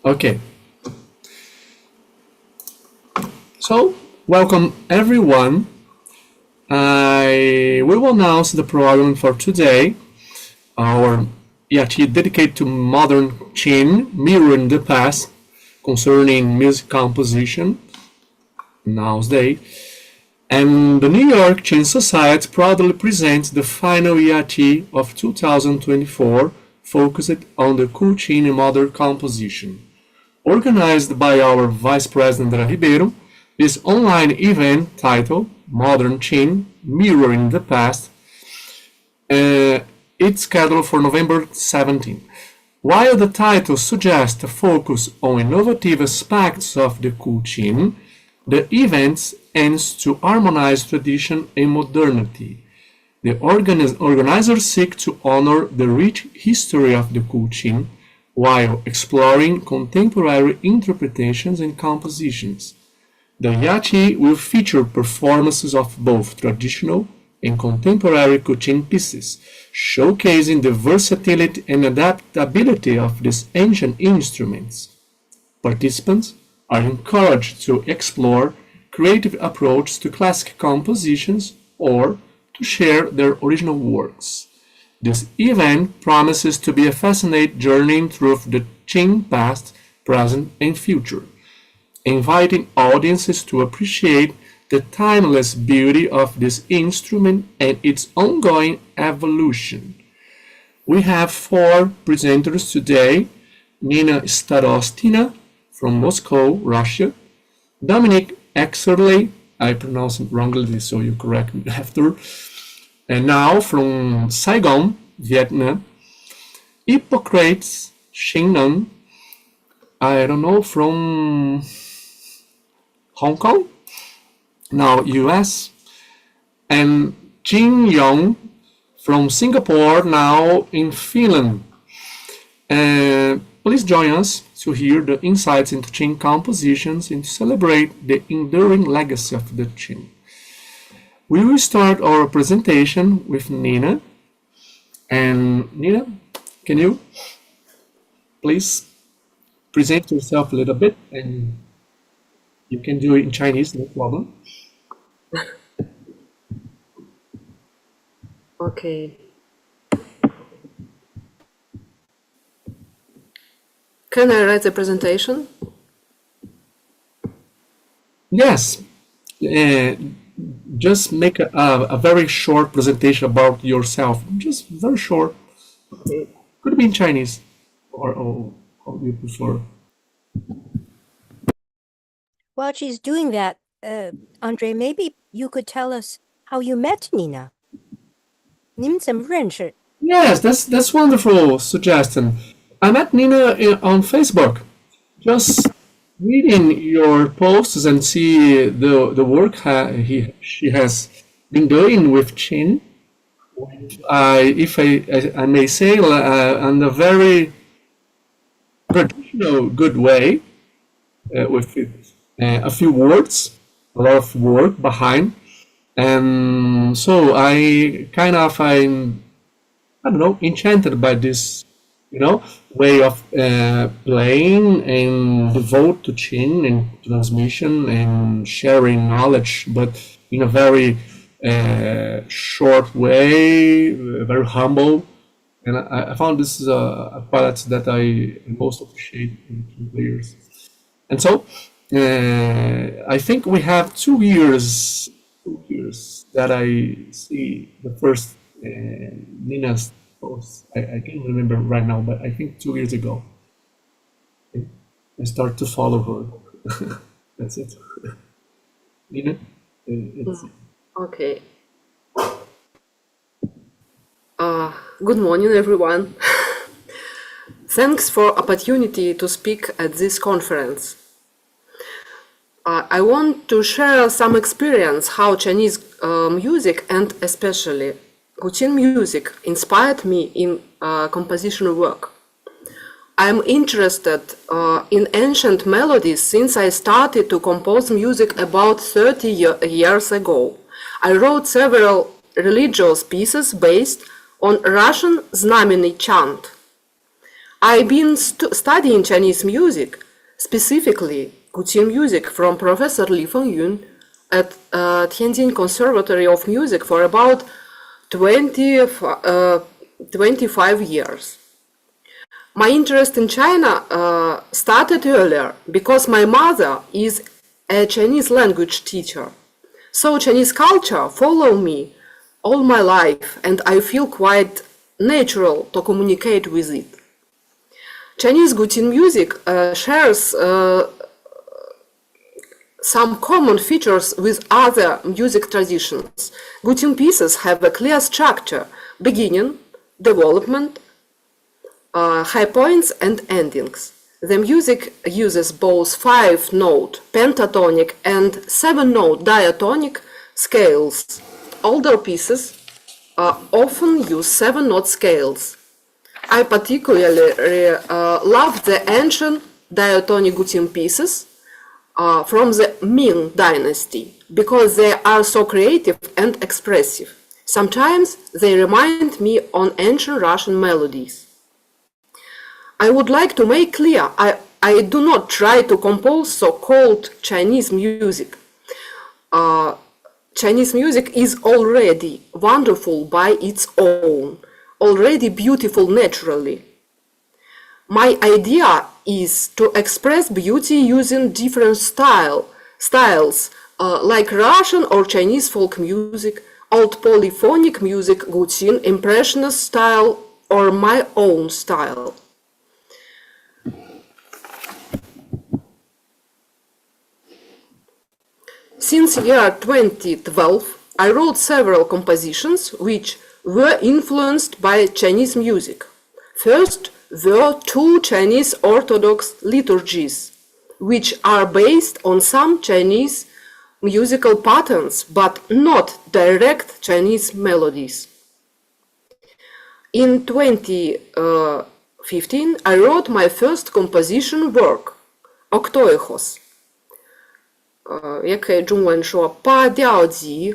Okay, so welcome everyone. We will announce the program for today. Our ERT dedicated to modern Qin, mirroring the past, concerning music composition nowadays. And the New York Qin Society proudly presents the final ERT of 2024, focused on the cool Qin and modern composition. Organized by our Vice President André Ribeiro, this online event titled Modern Qin, Mirroring the Past, it's scheduled for November 17. While the title suggests a focus on innovative aspects of the cool Qin, the event aims to harmonize tradition and modernity. The organizers seek to honor the rich history of the cool Qin while exploring contemporary interpretations and compositions. The Yachi will feature performances of both traditional and contemporary Kuchin pieces, showcasing the versatility and adaptability of these ancient instruments. Participants are encouraged to explore creative approaches to classic compositions or to share their original works. This event promises to be a fascinating journey through the Qin past, present, and future, inviting audiences to appreciate the timeless beauty of this instrument and its ongoing evolution. We have four presenters today: Nina Starostina from Moscow, Russia, Dominic Exerley, I pronounce it wrongly, so you correct me after, and now from Saigon, Vietnam, Hippocrates Shinnan, I don't know, from Hong Kong, now US, and Jin Yong from Singapore, now in Finland. Please join us to hear the insights into Qin compositions and to celebrate the enduring legacy of the Qin. We will start our presentation with Nina. And Nina, can you please present yourself a little bit? And you can do it in Chinese, no problem. Okay. Can I write the presentation? Yes. Just make a very short presentation about yourself. Just very short. Could be in Chinese or how you prefer. While she's doing that, Andre, maybe you could tell us how you met Nina. 你们怎么认识? Yes, that's wonderful suggestion. I met Nina on Facebook. Just reading your posts and see the work she has been doing with Qin. If I may say, in a very traditional good way, with a few words, a lot of work behind, and so I don't know, enchanted by this, way of playing and devote to Qin and transmission and sharing knowledge, but in a very short way, very humble. And I found this is a quality that I most appreciate in players. And so I think we have 2 years that I see the first Nina's post. I can't remember right now, but I think 2 years ago. I start to follow her. That's it. Nina? Okay. Good morning, everyone. Thanks for opportunity to speak at this conference. I want to share some experience how Chinese music and especially Kuchin music inspired me in composition work. I'm interested in ancient melodies since I started to compose music about 30 years ago. I wrote several religious pieces based on Russian Znameny chant. I've been studying Chinese music, specifically Guqin music from Professor Li Fengyun at Tianjin Conservatory of Music for about 25 years. My interest in China started earlier because my mother is a Chinese language teacher. So Chinese culture followed me all my life, and I feel quite natural to communicate with it. Chinese Guqin music shares some common features with other music traditions. Guqin pieces have a clear structure, beginning, development, high points and endings. The music uses both 5-note pentatonic and 7-note diatonic scales. Older pieces often use 7-note scales. I particularly love the ancient diatonic Guqin pieces from the Ming dynasty because they are so creative and expressive. Sometimes they remind me of ancient Russian melodies. I would like to make clear, I do not try to compose so-called Chinese music. Chinese music is already wonderful by its own, already beautiful naturally. My idea is to express beauty using different styles, like Russian or Chinese folk music, old polyphonic music, Guqin, impressionist style, or my own style. Since year 2012, I wrote several compositions which were influenced by Chinese music. First were 2 Chinese Orthodox liturgies, which are based on some Chinese musical patterns, but not direct Chinese melodies. In 2015, I wrote my first composition work, Octoechos. 也可以中文说八调集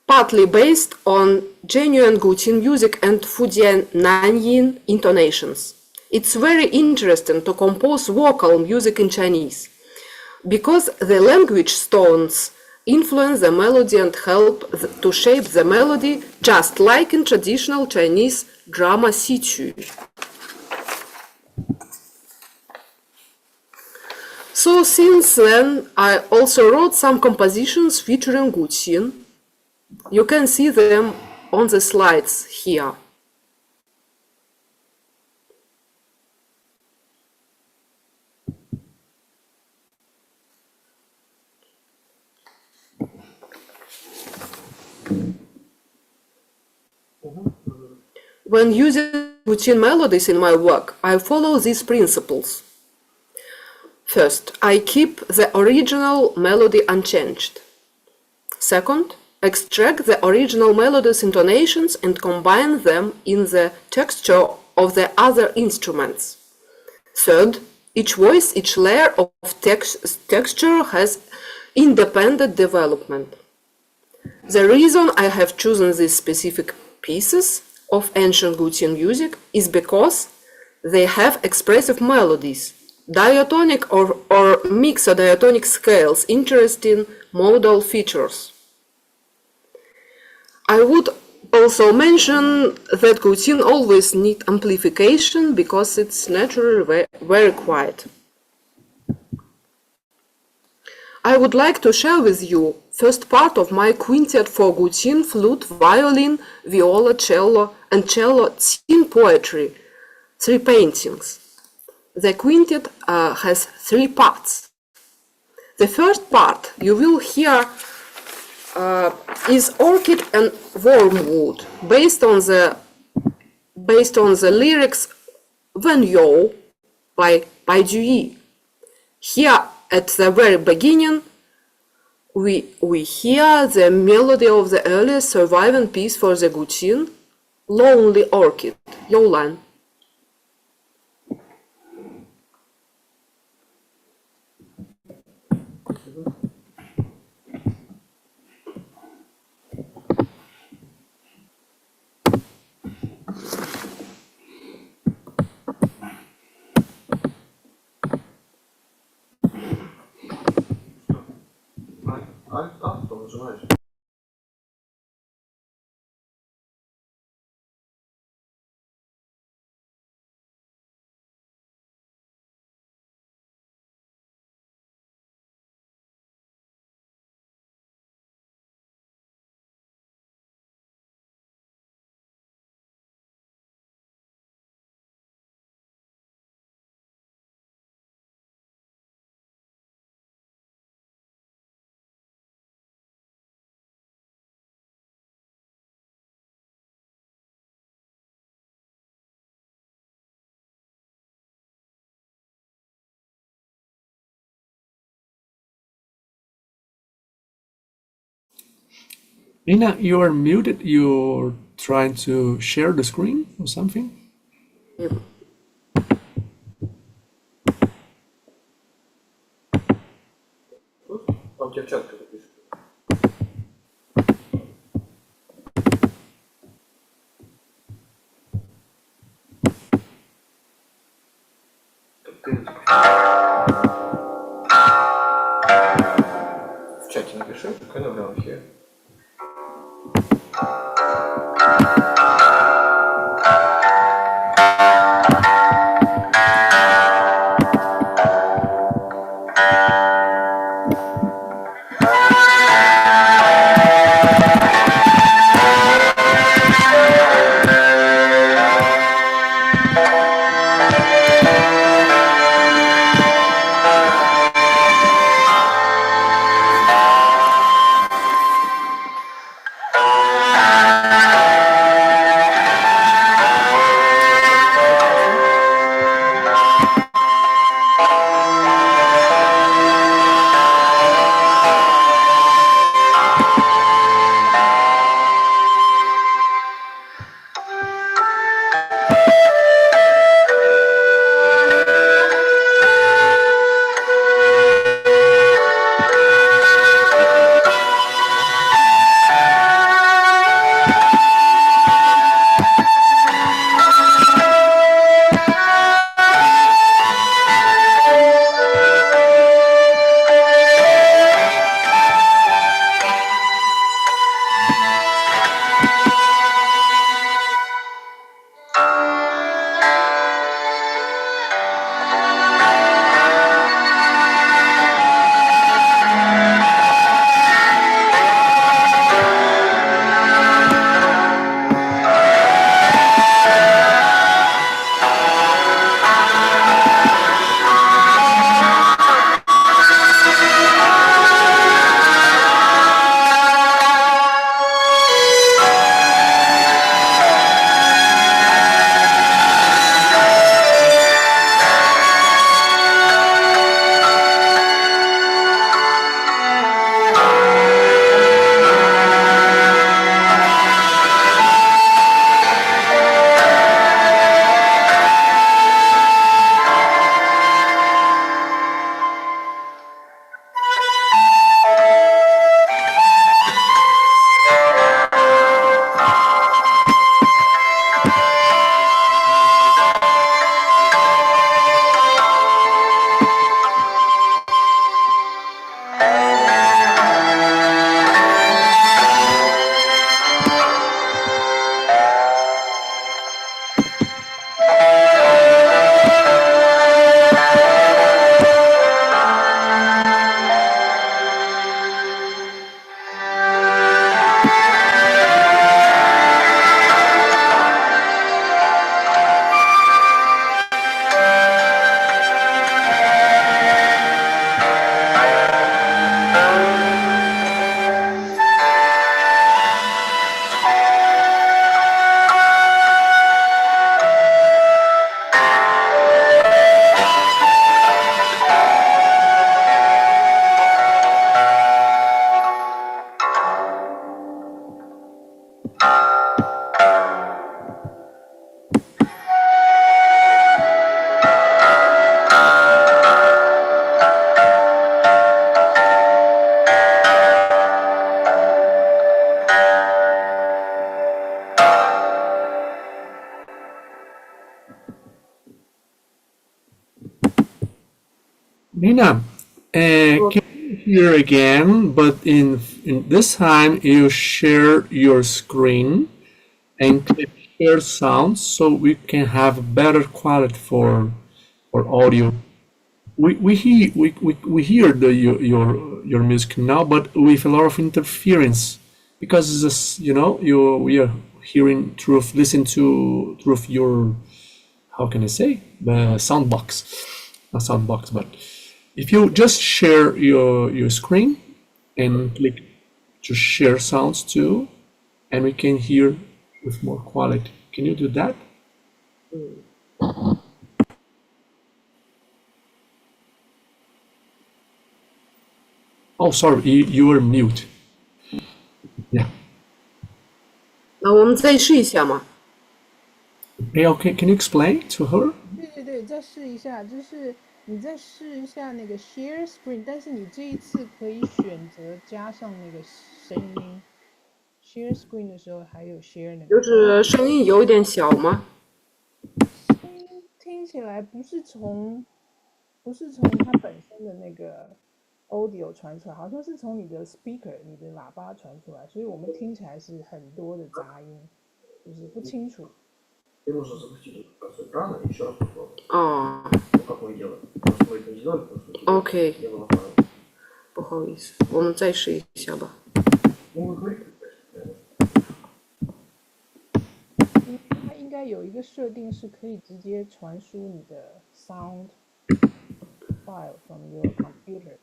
partly based on genuine Guqin music and Fujian Nanyin intonations. It's very interesting to compose vocal music in Chinese, because the language tones influence the melody and help to shape the melody, just like in traditional Chinese drama siqu. So since then, I also wrote some compositions featuring Guqin. You can see them on the slides here. When using Guqin melodies in my work, I follow these principles. First, I keep the original melody unchanged. Second, extract the original melody's intonations and combine them in the texture of the other instruments. Third, each voice, each layer of texture has independent development. The reason I have chosen these specific pieces of ancient Guqin music is because they have expressive melodies, diatonic or mixodiatonic scales, interesting modal features. I would also mention that Guqin always needs amplification because it's naturally very quiet. I would like to share with you first part of my quintet for Guqin, flute, violin, viola, cello, and cello theme poetry, 3 paintings. The quintet has 3 parts. The first part you will hear is Orchid and Wormwood, based on the lyrics Wen You by Dewey. Here at the very beginning we hear the melody of the earliest surviving piece for the Guqin, Lonely Orchid, Youlan. Nina, you are muted. You're trying to share the screen or something? Там тебе в чат кто-то пишет. Ты в чате напиши, когда в эфире. Nina, can you hear again, but in this time you share your screen and click share sounds so we can have better quality for audio. We hear your music now, but with a lot of interference because it's just, we are hearing listen through your, how can I say, the sound box, not sound box, but if you just share your screen and click to share sounds too, and we can hear with more quality. Can you do that? Oh, sorry, you were mute. Yeah. 那我们再试一下嘛。 Hey, okay, can you explain to her? 对，再试一下，就是你再试一下那个 share screen，但是你这一次可以选择加上那个声音。share screen 的时候还有 share 那个就是声音有一点小吗？声音听起来不是从它本身的那个 audio 传出来，好像是从你的 speaker 你的喇叭传出来，所以我们听起来是很多的杂音，就是不清楚。Ты нужно запустить эту экрана и еще раз попробовать. 哦 Ну, как мы делаем. Просто мы это не сделали, потому что у тебя，OK， не было файла. 不好意思，我们再试一下吧。 Ну, мы говорим, конечно. 它应该有一个设定是可以直接传输你的 sound file from your computer。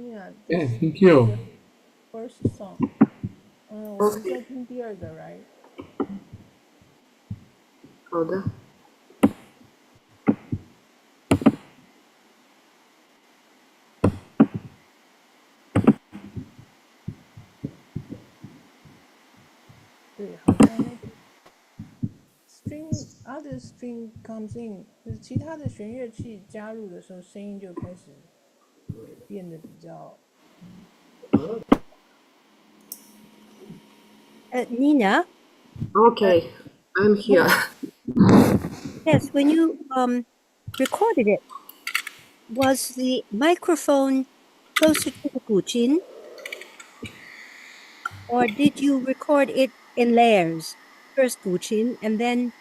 Nina， Yeah, this thank you. the first song。我们再听第二个，right？好的。对，好像那个 string other string comes in，就是其他的弦乐器加入的时候，声音就开始变得比较。Nina, Okay, I'm here. yes, when you recorded it, was the microphone closer to the guqin, or did you record it in layers? First guqin, and then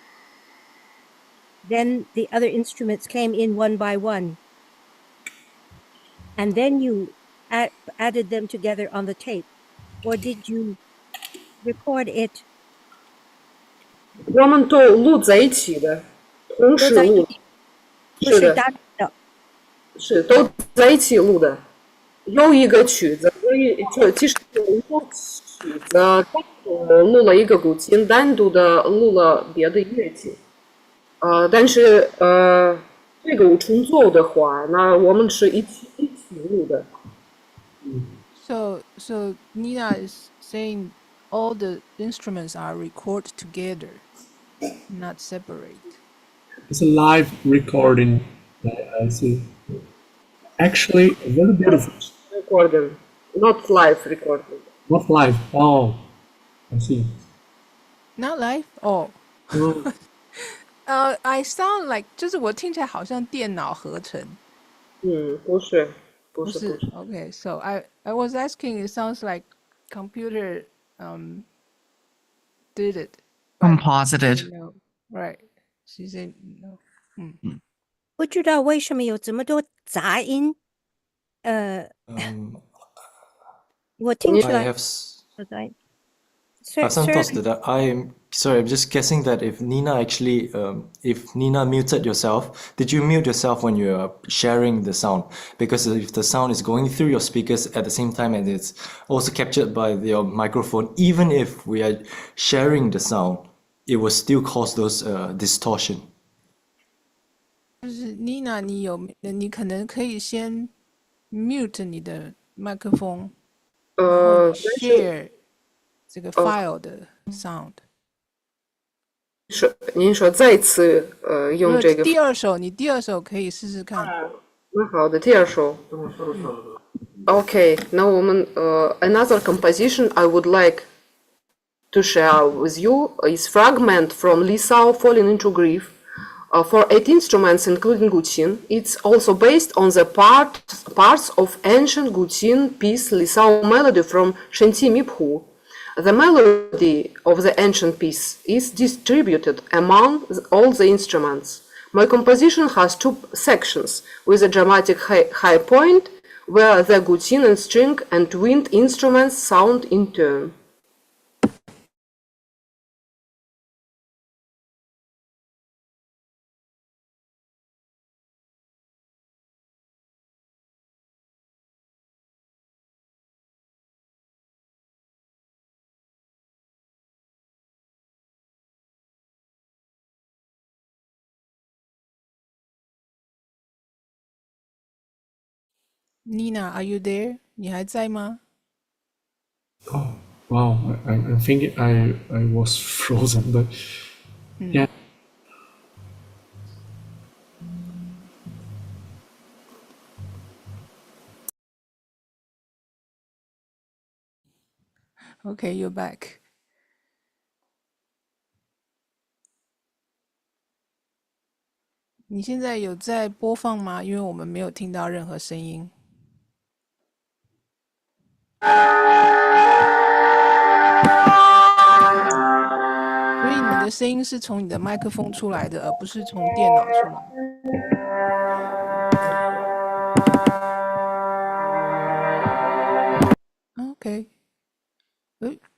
the other instruments came in one by one, and then you added them together on the tape, or did you record it 我们都录在一起的，同时录，是的，是都在一起录的。有一个曲子，其实有一个曲子单独录了一个古琴，单独的录了别的乐器。但是这个重奏的话，那我们是一起录的。So Nina is saying all the instruments are recorded together, not separate. It's a live recording. I see. Actually, very beautiful. Recording, not live recording. Not live. Oh, I see. Not live? Oh. Oh, I sound like 就是我听起来好像电脑合成。不是。Okay, so I was asking. It sounds like computer did it. Composited. No, right? She said no. 不知道为什么有这么多杂音。我听出 I 来 have 有杂音。 I have some thoughts Sir, that I'm sorry. I'm just guessing that if Nina actually, if Nina muted yourself, did you mute yourself when you're sharing the sound? Because if the sound is going through your speakers at the same time and it's also captured by your microphone, even if we are sharing the sound, it will still cause those distortion. 就是 Nina，你可能可以先 mute 你的麦克风，然后你 share 这个 file 的 sound。您说再次用这个。第二首，你第二首可以试试看。那好的，第二首。Okay, now 我们another composition I would like to share with you is fragment from Lisao Falling into Grief for 8 instruments including guqin. It's also based on the parts of ancient guqin piece Lisao melody from Shenqi Miphu. The melody of the ancient piece is distributed among all the instruments. My composition has 2 sections with a dramatic high point where the guqin and string and wind instruments sound in turn. Nina, are you there? 你还在吗？ oh, wow. I'm thinking I was frozen, but yeah. Okay, you're back. 你现在有在播放吗？因为我们没有听到任何声音。所以你的声音是从你的麦克风出来的，而不是从电脑出来。OK，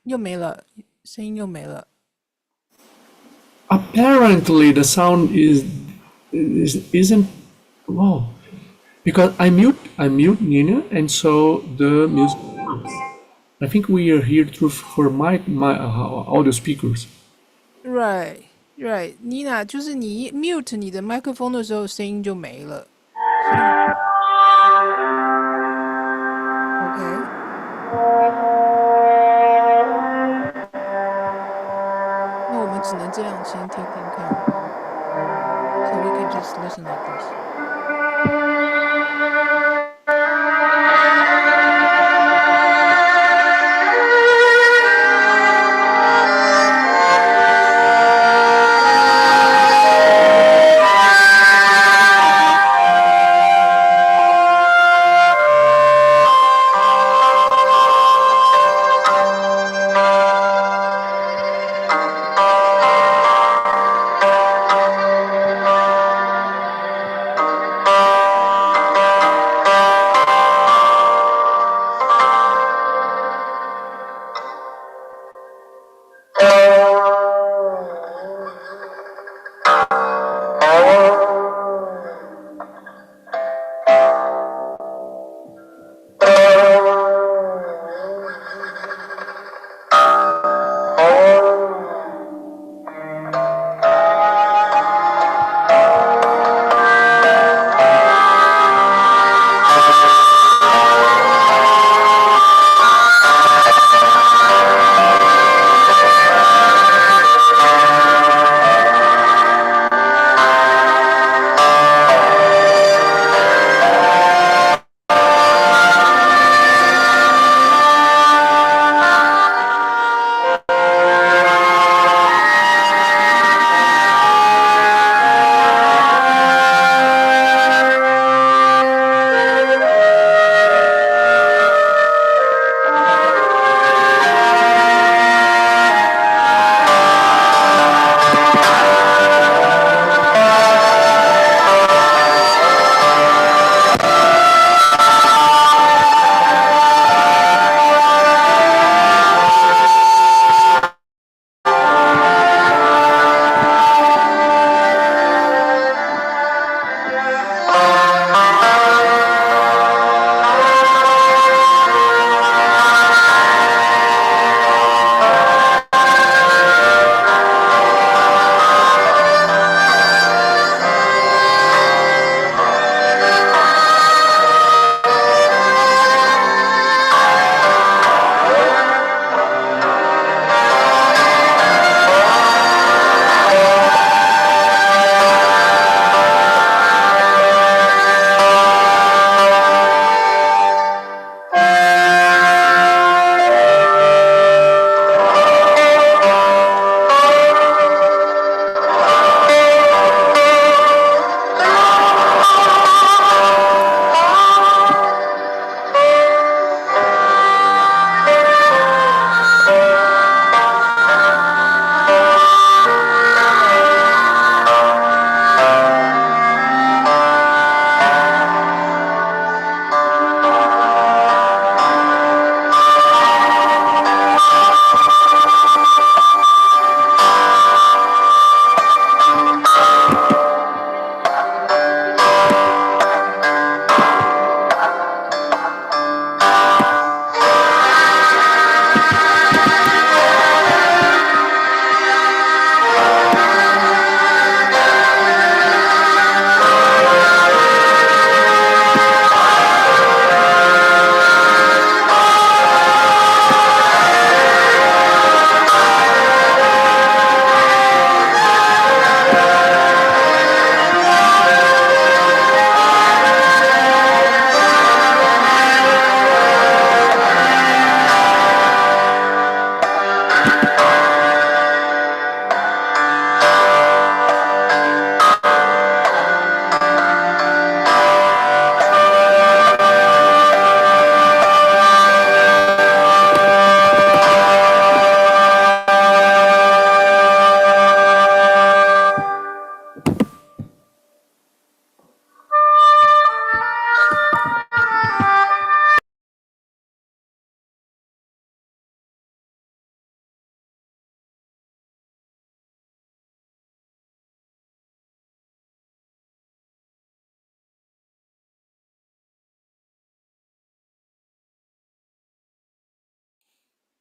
又没了，声音又没了。Apparently, the sound isn't. Wow, because I mute Nina, and so the music stops. I think we are here through her my audio speakers. Right, right. Nina，就是你 mute 你的麦克风的时候，声音就没了。所以，OK，那我们只能这样先听听看。So we can just listen like this.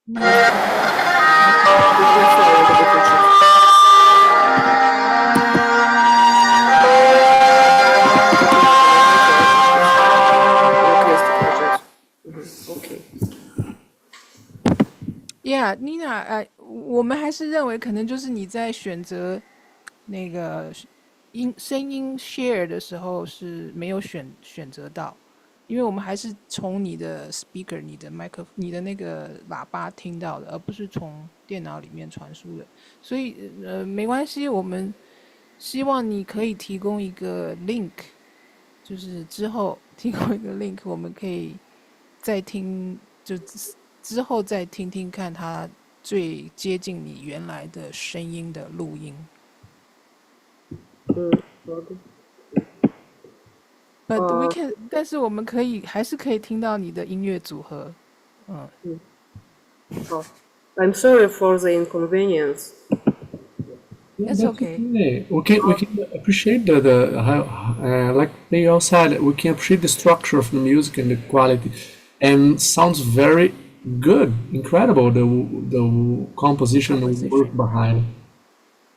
OK， Yeah，Nina，我们还是认为可能就是你在选择那个声音 share 的时候是没有选择到，因为我们还是从你的 speaker、你的那个喇叭听到的，而不是从电脑里面传输的。所以没关系，我们希望你可以提供一个 link，就是之后提供一个 link，我们可以再听，就之后再听听看它最接近你原来的声音的录音。好的。But we can，但是我们还是可以听到你的音乐组合。好 I'm sorry for the inconvenience. That's okay. We can appreciate the how like they all said, we can appreciate the structure of the music and the quality, and sounds very good, incredible. The composition and work behind.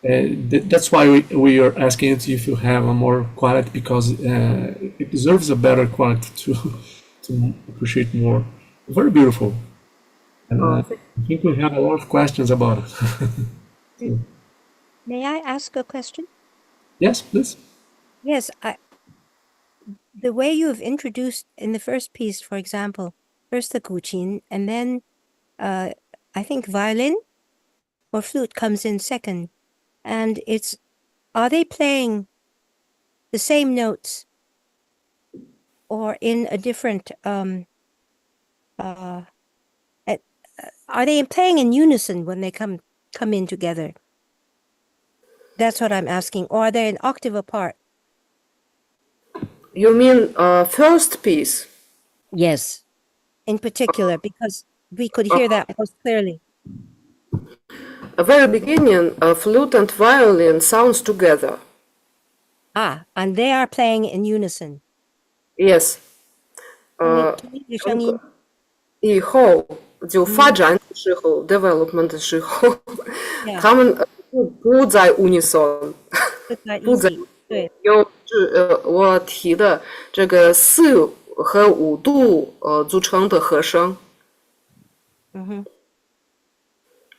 That's why we are asking it if you have a more quality, because it deserves a better quality to appreciate more. Very beautiful. And I think we have a lot of questions about it. May I ask a question? Yes, please. Yes, the way you've introduced in the first piece, for example, first the guqin, and then I think violin or flute comes in second, and are they playing the same notes or in a different are they playing in unison when they come in together? That's what I'm asking. Or are they an octave apart? You mean first piece? Yes, in particular, because we could hear that most clearly. At very beginning, flute and violin sounds together. And they are playing in unison. Yes. 以后就发展的时候 development 的时候 他们不在 unison 不在对有我提的这个4和5度组成的和声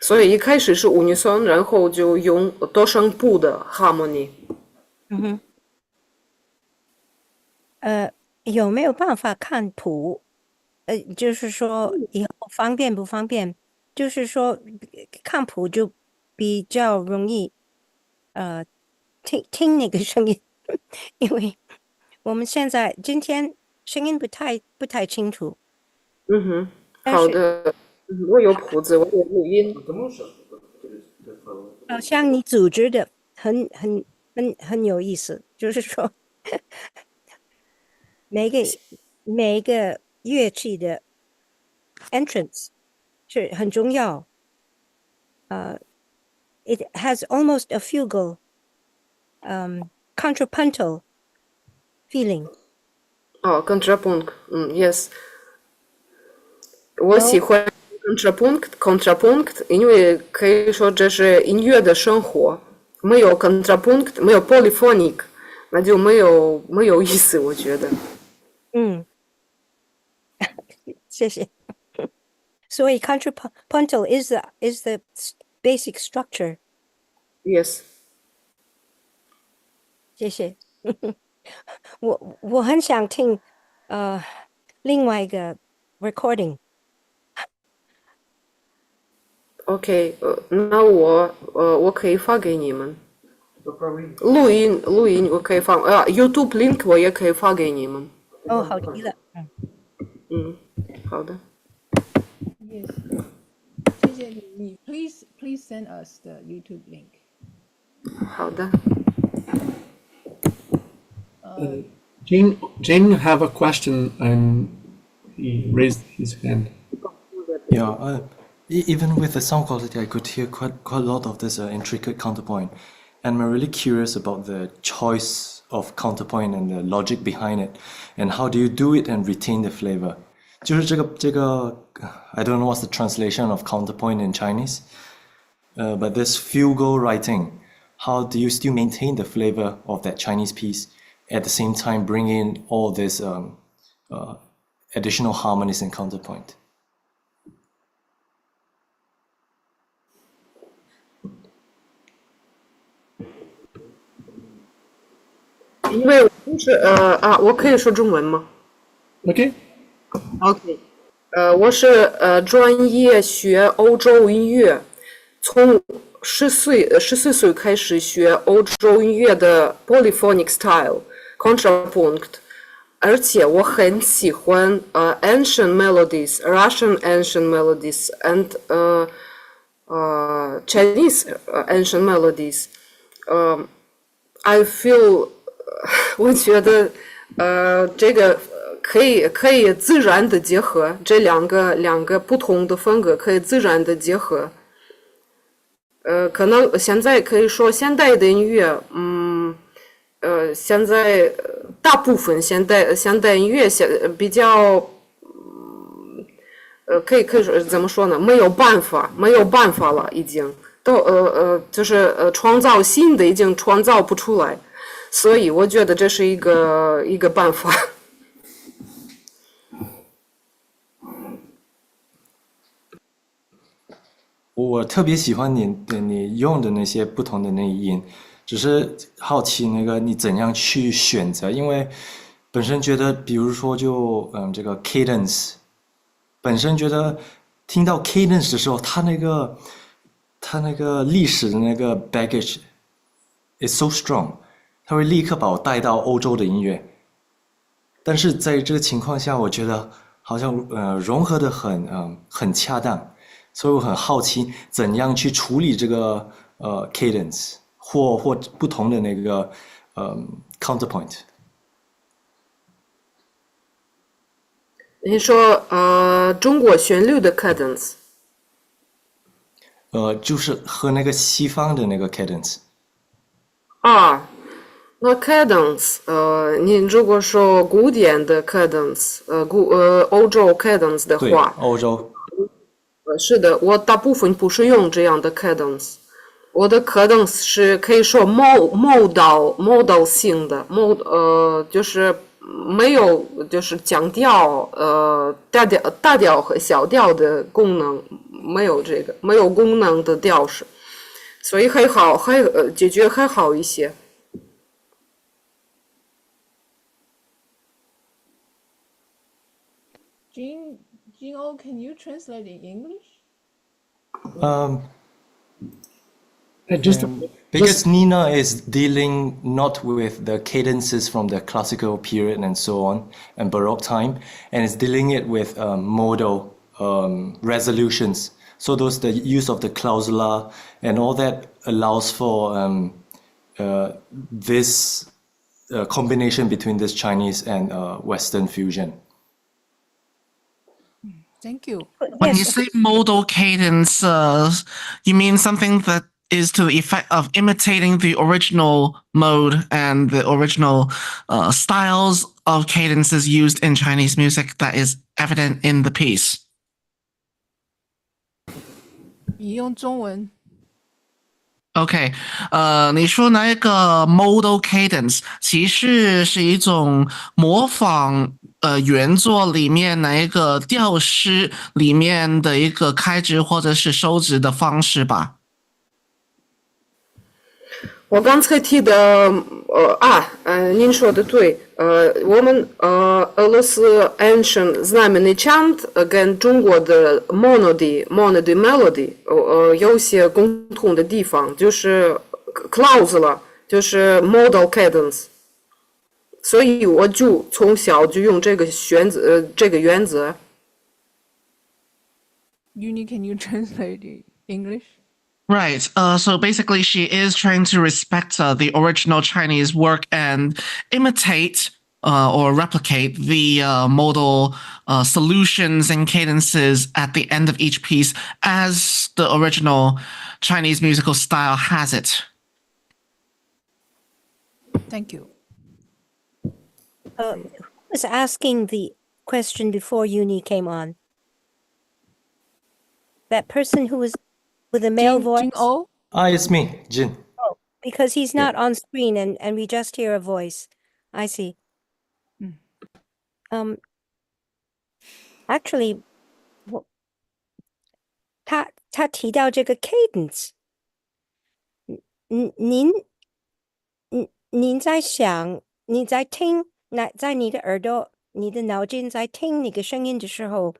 所以一开始是 unison 然后就用多声部的 harmony 有没有办法看谱？就是说以后方便不方便？就是说看谱就比较容易，听那个声音，因为我们今天声音不太清楚。好的我有谱子我有录音好像你组织的很有意思，就是说每一个乐器的 entrance 是很重要。It has almost a fugal, contrapuntal feeling. contrapunct yes 我喜欢 contrapunct 因为可以说这是音乐的生活没有 contrapunct 没有 polyphonic 那就没有意思我觉得谢谢所以 contrapuntal is the basic structure yes 谢谢我很想听另外一个 recording OK 那我可以发给你们录音我可以放YouTube link 我也可以发给你们好极了好的 Yes， 谢谢你 please send us the YouTube link。好的Jane have a question and he raised his hand. Yeah, even with the sound quality, I could hear quite a lot of this intricate counterpoint. And I'm really curious about the choice of counterpoint and the logic behind it. And how do you do it and retain the flavor? 就是这个 I don't know what's the translation of counterpoint in Chinese, but this fugal writing, how do you still maintain the flavor of that Chinese piece at the same time bring in all this additional harmonies and counterpoint? 因为我就是我可以说中文吗 Okay? ？OK，我是专业学欧洲音乐，从14岁开始学欧洲音乐的 polyphonic style contrapunct，而且我很喜欢ancient melodies, Russian ancient melodies and Chinese ancient melodies. I feel 我觉得这个可以自然的结合，这两个不同的风格可以自然的结合。可能现在可以说现代的音乐，现在大部分现代音乐比较，可以说怎么说呢？没有办法了，已经就是创造新的已经创造不出来，所以我觉得这是一个办法。我特别喜欢你用的那些不同的内音，只是好奇那个你怎样去选择，因为本身觉得，比如说这个 cadence，本身觉得听到 cadence 的时候，它那个历史的那个 baggage is so strong， 它会立刻把我带到欧洲的音乐，但是在这个情况下，我觉得好像融合的很恰当。所以我很好奇，怎样去处理这个cadence 或不同的那个counterpoint。你说中国旋律的 cadence，就是和那个西方的那个 cadence。那 cadence，你如果说古典的 cadence，欧洲 cadence 的对，话，欧洲。是的，我大部分不是用这样的 cadence， 我的 cadence 是可以说 modal 性的就是没有就是降调大调和小调的功能，没有这个没有功能的调式，所以解决还好一些。Jin-O, can you translate in English? Because Nina is dealing not with the cadences from the classical period and so on, and Baroque time, and is dealing it with modal resolutions. So the use of the clausula and all that allows for this combination between this Chinese and Western fusion. Thank you. When you Yes, say modal cadence, you mean something that is to the effect of imitating the original mode and the original styles of cadences used in Chinese music that is evident in the piece. 你用中文 OK，你说那个 modal cadence 其实是一种模仿原作里面哪一个调式里面的一个开值或者是收值的方式吧？我刚才提的您说的对，我们俄罗斯 ancient znamenny chant 跟中国的 monody melody 有些共同的地方，就是 clausula 就是 modal cadence， 所以我就从小就用这个原则。Uni, can you translate in English? Right. So basically, she is trying to respect the original Chinese work and imitate or replicate the modal solutions and cadences at the end of each piece as the original Chinese musical style has it. Thank you. who was asking the question before Uni came on. That person who was with a male voice. Jin O. It's me, Jin. Oh, because he's not on screen and we just hear a voice. I see. Actually, 他提到这个 cadence，您在想，你在听，在你的耳朵、你的脑筋在听那个声音的时候，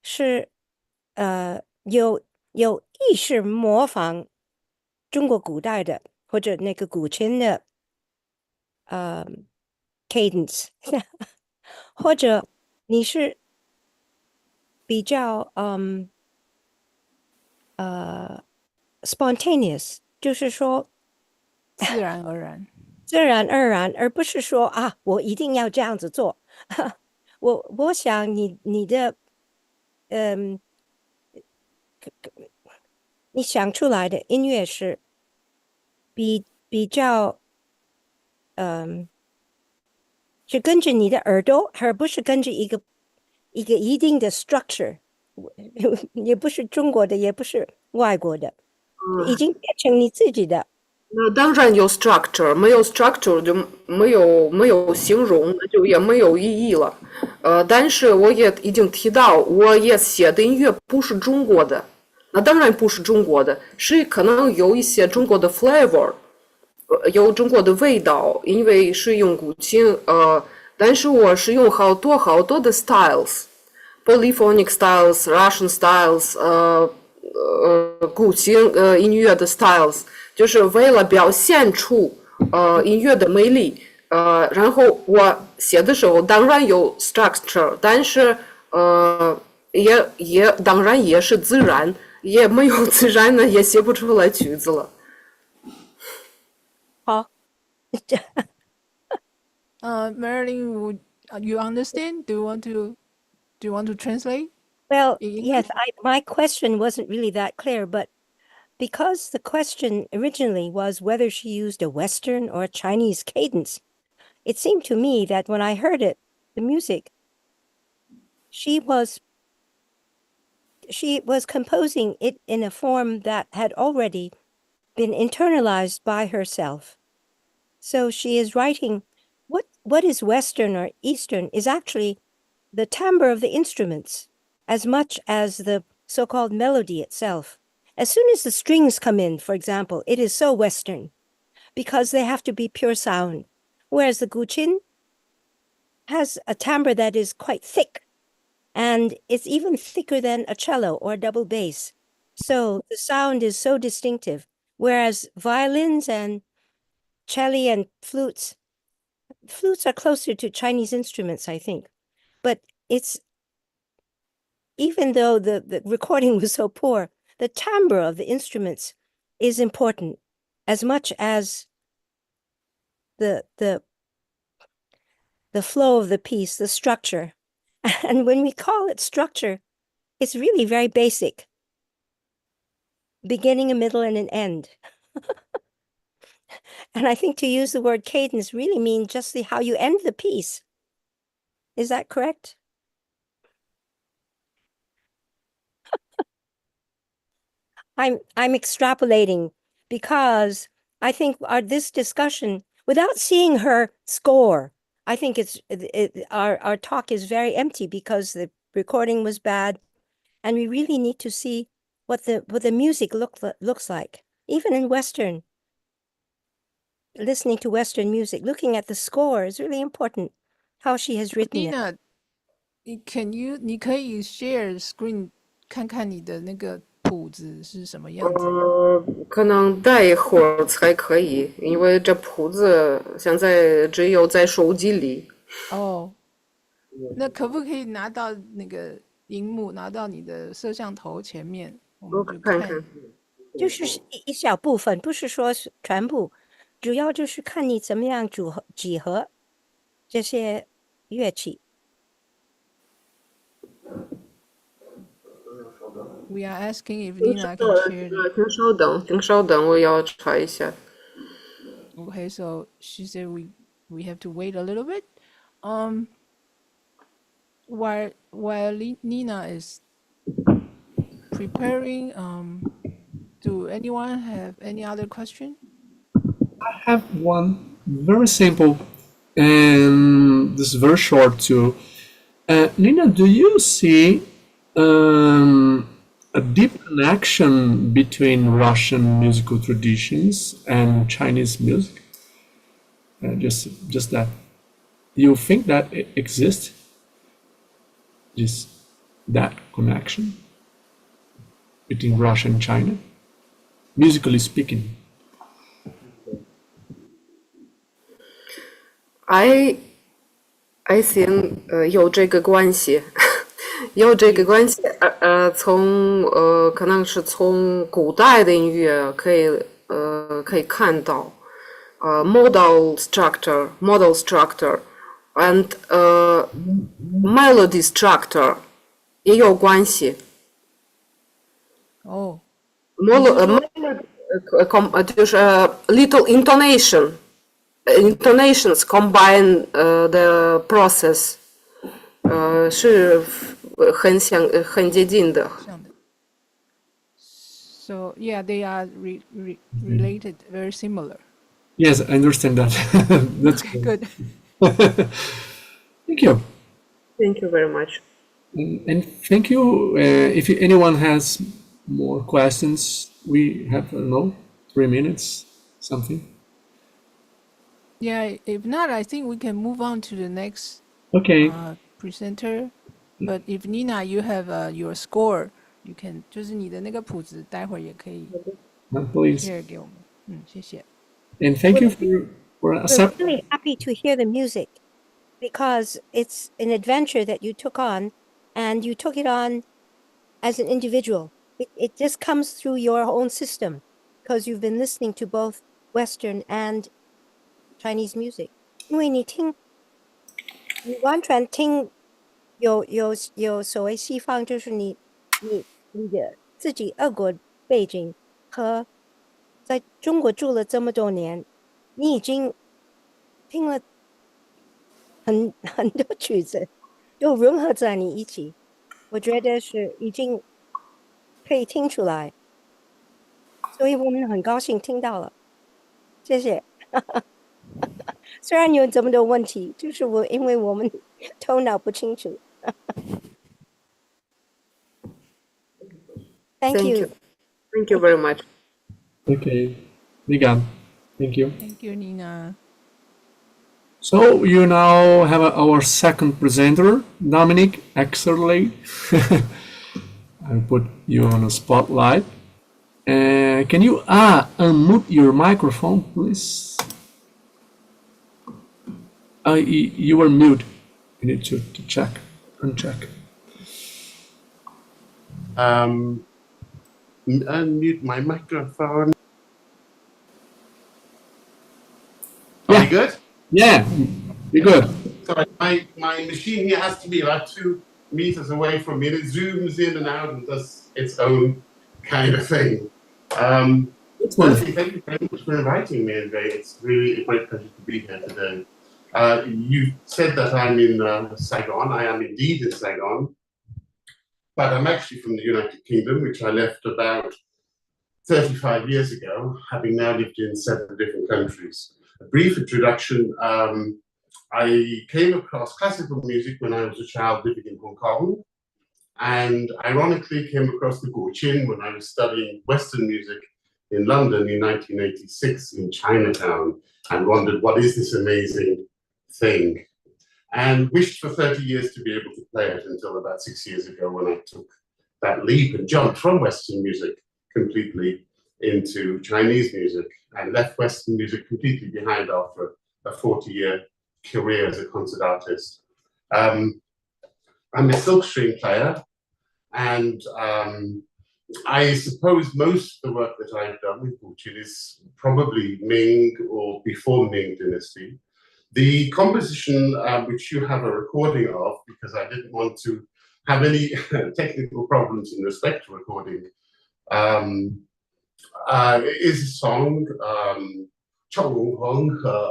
是有意识模仿中国古代的或者那个古琴的cadence，或者你是比较spontaneous，就是说自然而然。自然而然，而不是说啊，我一定要这样子做。我想你的你想出来的音乐是比较是跟着你的耳朵，而不是跟着一个一定的 structure，也不是中国的，也不是外国的，已经变成你自己的。那当然有 structure，没有 structure 就没有形容，那就也没有意义了。但是我也已经提到，我也写的音乐不是中国的，那当然不是中国的，是可能有一些中国的 flavor，有中国的味道，因为是用古琴，但是我是用好多的 styles，polyphonic styles，Russian styles，古琴音乐的 styles。就是为了表现出音乐的魅力，然后我写的时候当然有 structure， 但是也当然也是自然，也没有自然呢也写不出来曲子了。好Marilyn, would you understand? Do you want to translate? Well, In yes, my question wasn't really that clear, but because the question originally was whether she used a Western or a Chinese cadence, it seemed to me that when I heard it, the music, she was composing it in a form that had already been internalized by herself. So she is writing what is Western or Eastern is actually the timbre of the instruments as much as the so-called melody itself. As soon as the strings come in, for example, it is so Western because they have to be pure sound. Whereas the guqin has a timbre that is quite thick and it's even thicker than a cello or a double bass. So the sound is so distinctive. Whereas violins and cello and flutes are closer to Chinese instruments, I think. But it's, even though the recording was so poor, the timbre of the instruments is important as much as the flow of the piece, the structure. And when we call it structure, it's really very basic. Beginning, a middle, and an end. And I think to use the word cadence really means just how you end the piece. Is that correct? I'm extrapolating because I think this discussion, without seeing her score, I think our talk is very empty because the recording was bad, and we really need to see what the music looks like, even in Western. Listening to Western music, looking at the score is really important. How she has written it. Dina, 你可以 share screen 看看你的那个谱子是什么样子吗？可能待一会儿才可以，因为这谱子现在只有在手机里。哦，那可不可以拿到那个荧幕，拿到你的摄像头前面，我我们就看看。就是一小部分，不是说是全部，主要就是看你怎么样几何这些乐器。We are asking if Nina can share. 请稍等，我要查一下。Okay, so she said we have to wait a little bit. while Nina is preparing, do anyone have any other question? I have one very simple, and this is very short too. Nina, do you see a deep connection between Russian musical traditions and Chinese music? Just that. You think that it exists? Just that connection between Russia and China, musically speaking. I think 有这个关系，有这个关系。可能是从古代的音乐可以看到modal structure and melody structure 也有关系。哦，就是 little intonations combine the process 是很接近的。像的。So yeah, they are related, very similar. Yes, I understand that. That's Good. Thank you. Thank you very much. And thank you. If anyone has more questions, we have, I don't know, 3 minutes, something. Yeah, if not, I think we can move on to the next Okay. presenter. But if Nina, you have your score, you can 就是你的那个谱子，待会儿也可以 Please. share 给我们。谢谢。And thank you for We're accepting. really happy to hear the music because it's an adventure that you took on and you took it on as an individual. It just comes through your own system because you've been listening to both Western and Chinese music. 因为你完全听有所谓西方，就是你的自己俄国背景和在中国住了这么多年，你已经听了很多曲子，都融合在你一起，我觉得是已经可以听出来，所以我们很高兴听到了，谢谢。虽然有这么多问题，就是因为我们头脑不清楚。Thank you. Thank you very much. Okay. Began. Thank you. Thank you, Nina. So you now have our second presenter, Dominic Exerley. I'll put you on a spotlight. Can you unmute your microphone, please? You were mute. You need to check, uncheck. Unmute my microphone. Are we good? Yeah, you're good. So my machine here has to be about 2 meters away from me, and it zooms in and out and does its own kind of thing. Firstly, thank you very much for inviting me today. It's really a great pleasure to be here today. You said that I'm in Saigon. I am indeed in Saigon, but I'm actually from the United Kingdom, which I left about 35 years ago, having now lived in 7 different countries. A brief introduction. I came across classical music when I was a child living in Hong Kong, and ironically came across the Guqin when I was studying Western music in London in 1986 in Chinatown, and wondered, what is this amazing thing? And wished for 30 years to be able to play it until about 6 years ago when I took that leap and jumped from Western music completely into Chinese music and left Western music completely behind after a 40-year career as a concert artist. I'm a silkstring player, and I suppose most of the work that I've done with Guqin is probably Ming or before Ming dynasty. The composition which you have a recording of, because I didn't want to have any technical problems in respect to recording, is a song, Chong Hong.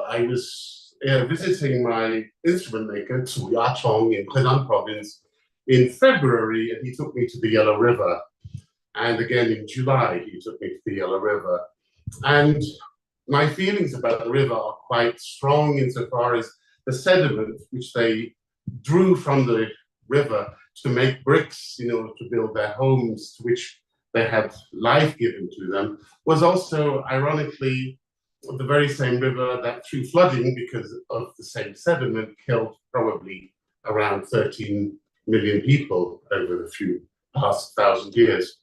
I was visiting my instrument maker, Tsu Ya Chong, in Henan province in February, and he took me to the Yellow River. And again in July, he took me to the Yellow River. And my feelings about the river are quite strong insofar as the sediment which they drew from the river to make bricks in order to build their homes, to which they had life given to them, was also ironically the very same river that through flooding, because of the same sediment, killed probably around 13 million people over the few past 1,000 years.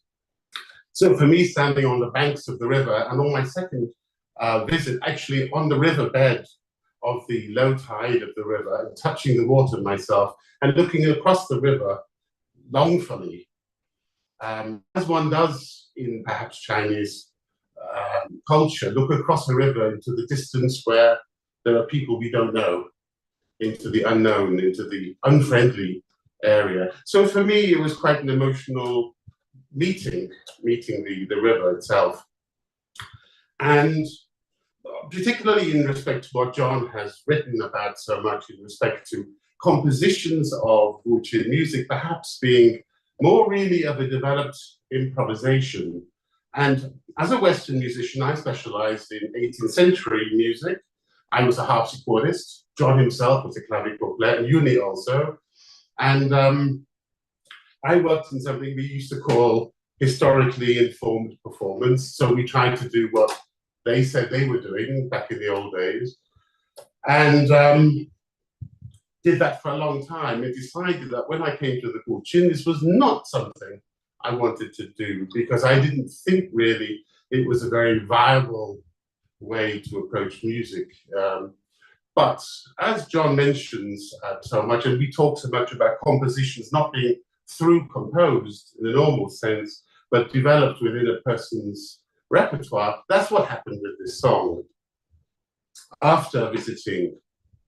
So for me, standing on the banks of the river, and on my second visit, actually on the riverbed of the low tide of the river, and touching the water myself, and looking across the river longfully, as one does in perhaps Chinese culture, look across a river into the distance where there are people we don't know, into the unknown, into the unfriendly area. So for me, it was quite an emotional meeting the river itself. And particularly in respect to what John has written about so much in respect to compositions of Wuqin music, perhaps being more really of a developed improvisation. And as a Western musician, I specialized in 18th century music. I was a harpsichordist. John himself was a clavichord player, and Uni also. And I worked in something we used to call historically informed performance. So we tried to do what they said they were doing back in the old days. And did that for a long time and decided that when I came to the Guqin, this was not something I wanted to do because I didn't think really it was a very viable way to approach music. But as John mentions so much, and we talk so much about compositions not being through composed in the normal sense, but developed within a person's repertoire, that's what happened with this song. After visiting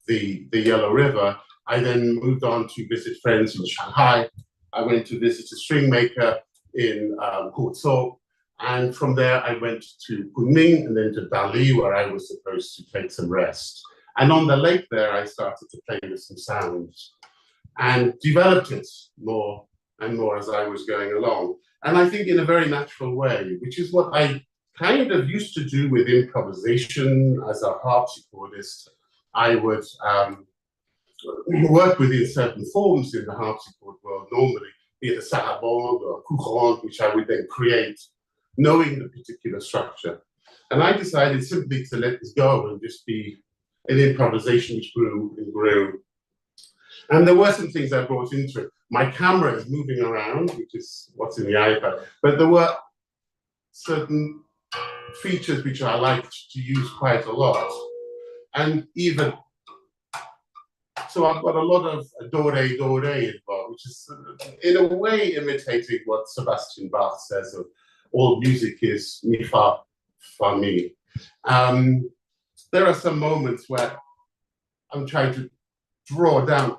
the Yellow River, I then moved on to visit friends in Shanghai. I went to visit a string maker in Huzhou, and from there I went to Kunming and then to Dali, where I was supposed to take some rest. And on the lake there, I started to play with some sounds and developed it more and more as I was going along. And I think in a very natural way, which is what I kind of used to do with improvisation as a harpsichordist. I would work within certain forms in the harpsichord world, normally, be it a sarabande or a couronne, which I would then create, knowing the particular structure. And I decided simply to let this go and just be an improvisation which grew and grew. And there were some things I brought into it. My camera is moving around, which is what's in the iPad, but there were certain features which I liked to use quite a lot. And even, so I've got a lot of do-re involved, which is in a way imitating what Sebastian Bach says of all music is mi fa mi. There are some moments where I'm trying to draw down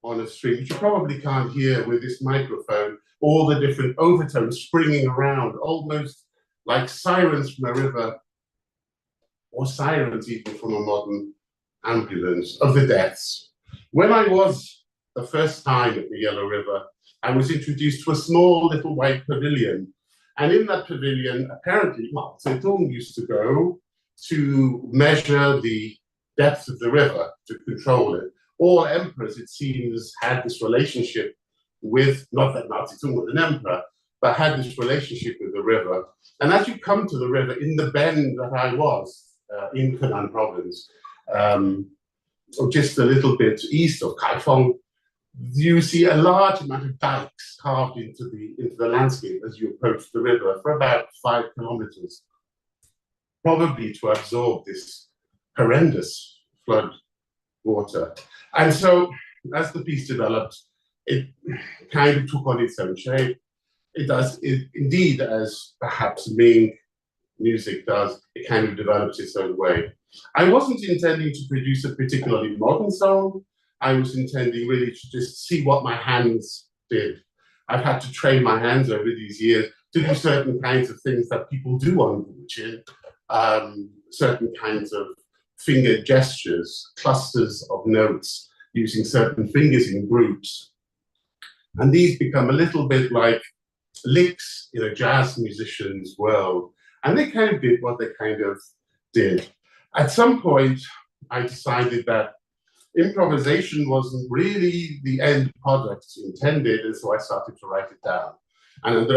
on a string, which you probably can't hear with this microphone, all the different overtones springing around, almost like sirens from a river, or sirens even from a modern ambulance, of the deaths. When I was the first time at the Yellow River, I was introduced to a small little white pavilion. And in that pavilion, apparently, Mao Zedong used to go to measure the depth of the river, to control it. All emperors, it seems, had this relationship with, not that Mao Zedong was an emperor, but had this relationship with the river. And as you come to the river, in the bend that I was, in Henan province, just a little bit east of Kaifeng, you see a large amount of dikes carved into the landscape as you approach the river for about 5 kilometers, probably to absorb this horrendous flood water. And so as the piece developed, it kind of took on its own shape. It indeed, as perhaps Ming music does, it kind of develops its own way. I wasn't intending to produce a particularly modern song. I was intending really to just see what my hands did. I've had to train my hands over these years to do certain kinds of things that people do on Wuqin, certain kinds of finger gestures, clusters of notes using certain fingers in groups. And these become a little bit like licks in a jazz musician's world. And they kind of did what they kind of did. At some point, I decided that improvisation wasn't really the end product intended, and so I started to write it down. And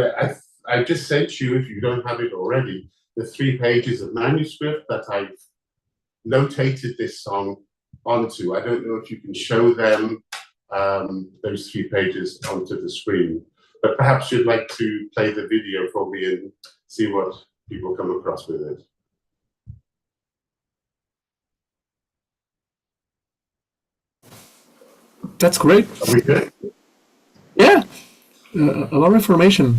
I just sent you, if you don't have it already, the 3 pages of manuscript that I've notated this song onto. I don't know if you can show them those 3 pages onto the screen, but perhaps you'd like to play the video for me and see what people come across with it. That's great. Are we good? Yeah, a lot of information.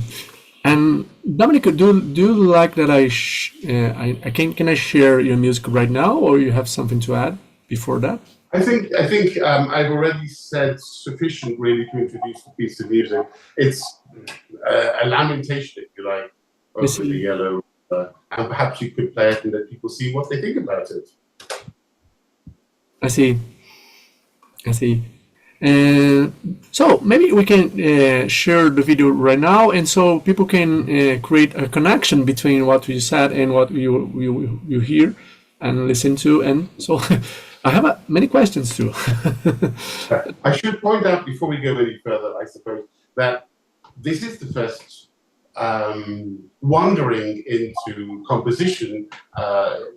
And Dominic, do you like that I can I share your music right now, or you have something to add before that? I think I've already said sufficient really to introduce the piece of music. It's a lamentation, if you like, over the yellow, and perhaps you could play it and let people see what they think about it. I see. So maybe we can share the video right now, and so people can create a connection between what you said and what you hear and listen to. And so I have many questions too. I should point out before we go any further, I suppose, that this is the first wandering into composition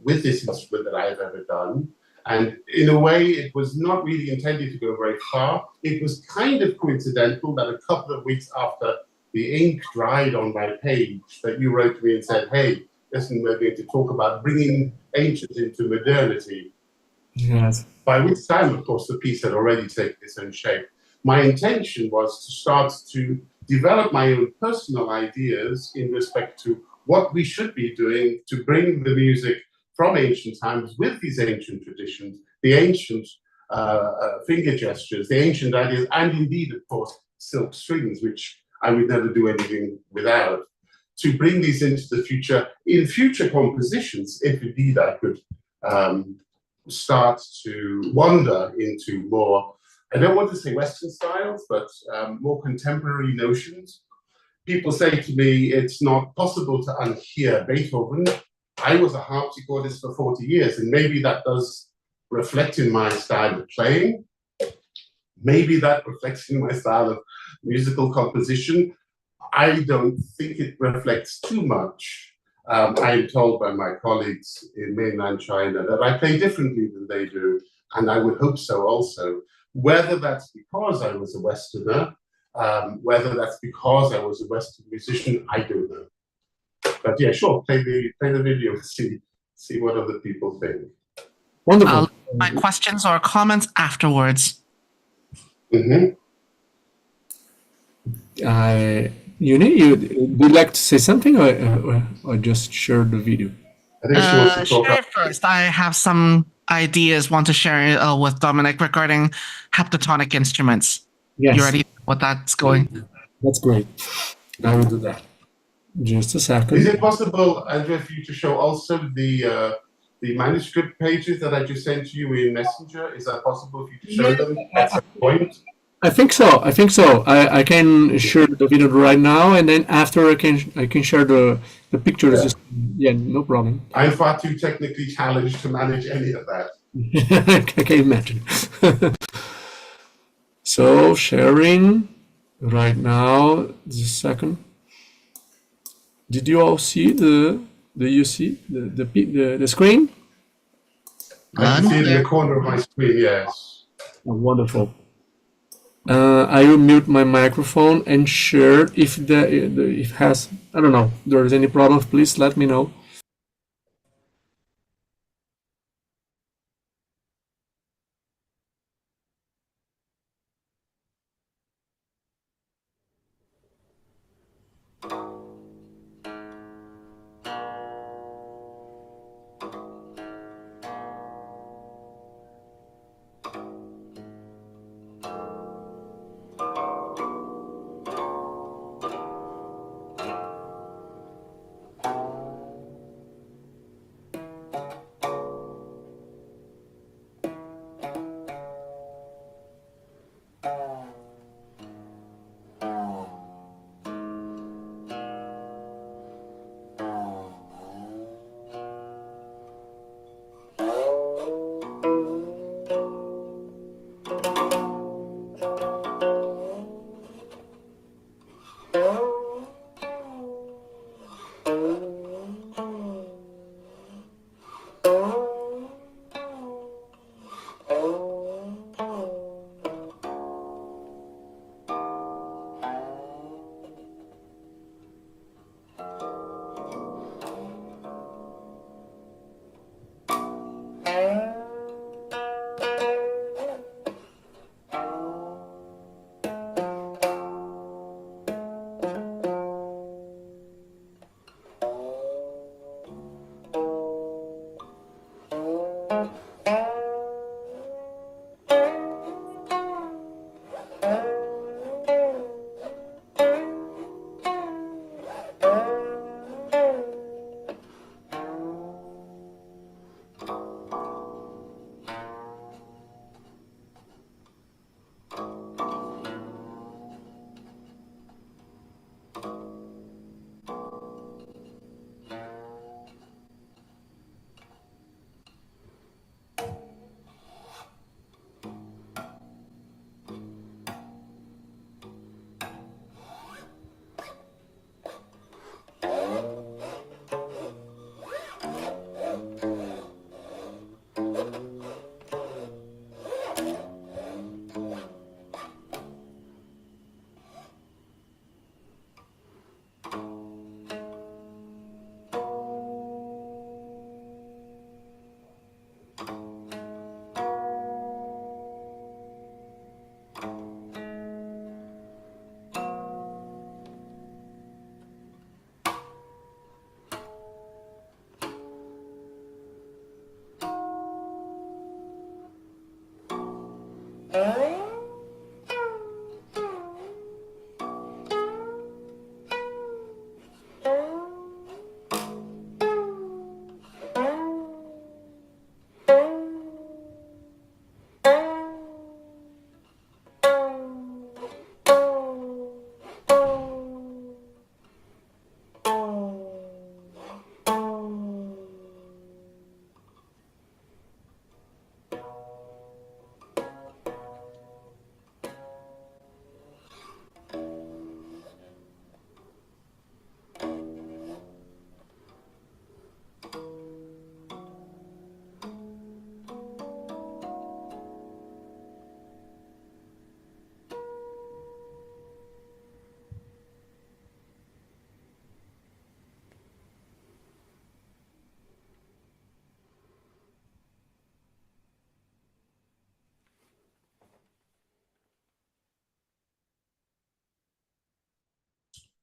with this instrument that I have ever done. And in a way, it was not really intended to go very far. It was kind of coincidental that a couple of weeks after the ink dried on my page, that you wrote to me and said, hey, listen, we're going to talk about bringing ancient into modernity. Yes. By which time, of course, the piece had already taken its own shape. My intention was to start to develop my own personal ideas in respect to what we should be doing to bring the music from ancient times with these ancient traditions, the ancient finger gestures, the ancient ideas, and indeed, of course, silk strings, which I would never do anything without, to bring these into the future in future compositions, if indeed I could start to wander into more, I don't want to say Western styles, but more contemporary notions. People say to me, it's not possible to unhear Beethoven. I was a harpsichordist for 40 years, and maybe that does reflect in my style of playing. Maybe that reflects in my style of musical composition. I don't think it reflects too much. I am told by my colleagues in mainland China that I play differently than they do, and I would hope so also. Whether that's because I was a Westerner, whether that's because I was a Western musician, I don't know. But yeah, sure, play the video and see what other people think. Wonderful. My questions or comments afterwards. Mm-hmm. Would you like to say something, or just share the video? I think she wants to talk Share it first. I have some ideas want to share with Dominic regarding heptatonic instruments. Yes. You ready? What that's going? That's great. I will do that. Just a second. Is it possible, Andrea, for you to show also the manuscript pages that I just sent to you in Messenger? Is that possible for you to show them at some point? I think so. I can share the video right now, and then after I can share the pictures. Yeah, no problem. I'm far too technically challenged to manage any of that. I can imagine. So sharing right now. Just a second. Did you all see the screen? I can see it in the corner of my screen, yes. Oh, wonderful. I will mute my microphone and share if if has, I don't know, there is any problem, please let me know.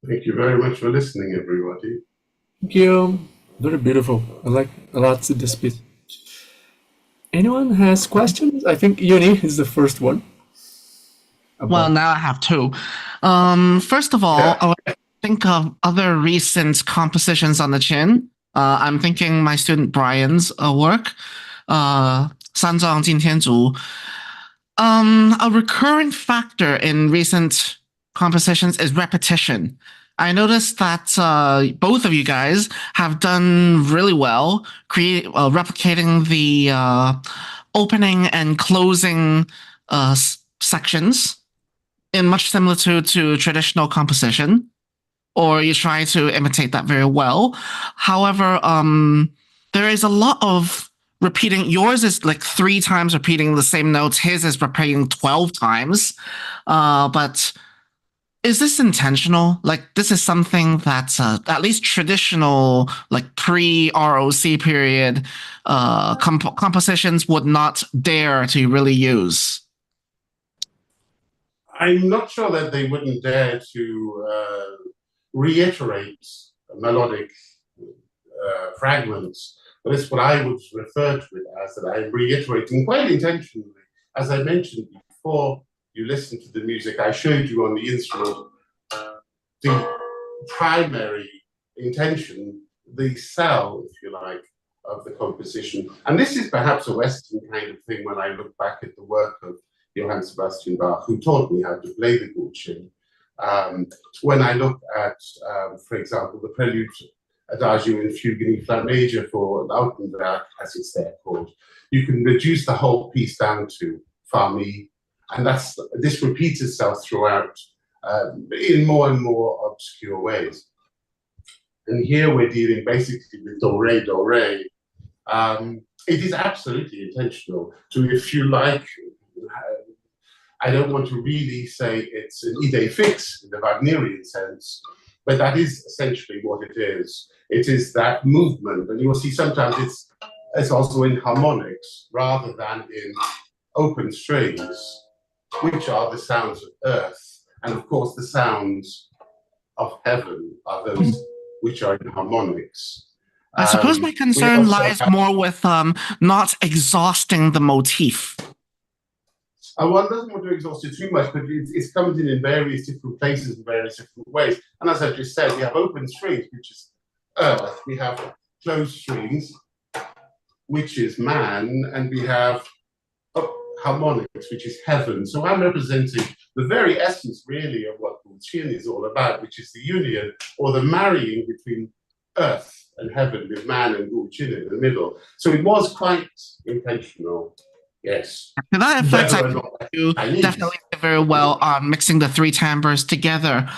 Thank you very much for listening, everybody. Thank you. Very beautiful. I like a lot this piece. Anyone has questions? I think Yuni is the first one. Well, now I have two. First of all, I would think of other recent compositions on the chin. I'm thinking my student Brian's work, 三藏进天竺. A recurring factor in recent compositions is repetition. I noticed that both of you guys have done really well replicating the opening and closing sections in much similar to traditional composition, or you try to imitate that very well. However, there is a lot of repeating. Yours is like 3 times repeating the same notes. His is repeating 12 times. But is this intentional? Like, this is something that's at least traditional, like pre-ROC period compositions would not dare to really use. I'm not sure that they wouldn't dare to reiterate melodic fragments, but it's what I would refer to it as, that I'm reiterating quite intentionally. As I mentioned before you listened to the music, I showed you on the instrument the primary intention, the cell, if you like, of the composition. And this is perhaps a Western kind of thing when I look back at the work of Johann Sebastian Bach, who taught me how to play the gutschin. When I look at, for example, the Prelude Adagio in Fugue in E flat major for Lautenwerk, as it's there called, you can reduce the whole piece down to Fa Mi, and this repeats itself throughout in more and more obscure ways. And here we're dealing basically with do re, do re. It is absolutely intentional to, if you like, I don't want to really say it's an idée fixe in the Wagnerian sense, but that is essentially what it is. It is that movement, and you will see sometimes it's also in harmonics rather than in open strings, which are the sounds of earth. And of course, the sounds of heaven are those which are in harmonics. I suppose my concern lies more with not exhausting the motif. One doesn't want to exhaust it too much, but it comes in various different places in various different ways. And as I just said, we have open strings, which is earth. We have closed strings, which is man, and we have harmonics, which is heaven. So I'm representing the very essence, really, of what gutschin is all about, which is the union or the marrying between earth and heaven, with man and gutschin in the middle. So it was quite intentional. Yes. To that effect, I think you definitely did very well on mixing the 3 timbres together,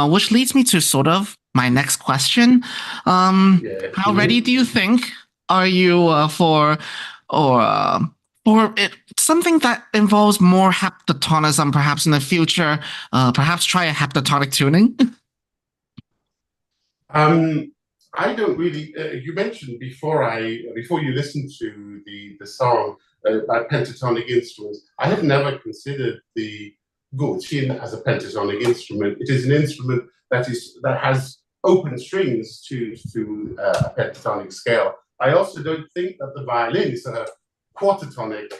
which leads me to sort of my next question. How ready do you think are you for something that involves more heptatonism, perhaps in the future? Perhaps try a heptatonic tuning. I don't really. You mentioned before you listened to the song about pentatonic instruments. I have never considered the gutschin as a pentatonic instrument. It is an instrument that has open strings to a pentatonic scale. I also don't think that the violin is a quartatonic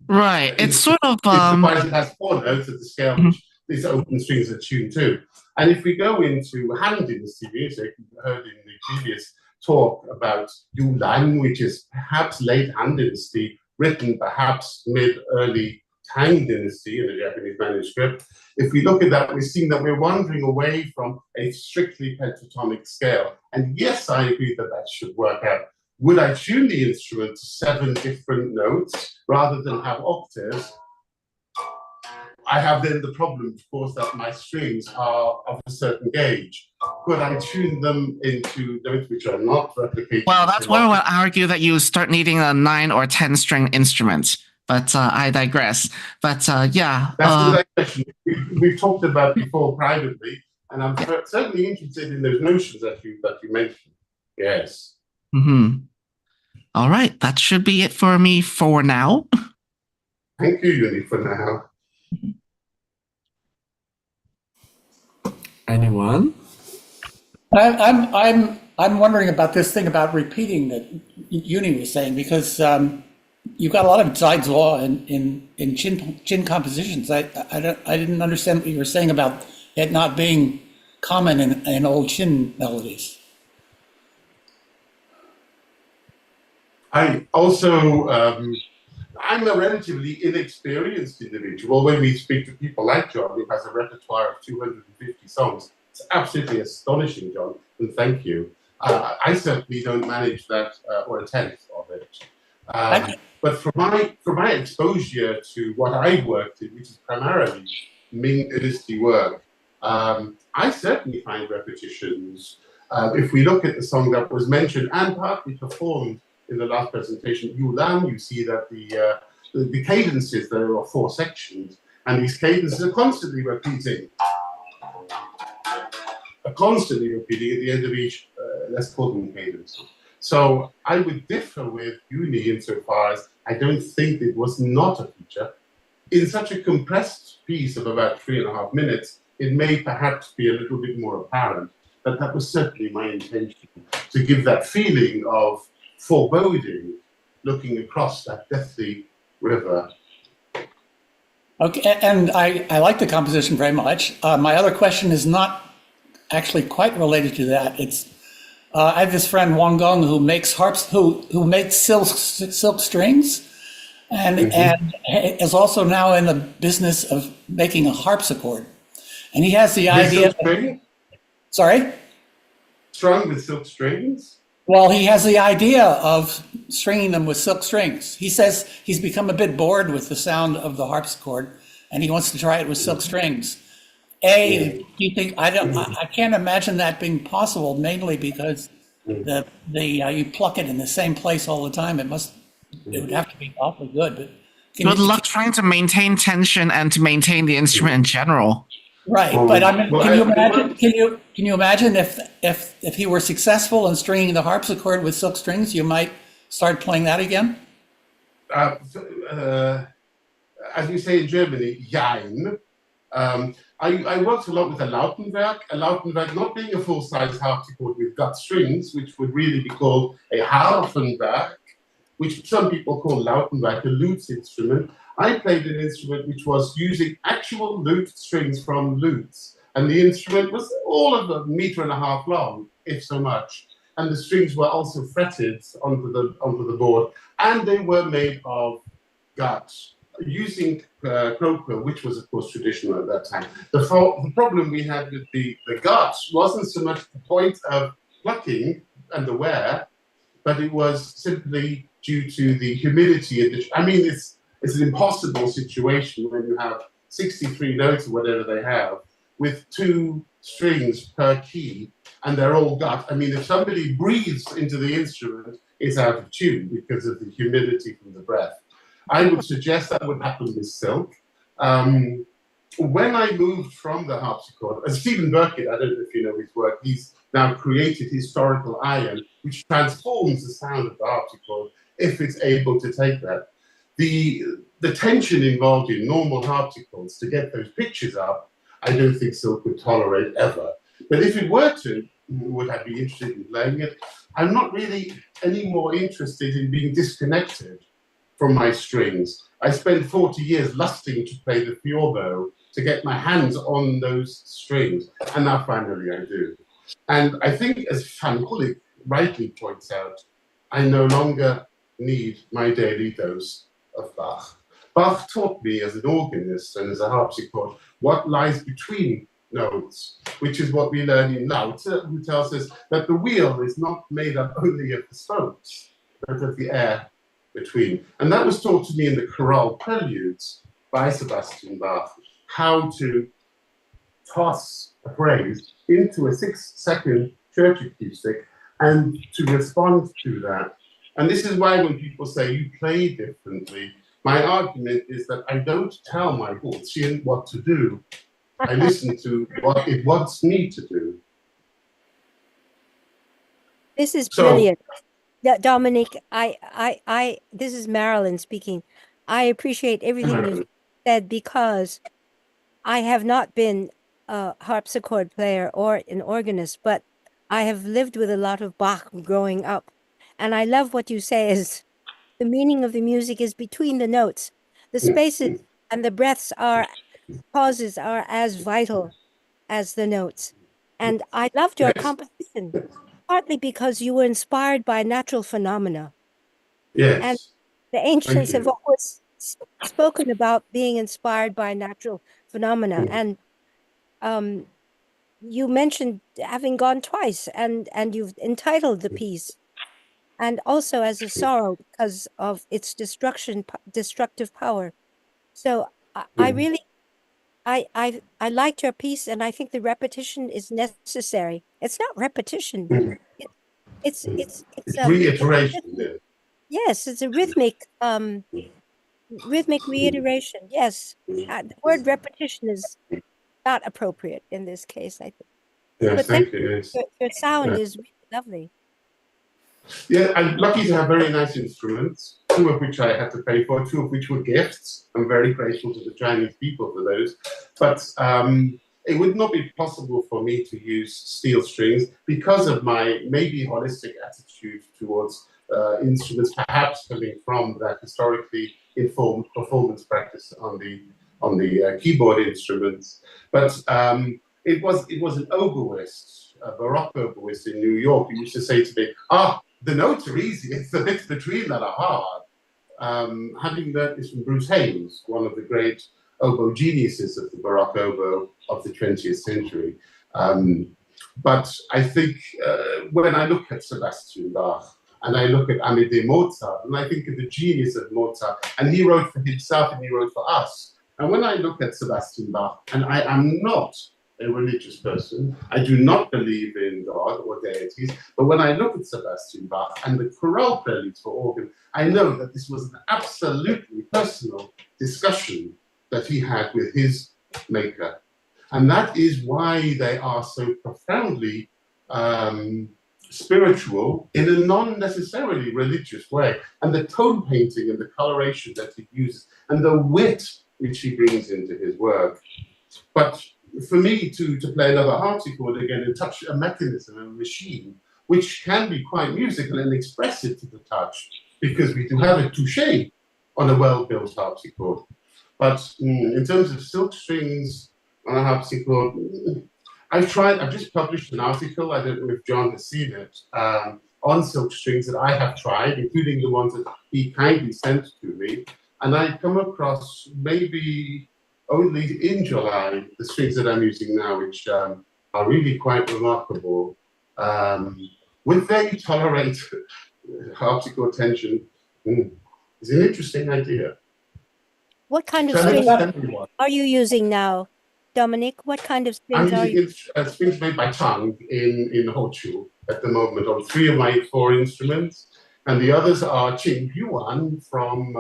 Right. It's sort of Insofar it has 4 notes at the scale which these open strings are tuned to. And if we go into Han Dynasty music, you heard in the previous talk about Yu Lan, which is perhaps late Han Dynasty, written perhaps mid-early Tang Dynasty in the Japanese manuscript. If we look at that, we're seeing that we're wandering away from a strictly pentatonic scale. And yes, I agree that that should work out. Would I tune the instrument to 7 different notes rather than have octaves? I have then the problem, of course, that my strings are of a certain gauge. Could I tune them into notes which are not replicated? Well, that's why I would argue that you start needing a 9 or 10 string instrument. But I digress. But yeah. That's the digression we've talked about before privately, and I'm certainly interested in those notions that you mentioned. Yes. All right, that should be it for me for now. Thank you, Yuni, for now. Anyone? I'm wondering about this thing about repeating that Uni was saying, because you've got a lot of Zaizuo in Qin compositions. I didn't understand what you were saying about it not being common in old Qin melodies. I also, I'm a relatively inexperienced individual. When we speak to people like John, who has a repertoire of 250 songs, it's absolutely astonishing, John, and thank you. I certainly don't manage that or a tenth of it. But for my exposure to what I worked in, which is primarily Ming Dynasty work, I certainly find repetitions. If we look at the song that was mentioned and partly performed in the last presentation, Yu Lan, you see that the cadences, there are 4 sections, and these cadences are constantly repeating. At the end of each, let's call them cadence. So I would differ with Uni insofar as I don't think it was not a feature. In such a compressed piece of about 3.5 minutes, it may perhaps be a little bit more apparent, but that was certainly my intention, to give that feeling of foreboding, looking across that deathly river. Okay, and I like the composition very much. My other question is not actually quite related to that. It's I have this friend Wang Gong who makes harps, who makes silk strings, and is also now in the business of making a harpsichord. And he has the idea. Sorry? Strung with silk strings? Well, he has the idea of stringing them with silk strings. He says he's become a bit bored with the sound of the harpsichord, and he wants to try it with silk strings. Do you think I can't imagine that being possible, mainly because you pluck it in the same place all the time. It would have to be awfully good. But good luck trying to maintain tension and to maintain the instrument in general. Right, but I mean, can you imagine if he were successful in stringing the harpsichord with silk strings, you might start playing that again? As we say in Germany, jein. I worked a lot with a Lautenwerk not being a full-size harpsichord with gut strings, which would really be called a Harfenwerk, which some people call Lautenwerk, a lute instrument. I played an instrument which was using actual lute strings from lutes, and the instrument was all of 1.5 meters long, if so much. And the strings were also fretted onto the board, and they were made of gut, using croker, which was of course traditional at that time. The problem we had with the gut wasn't so much the point of plucking and the wear, but it was simply due to the humidity. I mean, it's an impossible situation when you have 63 notes or whatever they have with 2 strings per key, and they're all gut. I mean, if somebody breathes into the instrument, it's out of tune because of the humidity from the breath. I would suggest that would happen with silk. When I moved from the harpsichord, Stephen Burkett, I don't know if you know his work, he's now created historical iron, which transforms the sound of the harpsichord if it's able to take that. The tension involved in normal harpsichords to get those pitches up, I don't think silk would tolerate ever. But if it were to, would I be interested in playing it? I'm not really any more interested in being disconnected from my strings. I spent 40 years lusting to play the fiorbo, to get my hands on those strings, and now finally I do. And I think, as Van Hullik rightly points out, I no longer need my daily dose of Bach. Bach taught me as an organist and as a harpsichord what lies between notes, which is what we learn in Laute, who tells us that the wheel is not made up only of the spokes, but of the air between. And that was taught to me in the chorale preludes by Sebastian Bach, how to toss a phrase into a 6-second church acoustic and to respond to that. And this is why when people say you play differently, my argument is that I don't tell my Gaussian what to do. I listen to what it wants me to do. This is brilliant. Dominic, this is Marilyn speaking. I appreciate everything you've said because I have not been a harpsichord player or an organist, but I have lived with a lot of Bach growing up. And I love what you say is the meaning of the music is between the notes. The spaces and the breaths pauses are as vital as the notes. And I loved your composition, partly because you were inspired by natural phenomena. Yes. And the ancients have always spoken about being inspired by natural phenomena. And you mentioned having gone twice, and you've entitled the piece, and also as a sorrow because of its destructive power. So I really, I liked your piece, and I think the repetition is necessary. It's not repetition. It's reiteration. Yes, it's a rhythmic reiteration. Yes, the word repetition is not appropriate in this case, I think. Yes, but thank you. Yes. Your sound is really lovely. Yeah, I'm lucky to have very nice instruments, 2 of which I had to pay for, 2 of which were gifts. I'm very grateful to the Chinese people for those. But it would not be possible for me to use steel strings because of my maybe holistic attitude towards instruments, perhaps coming from that historically informed performance practice on the keyboard instruments. But it was an oboist, a Baroque oboist in New York, who used to say to me, the notes are easy, it's the bits between that are hard. Having learned this from Bruce Haynes, one of the great oboe geniuses of the Baroque oboe of the 20th century. But I think when I look at Sebastian Bach, and I look at Amédée Mozart, and I think of the genius of Mozart, and he wrote for himself and he wrote for us. And when I look at Sebastian Bach, and I am not a religious person, I do not believe in God or deities, but when I look at Sebastian Bach and the chorale preludes for organ, I know that this was an absolutely personal discussion that he had with his maker. And that is why they are so profoundly spiritual in a non-necessarily religious way. And the tone painting and the coloration that he uses and the wit which he brings into his work. But for me to play another harpsichord again and touch a mechanism, a machine, which can be quite musical and expressive to the touch, because we do have a touché on a well-built harpsichord. But in terms of silk strings on a harpsichord, I've just published an article, I don't know if John has seen it, on silk strings that I have tried, including the ones that he kindly sent to me. And I come across maybe only in July the strings that I'm using now, which are really quite remarkable. With very tolerate harpsichord tension, it's an interesting idea. What kind of strings are you using now, Dominic? What kind of strings are you? Strings made by Tang in Hochu at the moment on 3 of my 4 instruments, and the others are Qing Yuan from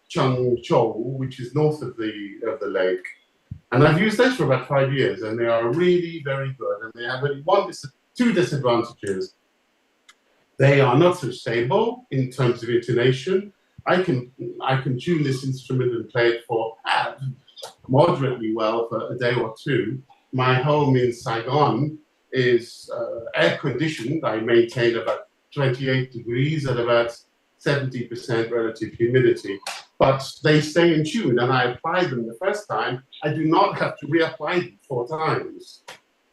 Chengzhou, which is north of the lake. And I've used those for about 5 years, and they are really very good. And they have only 2 disadvantages. They are not so stable in terms of intonation. I can tune this instrument and play it for moderately well for a day or 2. My home in Saigon is air conditioned. I maintain about 28 degrees at about 70% relative humidity, but they stay in tune, and I apply them the first time. I do not have to reapply them 4 times.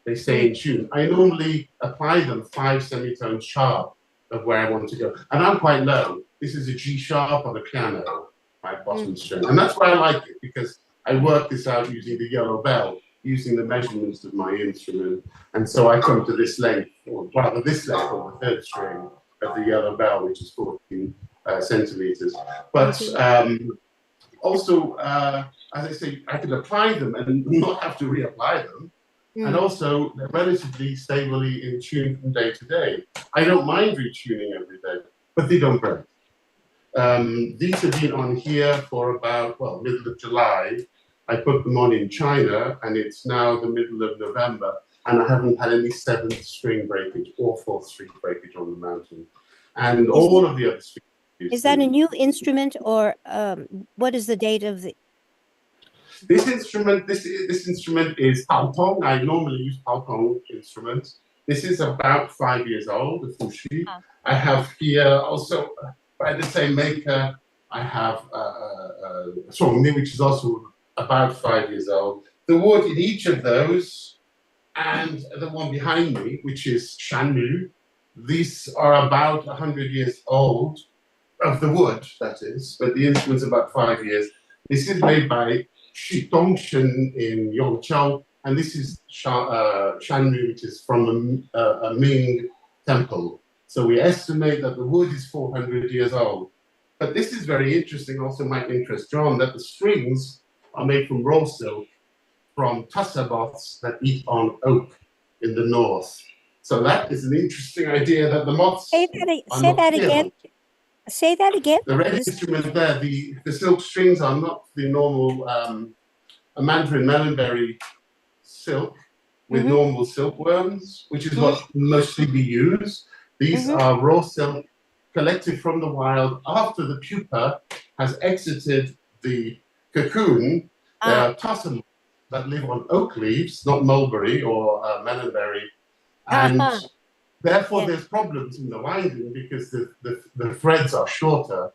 They stay in tune. I normally apply them 5 semitones sharp of where I want to go, and I'm quite low. This is a G sharp on the piano, my bottom string, and that's why I like it, because I work this out using the yellow bell, using the measurements of my instrument, and so I come to this length, or rather this length on the 3rd string of the yellow bell, which is 14 centimeters. But also, as I say, I can apply them and not have to reapply them. And also, they're relatively stably in tune from day to day. I don't mind retuning every day, but they don't break. These have been on here for about, well, middle of July. I put them on in China, and it's now the middle of November, and I haven't had any 7th string breakage or 4th string breakage on the mountain. And all of the other strings. Is that a new instrument, or what is the date of the? This instrument is Paotong. I normally use Paotong instruments. This is about 5 years old, the Fushi. I have here also, by the same maker, I have Songni, which is also about 5 years old. The wood in each of those, and the one behind me, which is Shanmu, these are about 100 years old, of the wood, that is, but the instrument's about 5 years. This is made by Shidongshen in Yongqiao, and this is Shanmu, which is from a Ming temple. So we estimate that the wood is 400 years old. But this is very interesting, also might interest John, that the strings are made from raw silk from tussoboths that eat on oak in the north. So that is an interesting idea, that the moths Say that again. Say that again. The red instrument there, the silk strings are not the normal mandarin melonberry silk with normal silkworms, which is what mostly we use. These are raw silk collected from the wild after the pupa has exited the cocoon. They are tussoboths that live on oak leaves, not mulberry or melonberry. And therefore, there's problems in the winding because the threads are shorter.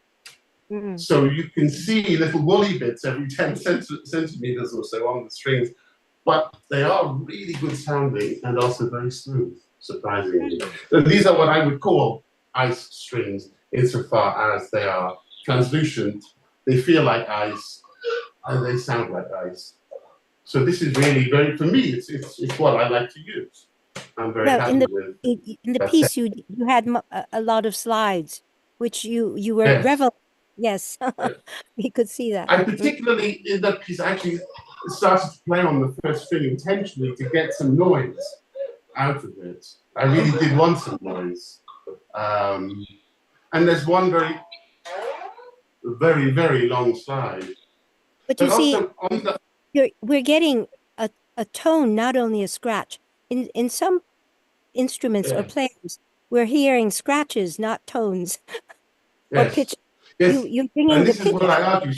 So you can see little woolly bits every 10 centimeters or so on the strings, but they are really good sounding and also very smooth, surprisingly. So these are what I would call ice strings, insofar as they are translucent, they feel like ice, and they sound like ice. So this is really very, for me, it's what I like to use. I'm very happy with. In the piece, you had a lot of slides, which you were revel. Yes, we could see that. I particularly in that piece actually started to play on the first string intentionally to get some noise out of it. I really did want some noise, and there's one very, very long slide. But you see, we're getting a tone, not only a scratch. In some instruments or players, we're hearing scratches, not tones or pitch. Yes. You're bringing and this the is what I argue.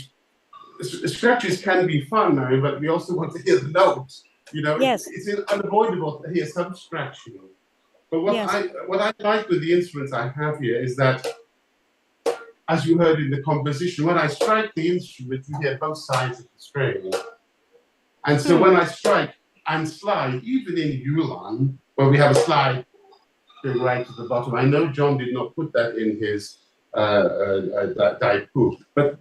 Scratches can be fun, Mary, but we also want to hear the notes. You know, it's unavoidable to hear some scratching. But what I like with the instruments I have here is that, as you heard in the composition, when I strike the instrument, you hear both sides of the string. And so when I strike and slide, even in Yulan, where we have a slide going right to the bottom, I know John did not put that in his daiku, but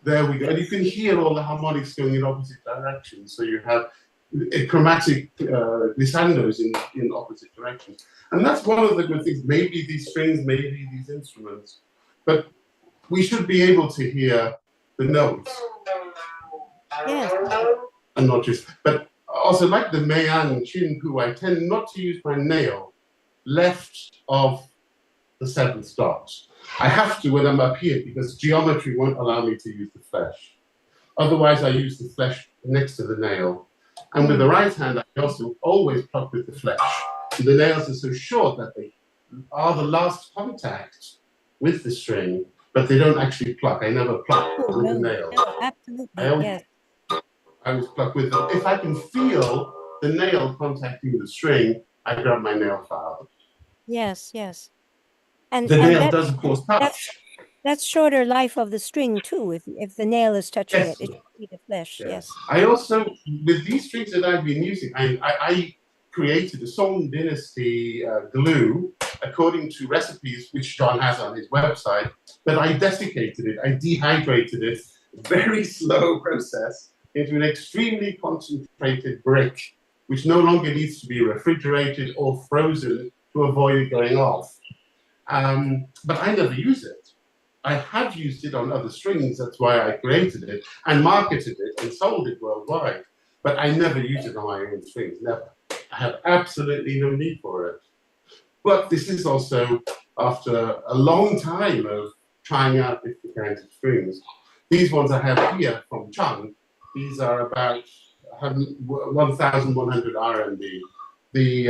there we go. And you can hear all the harmonics going in opposite directions. So you have a chromatic glissandos in opposite directions. And that's one of the good things. Maybe these strings, maybe these instruments, but we should be able to hear the notes. And not just, but also like the Meian Chinpu, I tend not to use my nail left of the 7th dot. I have to when I'm up here because geometry won't allow me to use the flesh. Otherwise, I use the flesh next to the nail. And with the right hand, I also always pluck with the flesh. And the nails are so short that they are the last contact with the string, but they don't actually pluck. I never pluck with the nail. Absolutely, I always pluck with them. If I can feel the nail contacting the string, I grab my nail file. Yes. And The nail that does, of course, touch. that's shorter life of the string too. If the nail is touching Yes. it should be the flesh. Yeah. Yes. I also, with these strings that I've been using, I created a Song Dynasty glue according to recipes which John has on his website, but I desiccated it, I dehydrated it, very slow process, into an extremely concentrated brick, which no longer needs to be refrigerated or frozen to avoid it going off. But I never use it. I have used it on other strings, that's why I created it, and marketed it and sold it worldwide. But I never use it on my own strings, never. I have absolutely no need for it. But this is also after a long time of trying out different kinds of strings. These ones I have here from Chung, these are about 1,100 RMB. The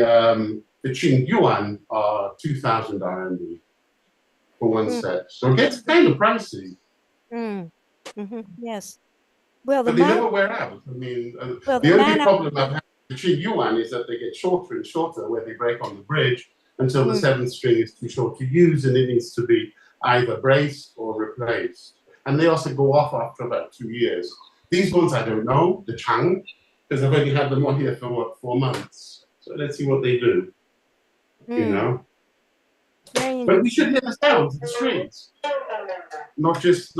Qing Yuan are 2,000 RMB for one set. So it gets kind of pricey. Yes. Well, but they never wear out. I mean, the only problem I've had with the Qing Yuan is that they get shorter and shorter where they break on the bridge until the seventh string is too short to use and it needs to be either braced or replaced. And they also go off after about 2 years. These ones I don't know, the Chang, because I've only had them on here for what, 4 months. So let's see what they do. You know? But we should hear the sounds of the strings. Not just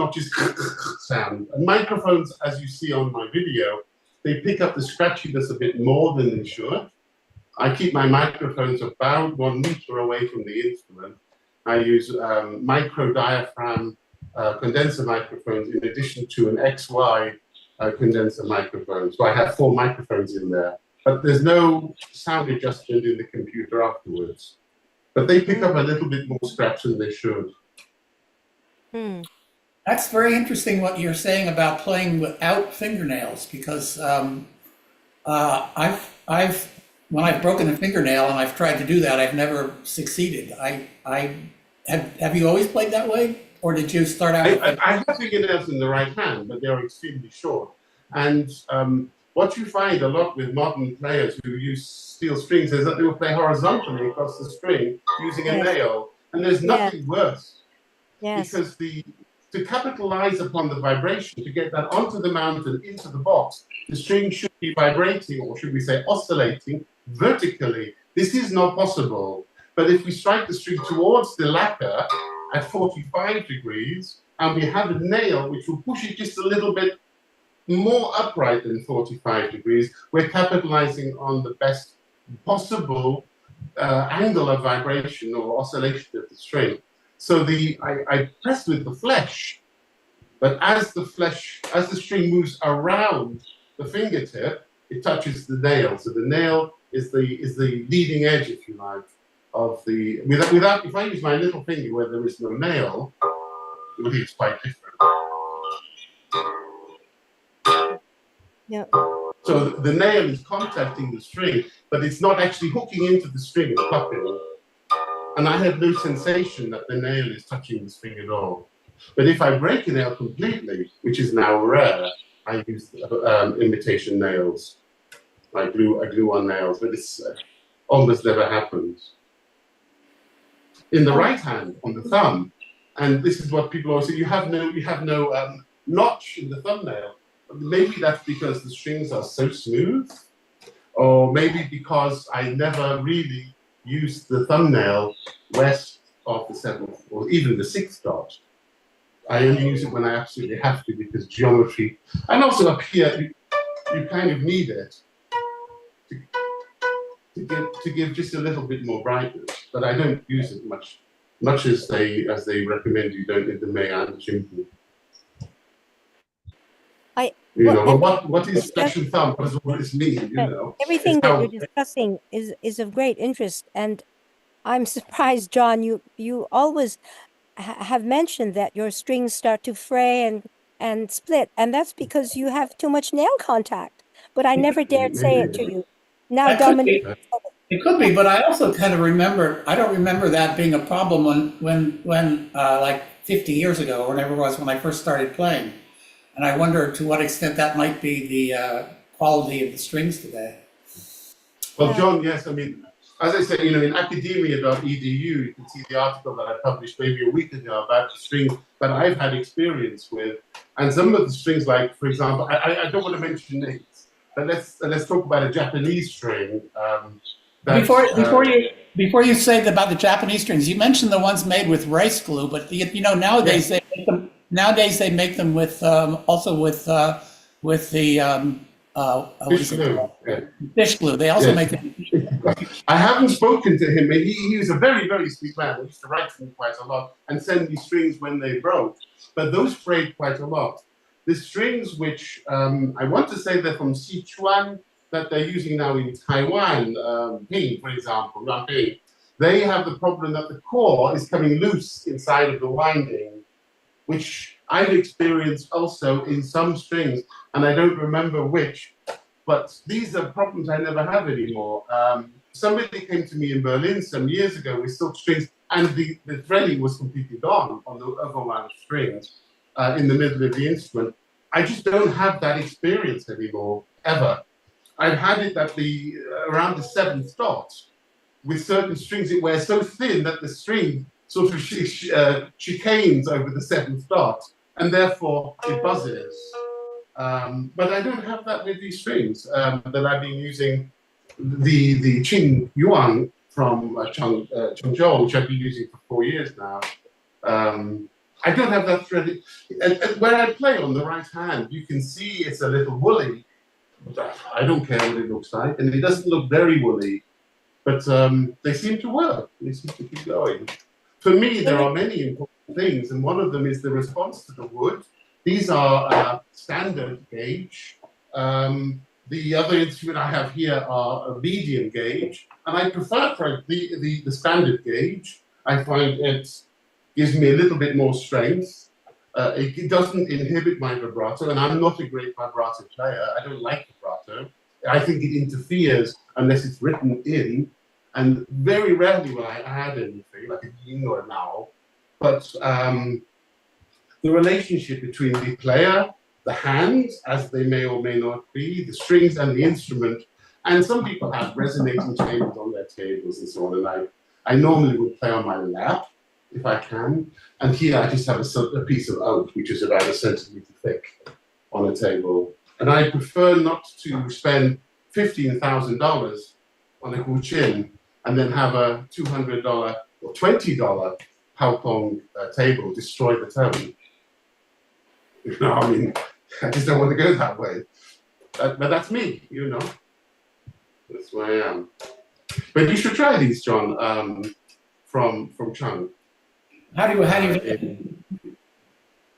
sound. And microphones, as you see on my video, they pick up the scratchiness a bit more than they should. I keep my microphones about 1 meter away from the instrument. I use micro diaphragm condenser microphones in addition to an XY condenser microphone. So I have 4 microphones in there, but there's no sound adjustment in the computer afterwards. But they pick up a little bit more scratch than they should. That's very interesting what you're saying about playing without fingernails, because when I've broken a fingernail and I've tried to do that, I've never succeeded. Have you always played that way, or did you start out? I have fingernails in the right hand, but they're extremely short. And what you find a lot with modern players who use steel strings is that they will play horizontally across the string using a nail, and there's nothing worse. Because to capitalize upon the vibration, to get that onto the mount and into the box, the string should be vibrating, or should we say oscillating, vertically. This is not possible. But if we strike the string towards the lacquer at 45 degrees, and we have a nail which will push it just a little bit more upright than 45 degrees, we're capitalizing on the best possible angle of vibration or oscillation of the string. So I press with the flesh, but as the string moves around the fingertip, it touches the nail. So the nail is the leading edge, if you like, of the without. If I use my little finger where there is no nail, it will be quite different. Yeah. So the nail is contacting the string, but it's not actually hooking into the string and plucking. And I have no sensation that the nail is touching the string at all. But if I break a nail completely, which is now rare, I use imitation nails. I glue on nails, but it's almost never happens. In the right hand, on the thumb, and this is what people always say: you have no notch in the thumbnail. Maybe that's because the strings are so smooth, or maybe because I never really used the thumbnail west of the 7th or even the 6th dot. I only use it when I absolutely have to, because geometry, and also up here, you kind of need it to give just a little bit more brightness. But I don't use it much as they recommend you don't need the Mei and Chimpu. What is section thumb? What does all this mean? Everything that you're discussing is of great interest, and I'm surprised, John. You always have mentioned that your strings start to fray and split, and that's because you have too much nail contact. But I never dared say it to you. Now, Dominic. It could be, but I also kind of remember. I don't remember that being a problem when like 50 years ago or whatever it was when I first started playing. And I wonder to what extent that might be the quality of the strings today. Well, John, yes. I mean, as I said, in academia.edu, you can see the article that I published maybe a week ago about the strings that I've had experience with. And some of the strings, like, for example, I don't want to mention names, but let's talk about a Japanese string. Before you say about the Japanese strings, you mentioned the ones made with rice glue, but nowadays Yes. they make them with also with the what Fish is it? glue. Yeah. Fish glue. They also Yes. make them. I haven't spoken to him. He was a very, very sweet man. He used to write to me quite a lot and send me strings when they broke. But those frayed quite a lot. The strings, which I want to say they're from Sichuan, that they're using now in Taiwan, Ping, for example, Ping, they have the problem that the core is coming loose inside of the winding, which I've experienced also in some strings, and I don't remember which. But these are problems I never have anymore. Somebody came to me in Berlin some years ago with silk strings, and the threading was completely gone on the overwound strings in the middle of the instrument. I just don't have that experience anymore, ever. I've had it at around the seventh dot. With certain strings, it wears so thin that the string sort of chicanes over the seventh dot, and therefore it buzzes. But I don't have that with these strings that I've been using. The Qing Yuan from Chengzhou, which I've been using for 4 years now. I don't have that thread. And where I play on the right hand, you can see it's a little woolly. I don't care what it looks like, and it doesn't look very woolly, but they seem to work. They seem to keep going. For me, there are many important things, and one of them is the response to the wood. These are standard gauge. The other instrument I have here are a medium gauge, and I prefer the standard gauge. I find it gives me a little bit more strength. It doesn't inhibit my vibrato, and I'm not a great vibrato player. I don't like vibrato. I think it interferes unless it's written in, and very rarely will I add anything, like a yin or a now. But the relationship between the player, the hands, as they may or may not be, the strings and the instrument, and some people have resonating chambers on their tables and so on, and I normally would play on my lap, if I can, and here I just have a piece of oak, which is about 1 centimeter thick, on a table. And I prefer not to spend $15,000 on a guqin and then have a $200 or $20 Palpong table destroy the tone. I mean, I just don't want to go that way. But that's me, That's where I am. But you should try these, John, from Chung. How do you?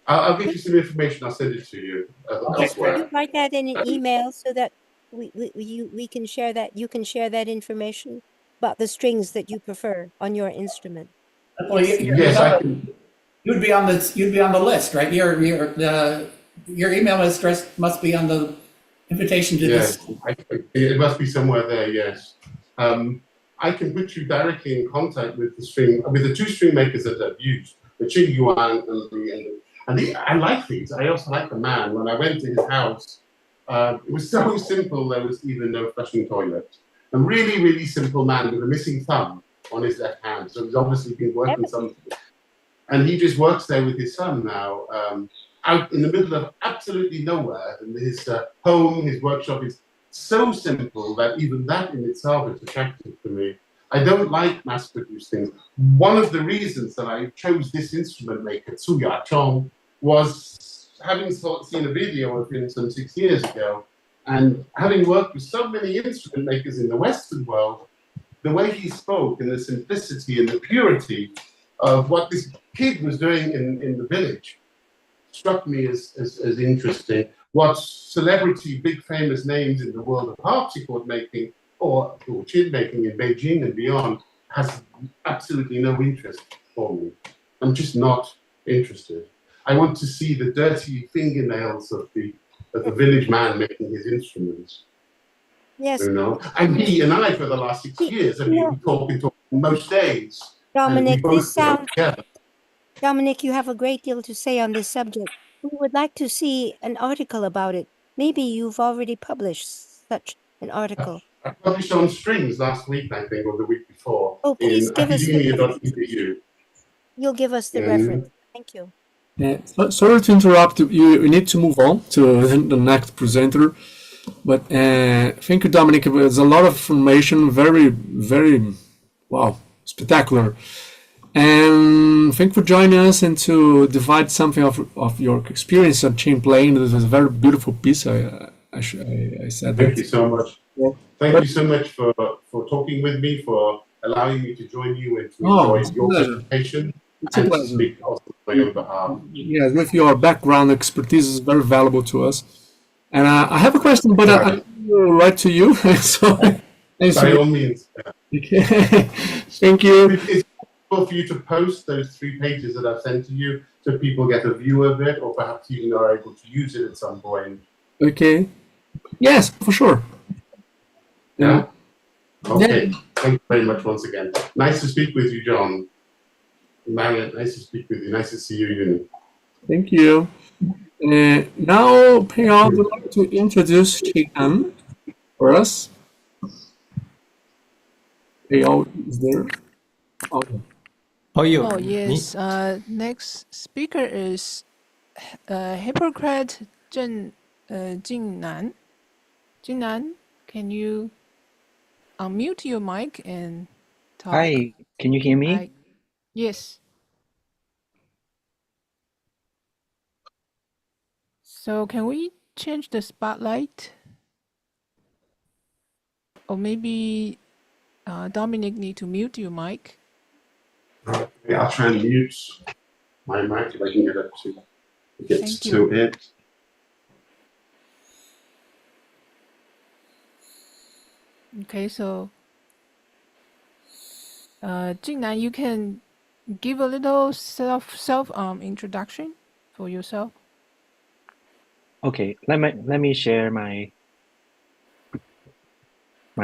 I'll give you some information. I'll send it to you elsewhere. Can you write that in an email so that we can share that? You can share that information about the strings that you prefer on your instrument. Well, yes, I can. You'd be on the list, right? Your email address must be on the invitation to yes, this. It must be somewhere there. Yes, I can put you directly in contact with the two string makers that I've used, the Qing Yuan and I like these. I also like the man. When I went to his house, it was so simple. There was even no flushing toilet. A really, really simple man with a missing thumb on his left hand. So he's obviously been working something. And he just works there with his son now, out in the middle of absolutely nowhere. And his home, his workshop is so simple that even that in itself is attractive to me. I don't like mass-produced things. One of the reasons that I chose this instrument maker, Tsuya Chong, was having seen a video of him some 6 years ago, and having worked with so many instrument makers in the Western world, the way he spoke and the simplicity and the purity of what this kid was doing in the village struck me as interesting. What celebrity, big famous names in the world of harpsichord making or chin making in Beijing and beyond has absolutely no interest for me. I'm just not interested. I want to see the dirty fingernails of the village man making his instruments. Yes. And he and I for the last 6 years have been talking most days. Dominic, Dominic, you have a great deal to say on this subject. We would like to see an article about it. Maybe you've already published such an article. I published on strings last week, I think, or the week before, Oh, please in give us the reference. academia.edu. You'll give us the reference. Thank you. Sorry to interrupt. You need to move on to the next presenter. But thank you, Dominic. There's a lot of information. Very, very, wow, spectacular. And thank you for joining us and to divide something of your experience on chain playing. This is a very beautiful piece. I said that. Thank you so much. Yeah. Thank you so much for talking with me, for allowing me to join you and to enjoy It's a your pleasure. presentation It's a and to pleasure. speak also on my own behalf. Yes, with your background expertise is very valuable to us. And I have a question, but I will write to you. So, By all means. thank you. It's possible for you to post those 3 pages that I've sent to you so people get a view of it, or perhaps even are able to use it at some point. Okay. Yes, for sure. Yeah? Okay. Yeah. Thank you very much once again. Nice to speak with you, John. Marion, nice to speak with you. Nice to see you, Uni. Thank you. Now, Payal would like to introduce Chian for us. Payal is there. Okay. Oh, you. Oh, me? yes. Next speaker is Hippocrates Jingnan. Jingnan, can you unmute your mic and talk? Hi, can you hear me? Hi. Yes. So can we change the spotlight? Or maybe Dominic need to mute your mic. Okay, I'll try and mute my mic if I can get Thank to you. it. Okay, so Jingnan, you can give a little self introduction for yourself. Okay, let me share my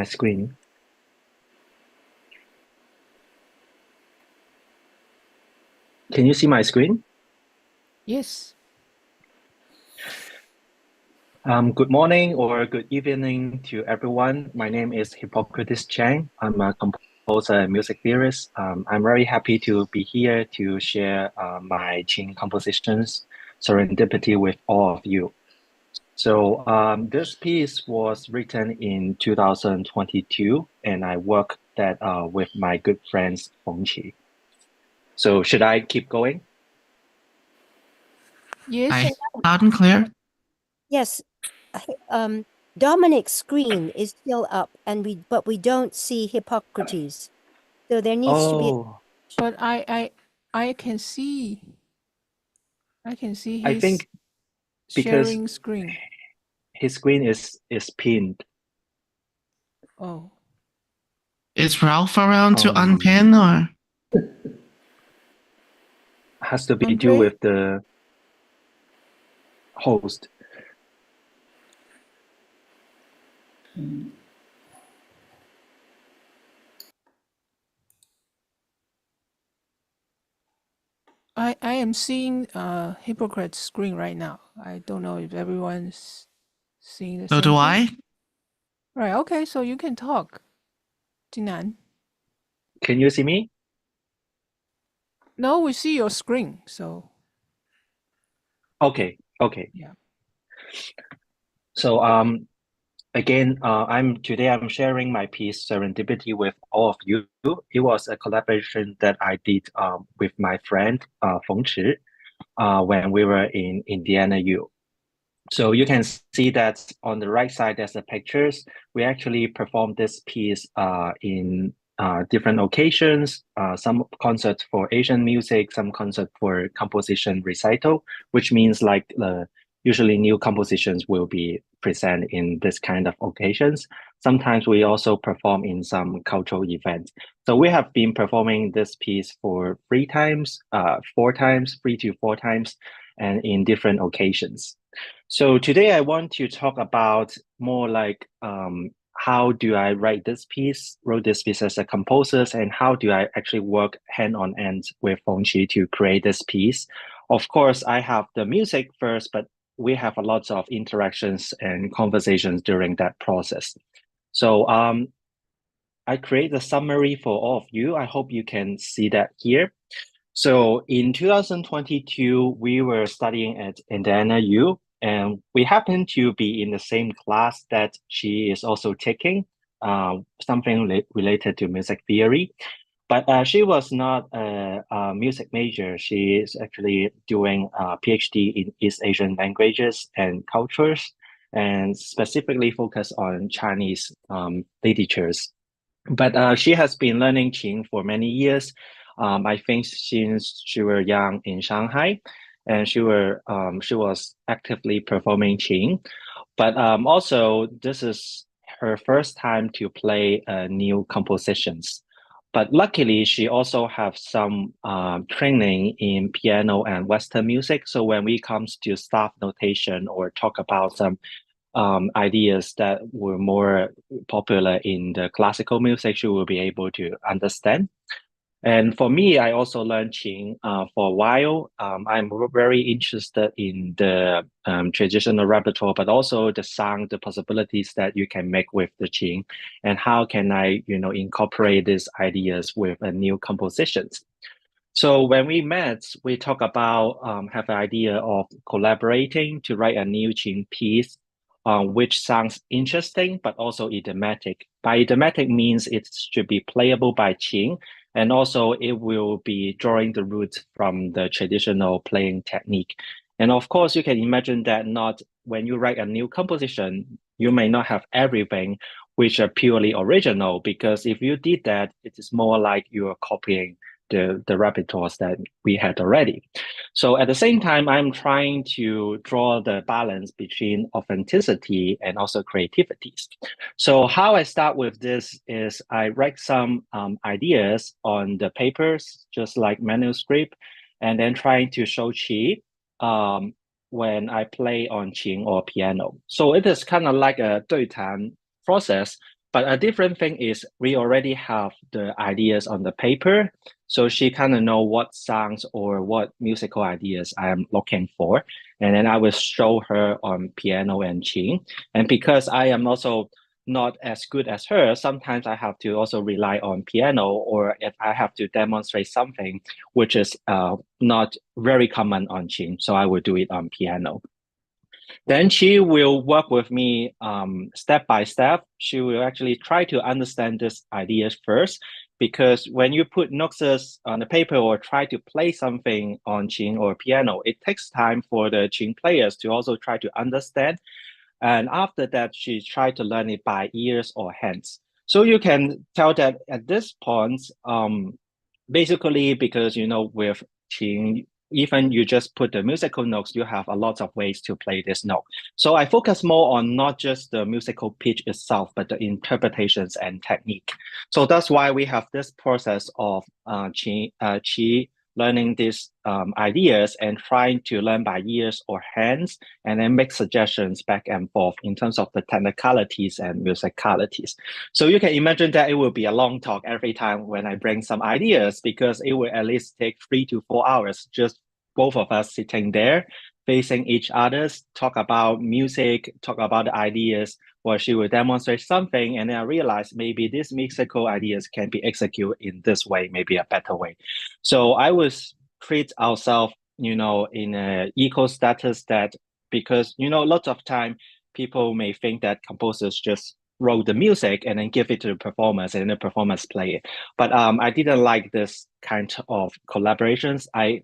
screen. Can you see my screen? Yes. Good morning or good evening to everyone. My name is Hippocrates Chang. I'm a composer and music theorist. I'm very happy to be here to share my chain compositions, Serendipity, with all of you. So this piece was written in 2022, and I worked that with my good friends Feng Qi. So should I keep going? Yes. Hi, loud and clear. Yes. Dominic's screen is still up, but we don't see Hippocrates. So there needs to be. Oh, But I can see. I can see I his think because sharing screen. his screen is pinned. Oh. Is Ralph around to Um, unpin or? has to be Andre? due with the host. I am seeing Hippocrates screen right now. I don't know if everyone's seeing the So same do thing. I. Right, okay, so you can talk. Jinan. Can you see me? No, we see your screen, so Okay, okay. yeah. So again, I'm sharing my piece Serendipity with all of you. It was a collaboration that I did with my friend Feng Chi when we were in Indiana U. So you can see that on the right side, there's the pictures. We actually performed this piece in different occasions, some concerts for Asian music, some concert for composition recital, which means like usually new compositions will be presented in this kind of occasions. Sometimes we also perform in some cultural events. So we have been performing this piece for 3 times, 4 times, 3 to 4 times, and in different occasions. So today I want to talk about more like how do I wrote this piece as a composer, and how do I actually work hand on hand with Feng Qi to create this piece. Of course, I have the music first, but we have a lot of interactions and conversations during that process. So I create a summary for all of you. I hope you can see that here. So in 2022, we were studying at Indiana U, and we happened to be in the same class that she is also taking, something related to music theory. But she was not a music major. She is actually doing a PhD in East Asian languages and cultures, and specifically focused on Chinese literatures. But she has been learning Qing for many years. I think since she was young in Shanghai, and she was actively performing Qing. But also, this is her first time to play new compositions. But luckily, she also have some training in piano and Western music. So when we comes to staff notation or talk about some ideas that were more popular in the classical music, she will be able to understand. And for me, I also learned Qing for a while. I'm very interested in the traditional repertoire, but also the sound, the possibilities that you can make with the Qing, and how can I, incorporate these ideas with a new compositions. So when we met, we talk about have an idea of collaborating to write a new Qing piece, which sounds interesting but also idiomatic. By idiomatic means it should be playable by Qing, and also it will be drawing the roots from the traditional playing technique. And of course, you can imagine that not when you write a new composition, you may not have everything which are purely original, because if you did that, it is more like you are copying the repertoires that we had already. So at the same time, I'm trying to draw the balance between authenticity and also creativity. So how I start with this is I write some ideas on the papers, just like manuscript, and then trying to show Qi when I play on Qing or piano. So it is kind of like a 对谈 process. But a different thing is we already have the ideas on the paper. So she kind of know what sounds or what musical ideas I am looking for. And then I will show her on piano and Qing. And because I am also not as good as her, sometimes I have to also rely on piano, or if I have to demonstrate something which is not very common on Qing, so I will do it on piano. Then she will work with me step by step. She will actually try to understand these ideas first, because when you put notes on the paper or try to play something on Qing or piano, it takes time for the Qing players to also try to understand. And after that, she tried to learn it by ears or hands. So you can tell that at this point, basically, because with Qing, even you just put the musical notes, you have a lot of ways to play this note. So I focus more on not just the musical pitch itself, but the interpretations and technique. So that's why we have this process of Qi learning these ideas and trying to learn by ears or hands, and then make suggestions back and forth in terms of the technicalities and musicalities. So you can imagine that it will be a long talk every time when I bring some ideas, because it will at least take 3 to 4 hours, just both of us sitting there, facing each other, talk about music, talk about the ideas, or she will demonstrate something, and then I realize maybe these musical ideas can be executed in this way, maybe a better way. So I was treat ourselves, in a equal status, that because, lots of time people may think that composers just wrote the music and then give it to the performers and the performers play it. But I didn't like this kind of collaborations. I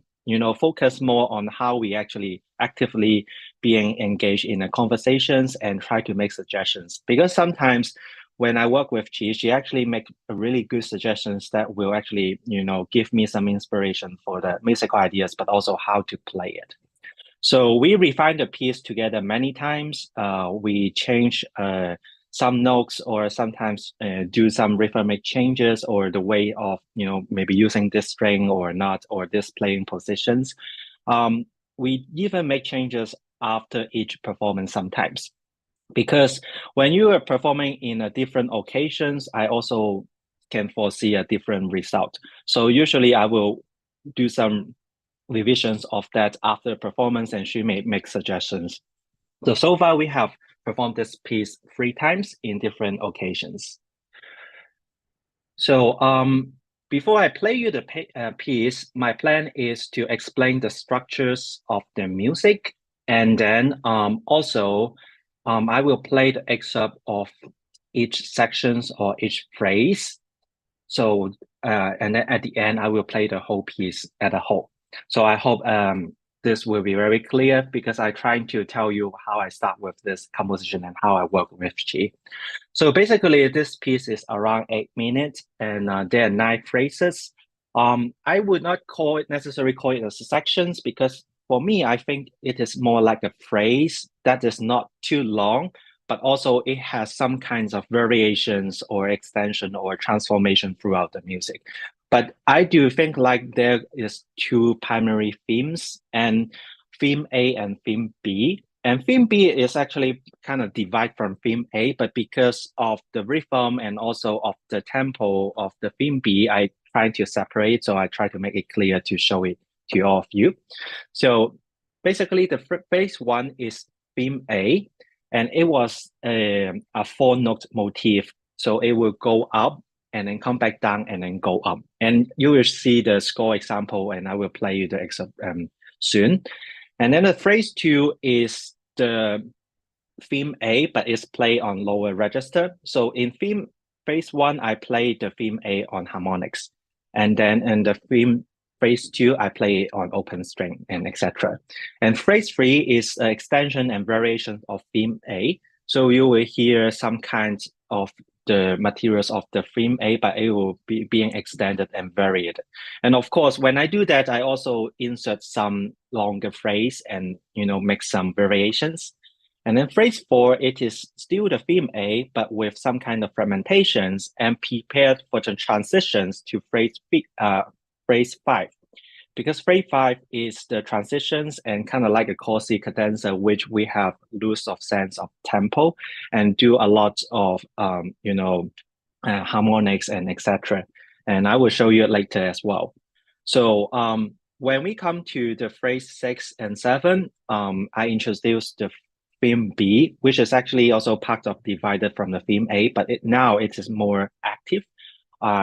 focus more on how we actually actively being engaged in the conversations and try to make suggestions. Because sometimes when I work with Chi, she actually make really good suggestions that will actually, give me some inspiration for the musical ideas, but also how to play it. So we refine the piece together many times. We change some notes, or sometimes do some rhythmic changes, or the way of, maybe using this string or not, or this playing positions. We even make changes after each performance sometimes, because when you are performing in a different occasions, I also can foresee a different result. So usually I will do some revisions of that after performance, and she may make suggestions. So far we have perform this piece 3 times in different occasions. So before I play you the piece, my plan is to explain the structures of the music, and then also I will play the excerpt of each sections or each phrase. So and then at the end, I will play the whole piece as a whole. So I hope this will be very clear, because I trying to tell you how I start with this composition and how I work with Qi. So basically, this piece is around 8 minutes, and there are 9 phrases. I would not necessarily call it as sections, because for me, I think it is more like a phrase that is not too long, but also it has some kinds of variations or extension or transformation throughout the music. But I do think like there is 2 primary themes, and theme A and theme B. And theme B is actually kind of divided from theme A, but because of the rhythm and also of the tempo of the theme B, I try to separate. So I try to make it clear to show it to all of you. So basically, the phase 1 is theme A, and it was a 4-note motif. So it will go up and then come back down and then go up. And you will see the score example, and I will play you the excerpt soon. And then the phrase 2 is the theme A, but it's played on lower register. So in phrase 1, I play the theme A on harmonics. And then in the phrase 2, I play it on open string, and etc. And phrase 3 is an extension and variation of theme A. So you will hear some kinds of the materials of the theme A, but it will be being extended and varied. And of course, when I do that, I also insert some longer phrase and make some variations. And then phrase 4, it is still the theme A, but with some kind of fragmentations and prepared for the transitions to phrase 5. Because phrase 5 is the transitions and kind of like a corsi cadenza, which we have loose of sense of tempo and do a lot of harmonics and etc. And I will show you it later as well. So when we come to the phrase 6 and 7, I introduce the theme B, which is actually also part of divided from the theme A, but now it is more active,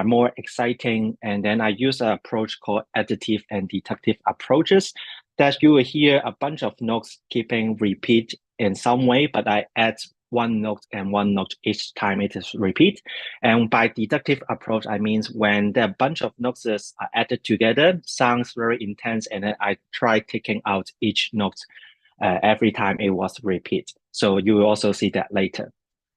more exciting. And then I use an approach called additive and deductive approaches, that you will hear a bunch of notes keeping repeat in some way, but I add 1 note and 1 note each time it is repeat. And by deductive approach, I mean when the bunch of notes are added together, sounds very intense, and then I try taking out each note every time it was repeat. So you will also see that later.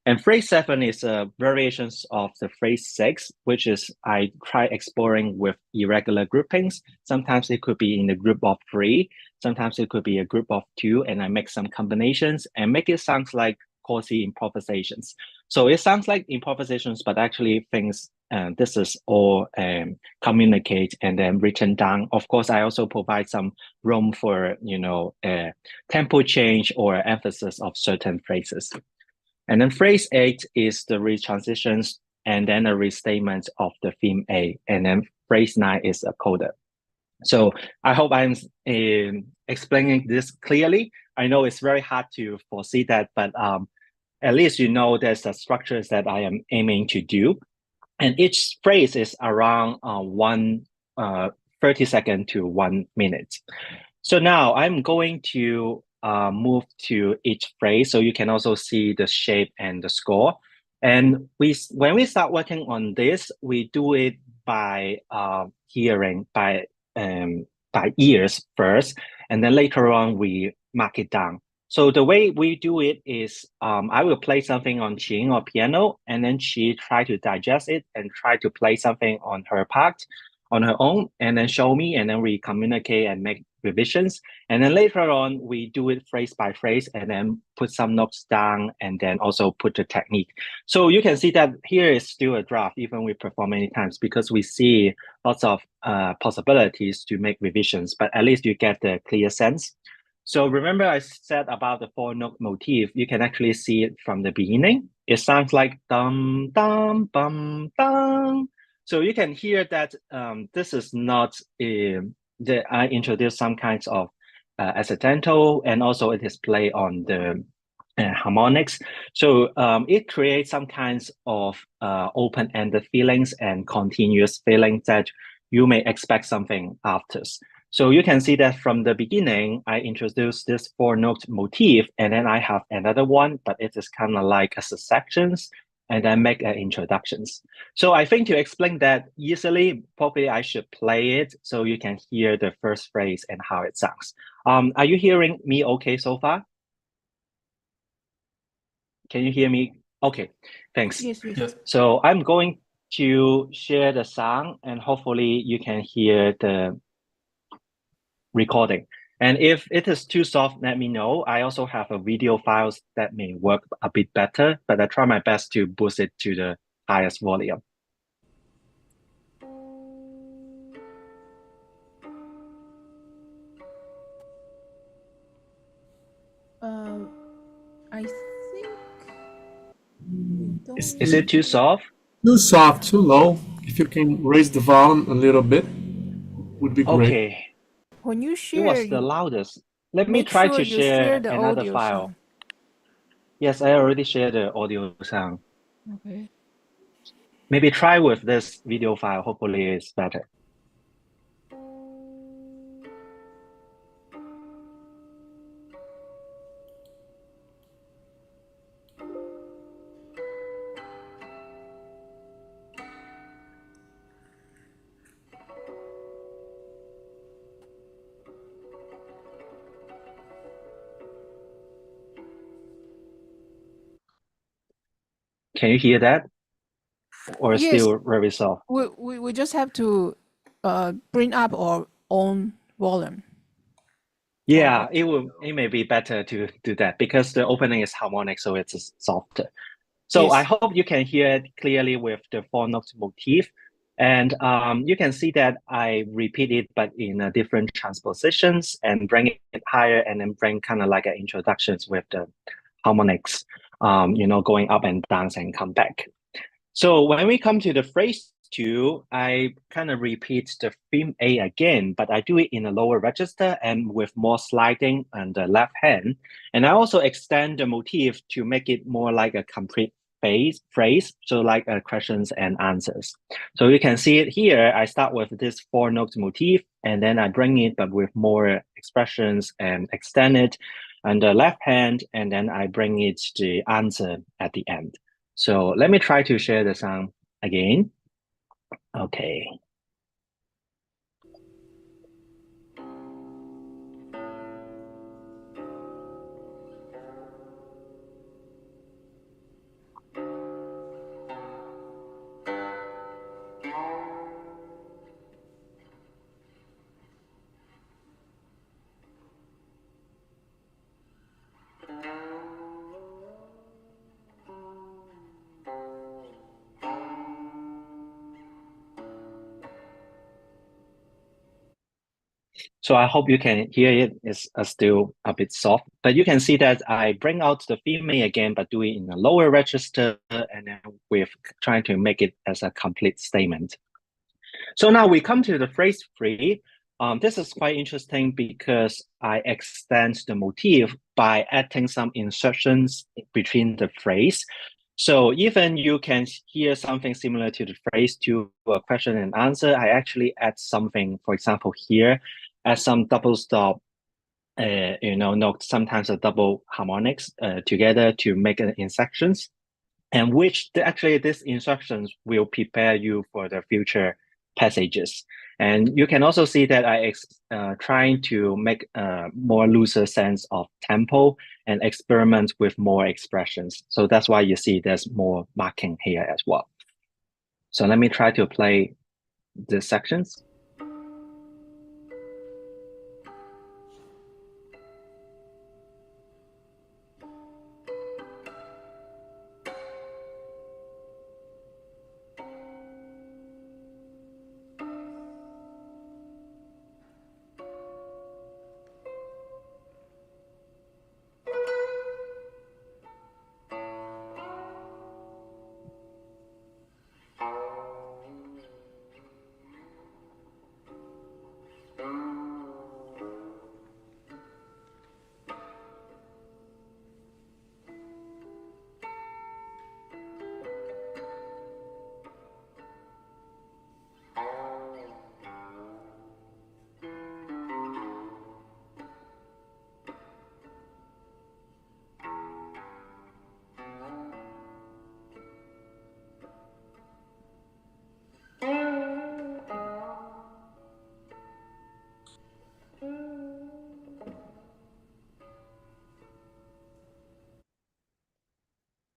And phrase 7 is variations of the phrase 6, which is I try exploring with irregular groupings. Sometimes it could be in a group of 3, sometimes it could be a group of 2, and I make some combinations and make it sound like corsi improvisations. So it sounds like improvisations, but actually things, this is all communicate and then written down. Of course, I also provide some room for, tempo change or emphasis of certain phrases. And then phrase 8 is the retransitions and then a restatement of the theme A. And then phrase 9 is a coda. So I hope I'm explaining this clearly. I know it's very hard to foresee that, but at least there's the structures that I am aiming to do. And each phrase is around 30 seconds to 1 minute. So now I'm going to move to each phrase, so you can also see the shape and the score. And when we start working on this, we do it by hearing, by ears first, and then later on we mark it down. So the way we do it is I will play something on qin or piano, and then she try to digest it and try to play something on her part, on her own, and then show me, and then we communicate and make revisions. And then later on, we do it phrase by phrase and then put some notes down and then also put the technique. So you can see that here is still a draft, even we perform many times, because we see lots of possibilities to make revisions, but at least you get the clear sense. So remember I said about the 4-note motif, you can actually see it from the beginning. It sounds like dum, dum, bum, dum. So you can hear that this is not I introduced some kinds of accidental, and also it is played on the harmonics. So it creates some kinds of open-ended feelings and continuous feelings that you may expect something after. So you can see that from the beginning, I introduced this 4-note motif, and then I have another one, but it is kind of like a sections, and then make introductions. So I think to explain that easily, probably I should play it so you can hear the first phrase and how it sounds. Are you hearing me okay so far? Can you hear me? Okay, thanks. Yes, yes. Yes. So I'm going to share the sound and hopefully you can hear the recording. And if it is too soft, let me know. I also have a video files that may work a bit better, but I try my best to boost it to the highest volume. I think we don't. Is it too soft? Too soft, too low. If you can raise the volume a little bit, would be great. Okay, When you it share, was the you loudest. Let me make try sure to you share share the another audio file. sound. Yes, I already shared the audio sound. Okay. Maybe try with this video file. Hopefully it's better. Can you hear that? Or Yes, still very soft? we just have to bring up our own volume. Yeah, it may be better to do that because the opening is harmonic, so it's softer. So I Yes. hope you can hear it clearly with the 4-note motif. And you can see that I repeat it, but in different transpositions and bring it higher and then bring kind of like an introductions with the harmonics, going up and down and come back. So when we come to the phrase 2, I kind of repeat the theme A again, but I do it in a lower register and with more sliding on the left hand. And I also extend the motif to make it more like a complete phrase, so like questions and answers. So you can see it here. I start with this 4-note motif, and then I bring it, but with more expressions and extend it on the left hand, and then I bring it to the answer at the end. So let me try to share the sound again. Okay. So I hope you can hear it. It's still a bit soft, but you can see that I bring out the female again, but do it in a lower register and then with trying to make it as a complete statement. So now we come to the phrase 3. This is quite interesting because I extend the motif by adding some insertions between the phrase. So even you can hear something similar to the phrase to a question and answer, I actually add something, for example, here, add some double stop, note, sometimes a double harmonics together to make an insertions, and which actually these instructions will prepare you for the future passages. And you can also see that I trying to make a more looser sense of tempo and experiment with more expressions. So that's why you see there's more marking here as well. So let me try to play the sections.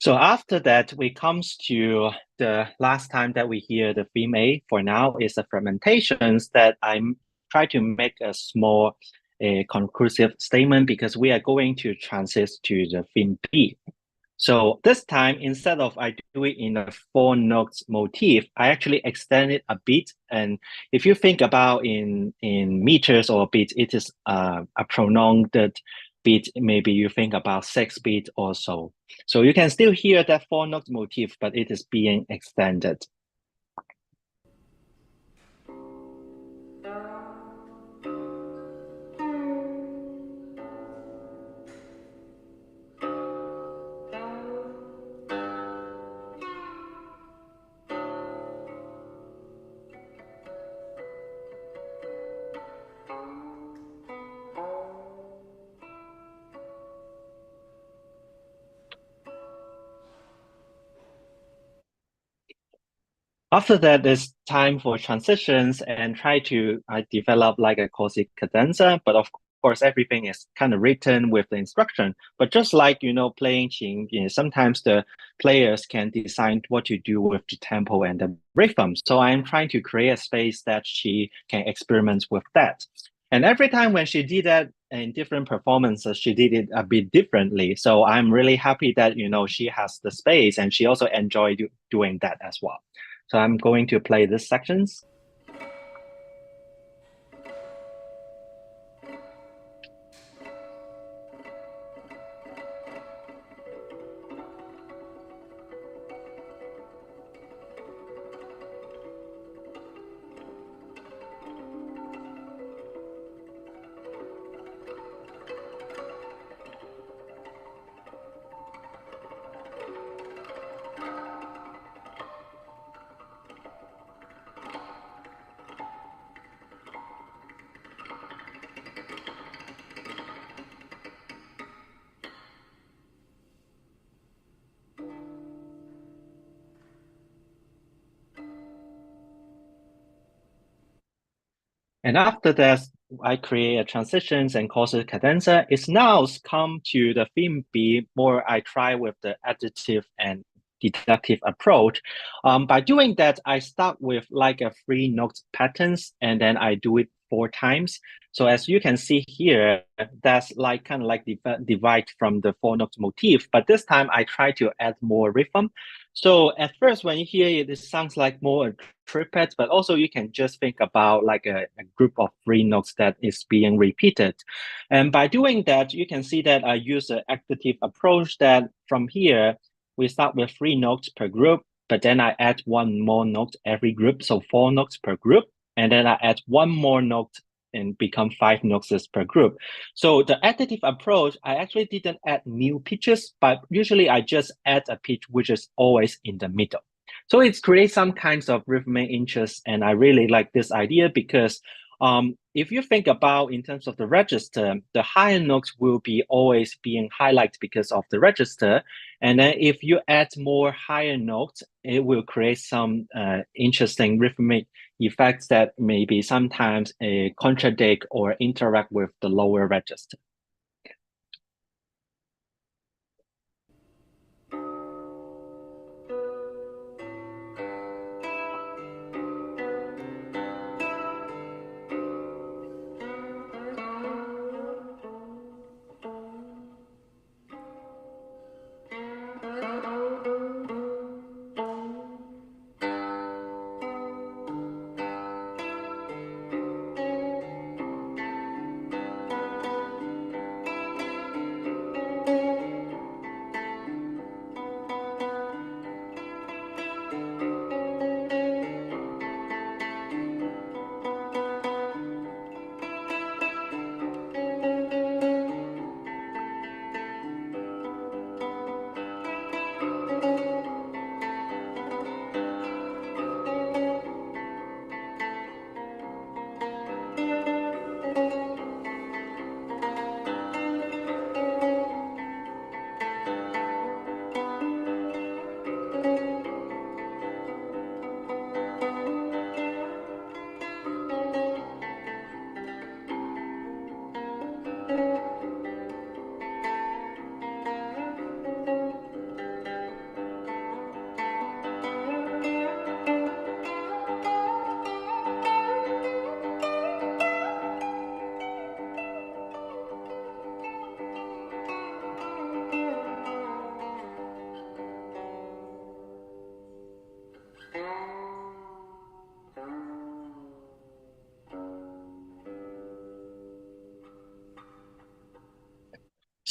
So after that, we comes to the last time that we hear the theme A. For now, is the fragmentations that I'm try to make a small conclusive statement because we are going to transit to the theme B. So this time, instead of I do it in a 4 notes motif, I actually extend it a bit. And if you think about in meters or beats, it is a prolonged beat. Maybe you think about 6 beats or so. So you can still hear that 4 notes motif, but it is being extended. After that, it's time for transitions and try to develop like a cozy cadenza. But of course, everything is kind of written with the instruction. But just like, playing qin, sometimes the players can decide what to do with the tempo and the rhythm. So I'm trying to create a space that she can experiment with that. And every time when she did that in different performances, she did it a bit differently. So I'm really happy that, she has the space and she also enjoyed doing that as well. So I'm going to play these sections. And after that, I create a transitions and causes cadenza. It's now come to the theme B, more I try with the additive and deductive approach. By doing that, I start with like a 3 note patterns, and then I do it 4 times. So as you can see here, that's like kind of like divide from the 4 note motif. But this time I try to add more rhythm. So at first, when you hear it, it sounds like more a triplet, but also you can just think about like a group of 3 notes that is being repeated. And by doing that, you can see that I use an additive approach that from here, we start with 3 notes per group, but then I add 1 more note every group, so 4 notes per group. And then I add 1 more note and become 5 notes per group. So the additive approach, I actually didn't add new pitches, but usually I just add a pitch which is always in the middle. So it creates some kinds of rhythmic interest, and I really like this idea because if you think about in terms of the register, the higher notes will be always being highlighted because of the register. And then if you add more higher notes, it will create some interesting rhythmic effects that maybe sometimes contradict or interact with the lower register.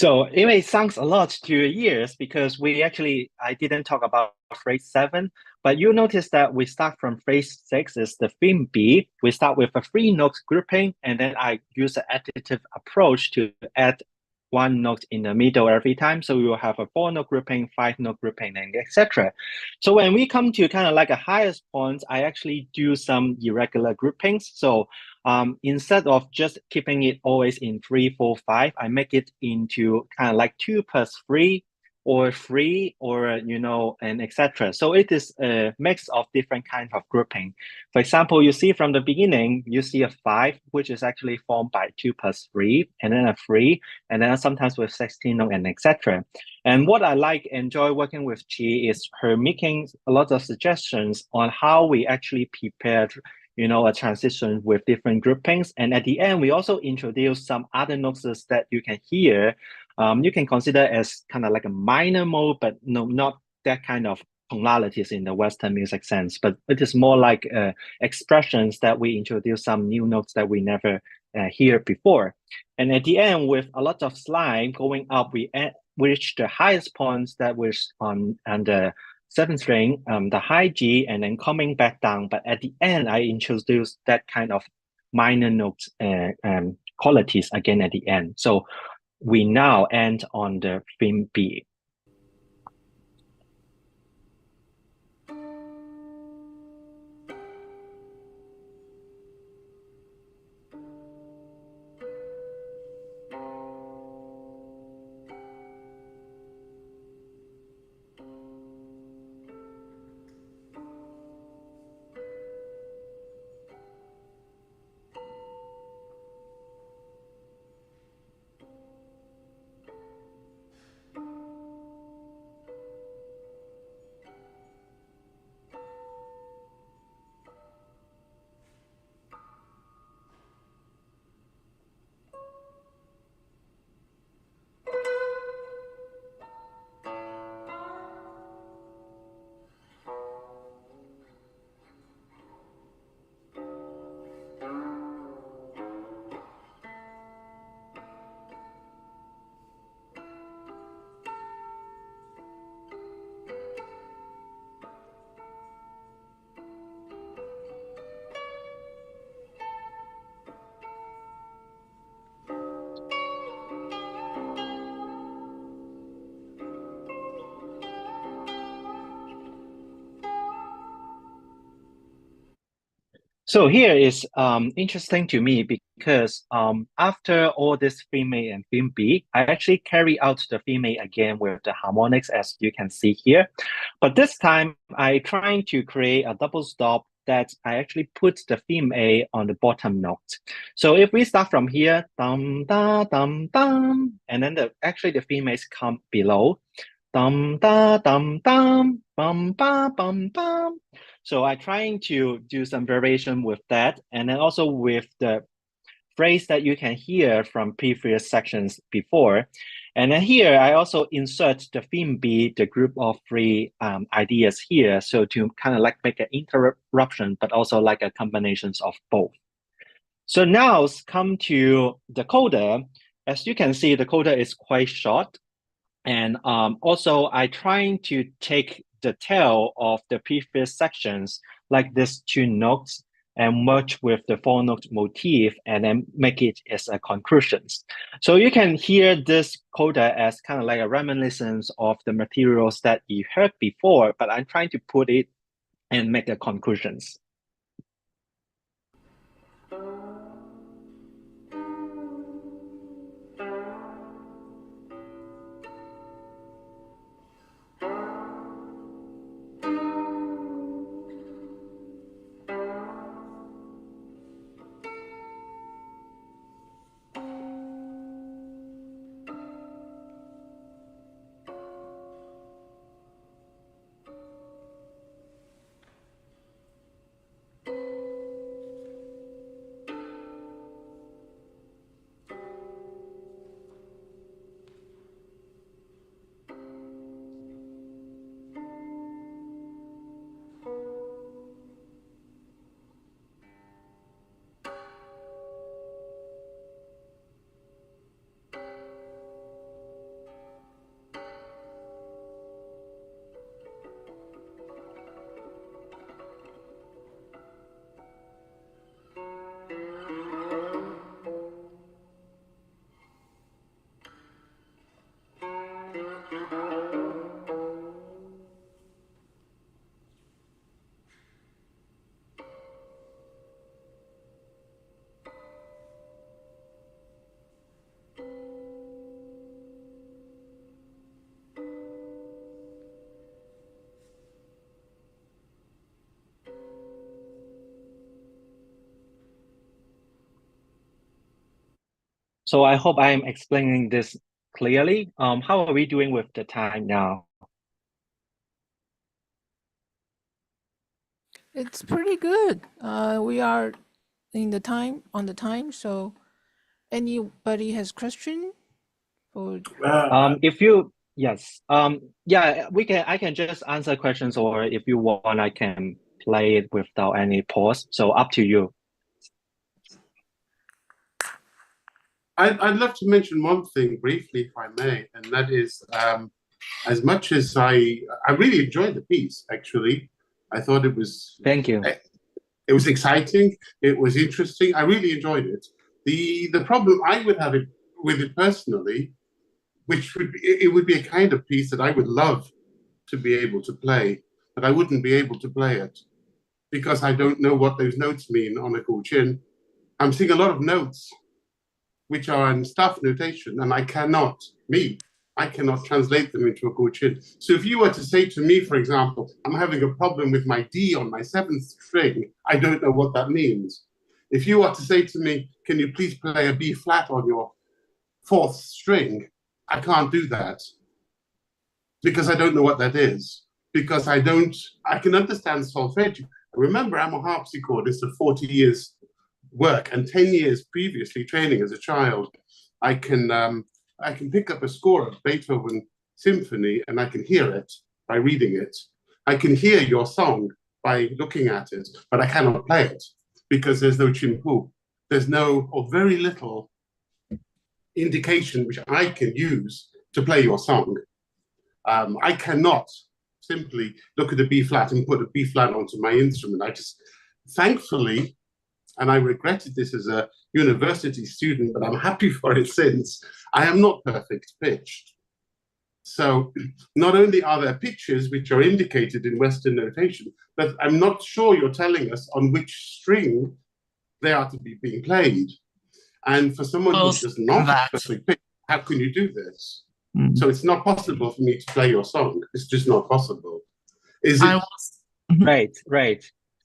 So it may sounds a lot to your ears because I didn't talk about phrase 7, but you notice that we start from phrase 6 is the theme B. We start with a 3-note grouping, and then I use an additive approach to add 1 note in the middle every time. So we will have a 4-note grouping, 5-note grouping, and etc. So when we come to kind of like a highest point, I actually do some irregular groupings. So instead of just keeping it always in 3, 4, 5, I make it into kind of like 2 plus 3 or 3 or, and etc. So it is a mix of different kinds of grouping. For example, you see from the beginning, you see a 5, which is actually formed by 2 plus 3, and then a 3, and then sometimes with 16 note and etc. And what I enjoy working with Chi is her making a lot of suggestions on how we actually prepare a transition with different groupings. And at the end, we also introduce some other notes that you can hear. You can consider as kind of like a minor mode, but no, not that kind of tonalities in the Western music sense, but it is more like expressions that we introduce some new notes that we never hear before. And at the end, with a lot of slime going up, we reach the highest points that was on the 7th string, the high G, and then coming back down. But at the end, I introduce that kind of minor notes qualities again at the end. So we now end on the theme B. So here is interesting to me because after all this theme A and theme B, I actually carry out the theme A again with the harmonics as you can see here. But this time I trying to create a double stop that I actually put the theme A on the bottom note. So if we start from here, dum da dum dum, and then the theme A's come below. Dum da dum dum bum ba bum bum. So I'm trying to do some variation with that, and then also with the phrase that you can hear from previous sections before. And then here, I also insert the theme B, the group of 3 ideas here, so to kind of like make an interruption, but also like a combinations of both. So now come to the coda. As you can see, the coda is quite short. And also, I trying to take the tail of the previous sections, like these 2 notes, and merge with the 4-note motif, and then make it as a conclusions. So you can hear this coda as kind of like a reminiscence of the materials that you heard before, but I'm trying to put it and make the conclusions. So I hope I'm explaining this clearly. How are we doing with the time now? It's pretty good. We are in the time on the time. So, anybody has question for? If you yes, yeah, I can just answer questions, or if you want, I can play it without any pause. So up to you. I'd love to mention one thing briefly, if I may, and that is, as much as I really enjoyed the piece. Actually, I thought it was Thank you. it was exciting. It was interesting. I really enjoyed it. The problem I would have with it personally, which would be a kind of piece that I would love to be able to play, but I wouldn't be able to play it because I don't know what those notes mean on a guqin. I'm seeing a lot of notes which are in staff notation, and I cannot translate them into a guqin. So if you were to say to me, for example, I'm having a problem with my D on my 7th string, I don't know what that means. If you were to say to me, can you please play a B flat on your 4th string, I can't do that because I don't know what that is. Because I can understand solfeggio. Remember, I'm a harpsichordist of 40 years work and 10 years previously training as a child. I can pick up a score of Beethoven symphony and I can hear it by reading it. I can hear your song by looking at it, but I cannot play it because there's no chimpu. There's no or very little indication which I can use to play your song. I cannot simply look at a B flat and put a B flat onto my instrument. Thankfully, and I regretted this as a university student, but I'm happy for it since, I am not perfect pitched. So not only are there pitches which are indicated in Western notation, but I'm not sure you're telling us on which string they are to be being played. And for someone who does not have perfect pitch, how can you do this? So it's not possible for me to play your song. It's just not possible. Is it?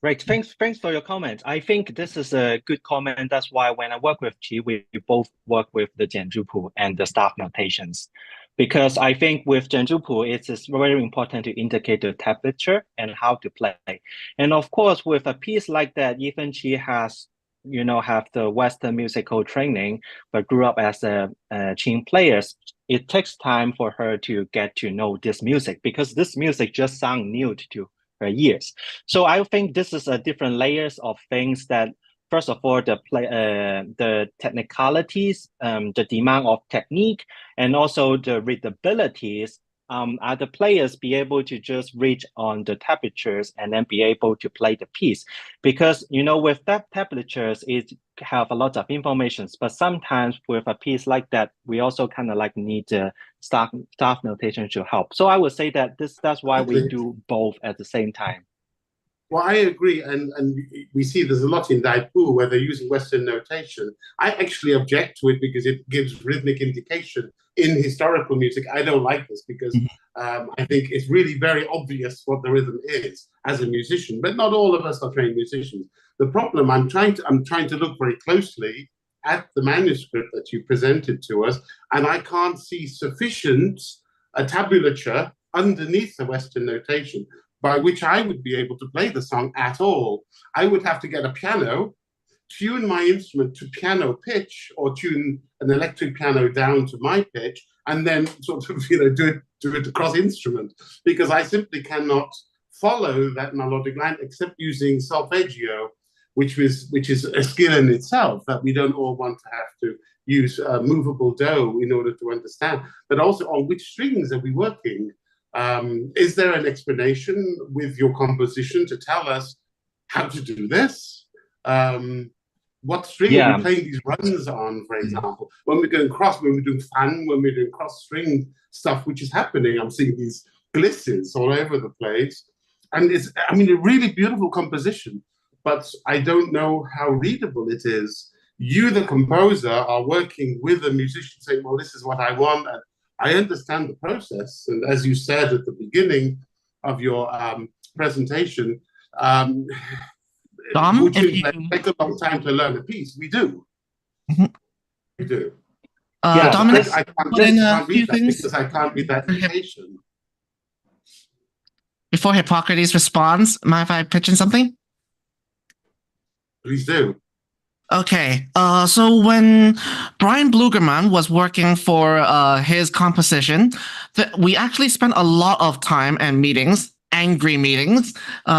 Right. Thanks for your comment. I think this is a good comment. That's why when I work with Qi, we both work with the Jianzhupu and the staff notations. Because I think with Jianzhupu, it is very important to indicate the temperature and how to play. And of course, with a piece like that, even Qi has, have the Western musical training, but grew up as a Qing players, it takes time for her to get to know this music because this music just sounds new to her ears. So I think this is a different layers of things that, first of all, the technicalities, the demand of technique, and also the readabilities. Are the players be able to just reach on the temperatures and then be able to play the piece? Because with that temperatures, it have a lot of information, but sometimes with a piece like that, we also kind of like need the staff notation to help. So I would say that that's why we do both at the same time. Well, I agree, and we see there's a lot in Daipu where they're using Western notation. I actually object to it because it gives rhythmic indication in historical music. I don't like this because I think it's really very obvious what the rhythm is as a musician, but not all of us are trained musicians. The problem I'm trying to look very closely at the manuscript that you presented to us, and I can't see sufficient tabulature underneath the Western notation by which I would be able to play the song at all. I would have to get a piano, tune my instrument to piano pitch, or tune an electric piano down to my pitch, and then sort of do it across instrument, because I simply cannot follow that melodic line except using solfeggio, which is a skill in itself that we don't all want to have to use movable do in order to understand. But also, on which strings are we working? Is there an explanation with your composition to tell us how to do this? what string are we playing these runs on, for example? When we're going cross, when we're doing fan, when we're doing cross string stuff, which is happening, I'm seeing these glisses all over the place. And it's, I mean, a really beautiful composition, but I don't know how readable it is. You, the composer, are working with a musician saying, well, this is what I want. And I understand the process. And as you said at the beginning of your presentation, Dom, would if you you take a long time to learn a piece? We do. We do. Dominic, I put in a can't few read that things because I can't read that notation. before Hippocrates responds. Mind if I pitch in something? Please do. Okay, so when Brian Blugerman was working for his composition, we actually spent a lot of time and meetings, angry meetings,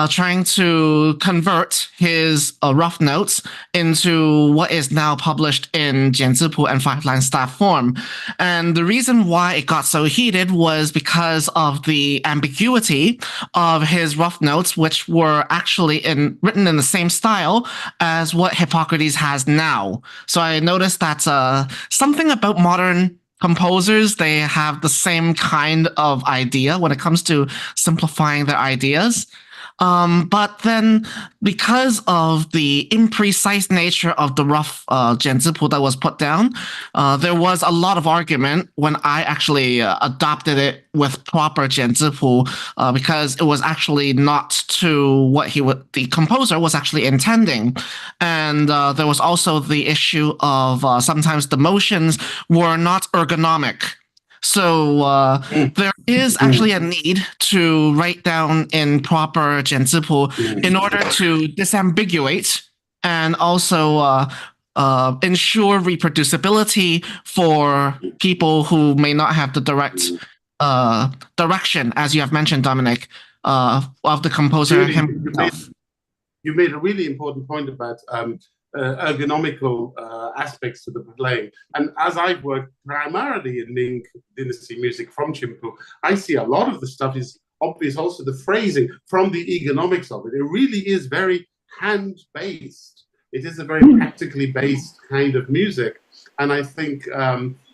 trying to convert his rough notes into what is now published in 简字谱 and 5-line staff form. And the reason why it got so heated was because of the ambiguity of his rough notes, which were actually written in the same style as what Hippocrates has now. So I noticed that something about modern composers, they have the same kind of idea when it comes to simplifying their ideas. But then, because of the imprecise nature of the rough 简字谱 that was put down, there was a lot of argument when I actually adopted it with proper 简字谱 because it was actually not to what the composer was actually intending. And there was also the issue of sometimes the motions were not ergonomic. So there is actually a need to write down in proper 简字谱 in order to disambiguate and also ensure reproducibility for people who may not have the direct direction, as you have mentioned, Dominic, of the composer himself. You made a really important point about ergonomical aspects to the playing. And as I've worked primarily in Ming Dynasty music from Chimpu, I see a lot of the stuff is obvious, also the phrasing from the ergonomics of it. It really is very hand-based. It is a very practically based kind of music. And I think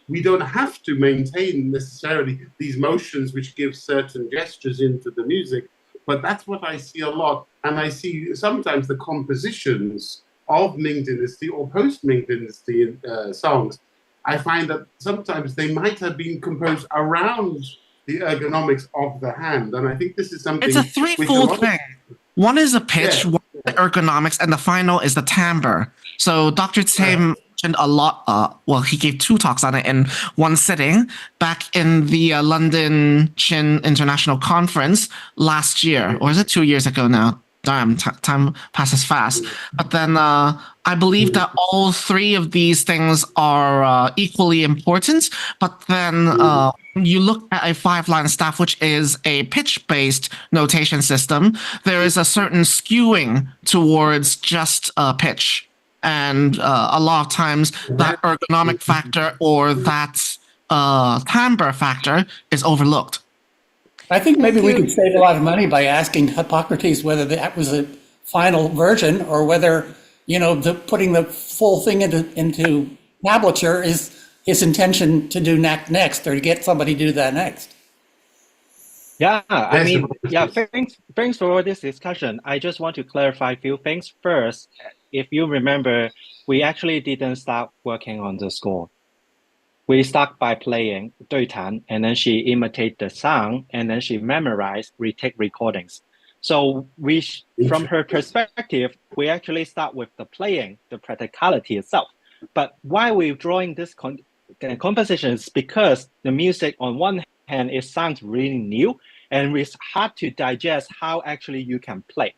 we don't have to maintain necessarily these motions which give certain gestures into the music, but that's what I see a lot. And I see sometimes the compositions of Ming Dynasty or post-Ming Dynasty songs, I find that sometimes they might have been composed around the ergonomics of the hand. And I think this is something... It's a threefold thing. One is the pitch, one is the ergonomics, and the final is the timbre. So Dr. Tsay mentioned a lot, well, he gave 2 talks on it in one sitting back in the London Chin International Conference last year, or is it 2 years ago now? Damn, time passes fast. But then I believe that all 3 of these things are equally important. But then you look at a 5-line staff, which is a pitch-based notation system, there is a certain skewing towards just pitch. And a lot of times that ergonomic factor or that timbre factor is overlooked. I think maybe we could save a lot of money by asking Hippocrates whether that was a final version or whether, you know, putting the full thing into tablature is his intention to do next or to get somebody to do that next. Yeah, I mean, yeah, thanks for this discussion. I just want to clarify a few things. First, if you remember, we actually didn't start working on the score. We start by playing 对弹, and then she imitate the sound, and then she memorized, retake recordings. So from her perspective, we actually start with the playing, the practicality itself. But why we're drawing this composition is because the music on one hand, it sounds really new, and it's hard to digest how actually you can play.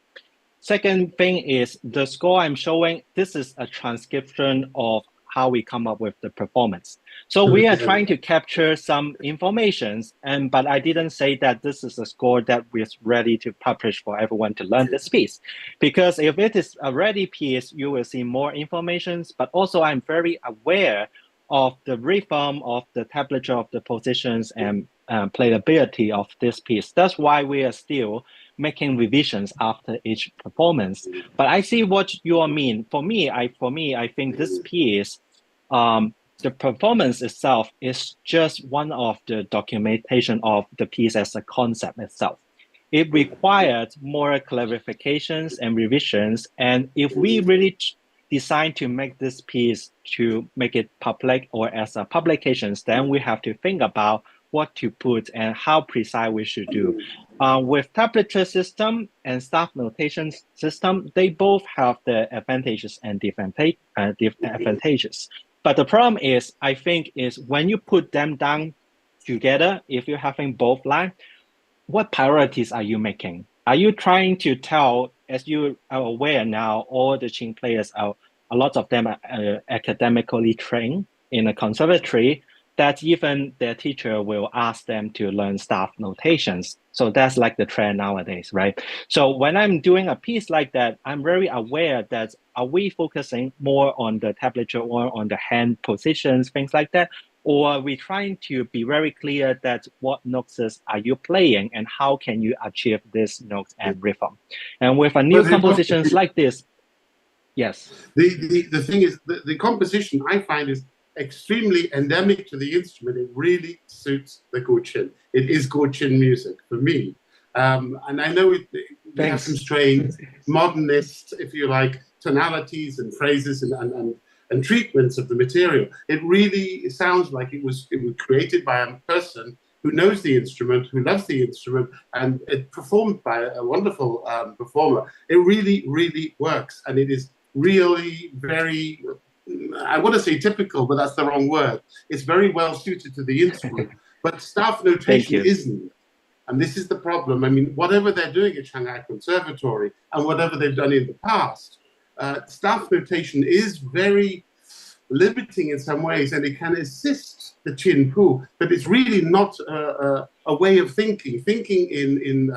Second thing is the score I'm showing, this is a transcription of how we come up with the performance. So we are trying to capture some informations, but I didn't say that this is a score that we're ready to publish for everyone to learn this piece. Because if it is a ready piece, you will see more informations, but also I'm very aware of the rhythm, of the tablature of the positions and playability of this piece. That's why we are still making revisions after each performance. But I see what you all mean. For me, I think this piece, the performance itself is just one of the documentation of the piece as a concept itself. It required more clarifications and revisions. And if we really decide to make this piece to make it public or as a publications, then we have to think about what to put and how precise we should do. With tablature system and staff notation system, they both have the advantages and disadvantages. But the problem is, I think, is when you put them down together, if you're having both lines, what priorities are you making? Are you trying to tell, as you are aware now, all the Qing players are, a lot of them are academically trained in a conservatory, that even their teacher will ask them to learn staff notations. So that's like the trend nowadays, right? So when I'm doing a piece like that, I'm very aware that are we focusing more on the tablature or on the hand positions, things like that? Or are we trying to be very clear that what notes are you playing and how can you achieve this note and rhythm? And with a new compositions like this, yes. The thing is, the composition I find is extremely endemic to the instrument. It really suits the Guqin. It is Guqin music for me. And I know it has some strange modernist, if you like, tonalities and phrases and treatments of the material. It really sounds like it was created by a person who knows the instrument, who loves the instrument, and it performed by a wonderful performer. It really, really works, and it is really very, I want to say typical, but that's the wrong word. It's very well suited to the instrument, but staff notation isn't. And this is the problem. I mean, whatever they're doing at Shanghai Conservatory and whatever they've done in the past, staff notation is very limiting in some ways, and it can assist the Qin Pu, but it's really not a way of thinking. Thinking in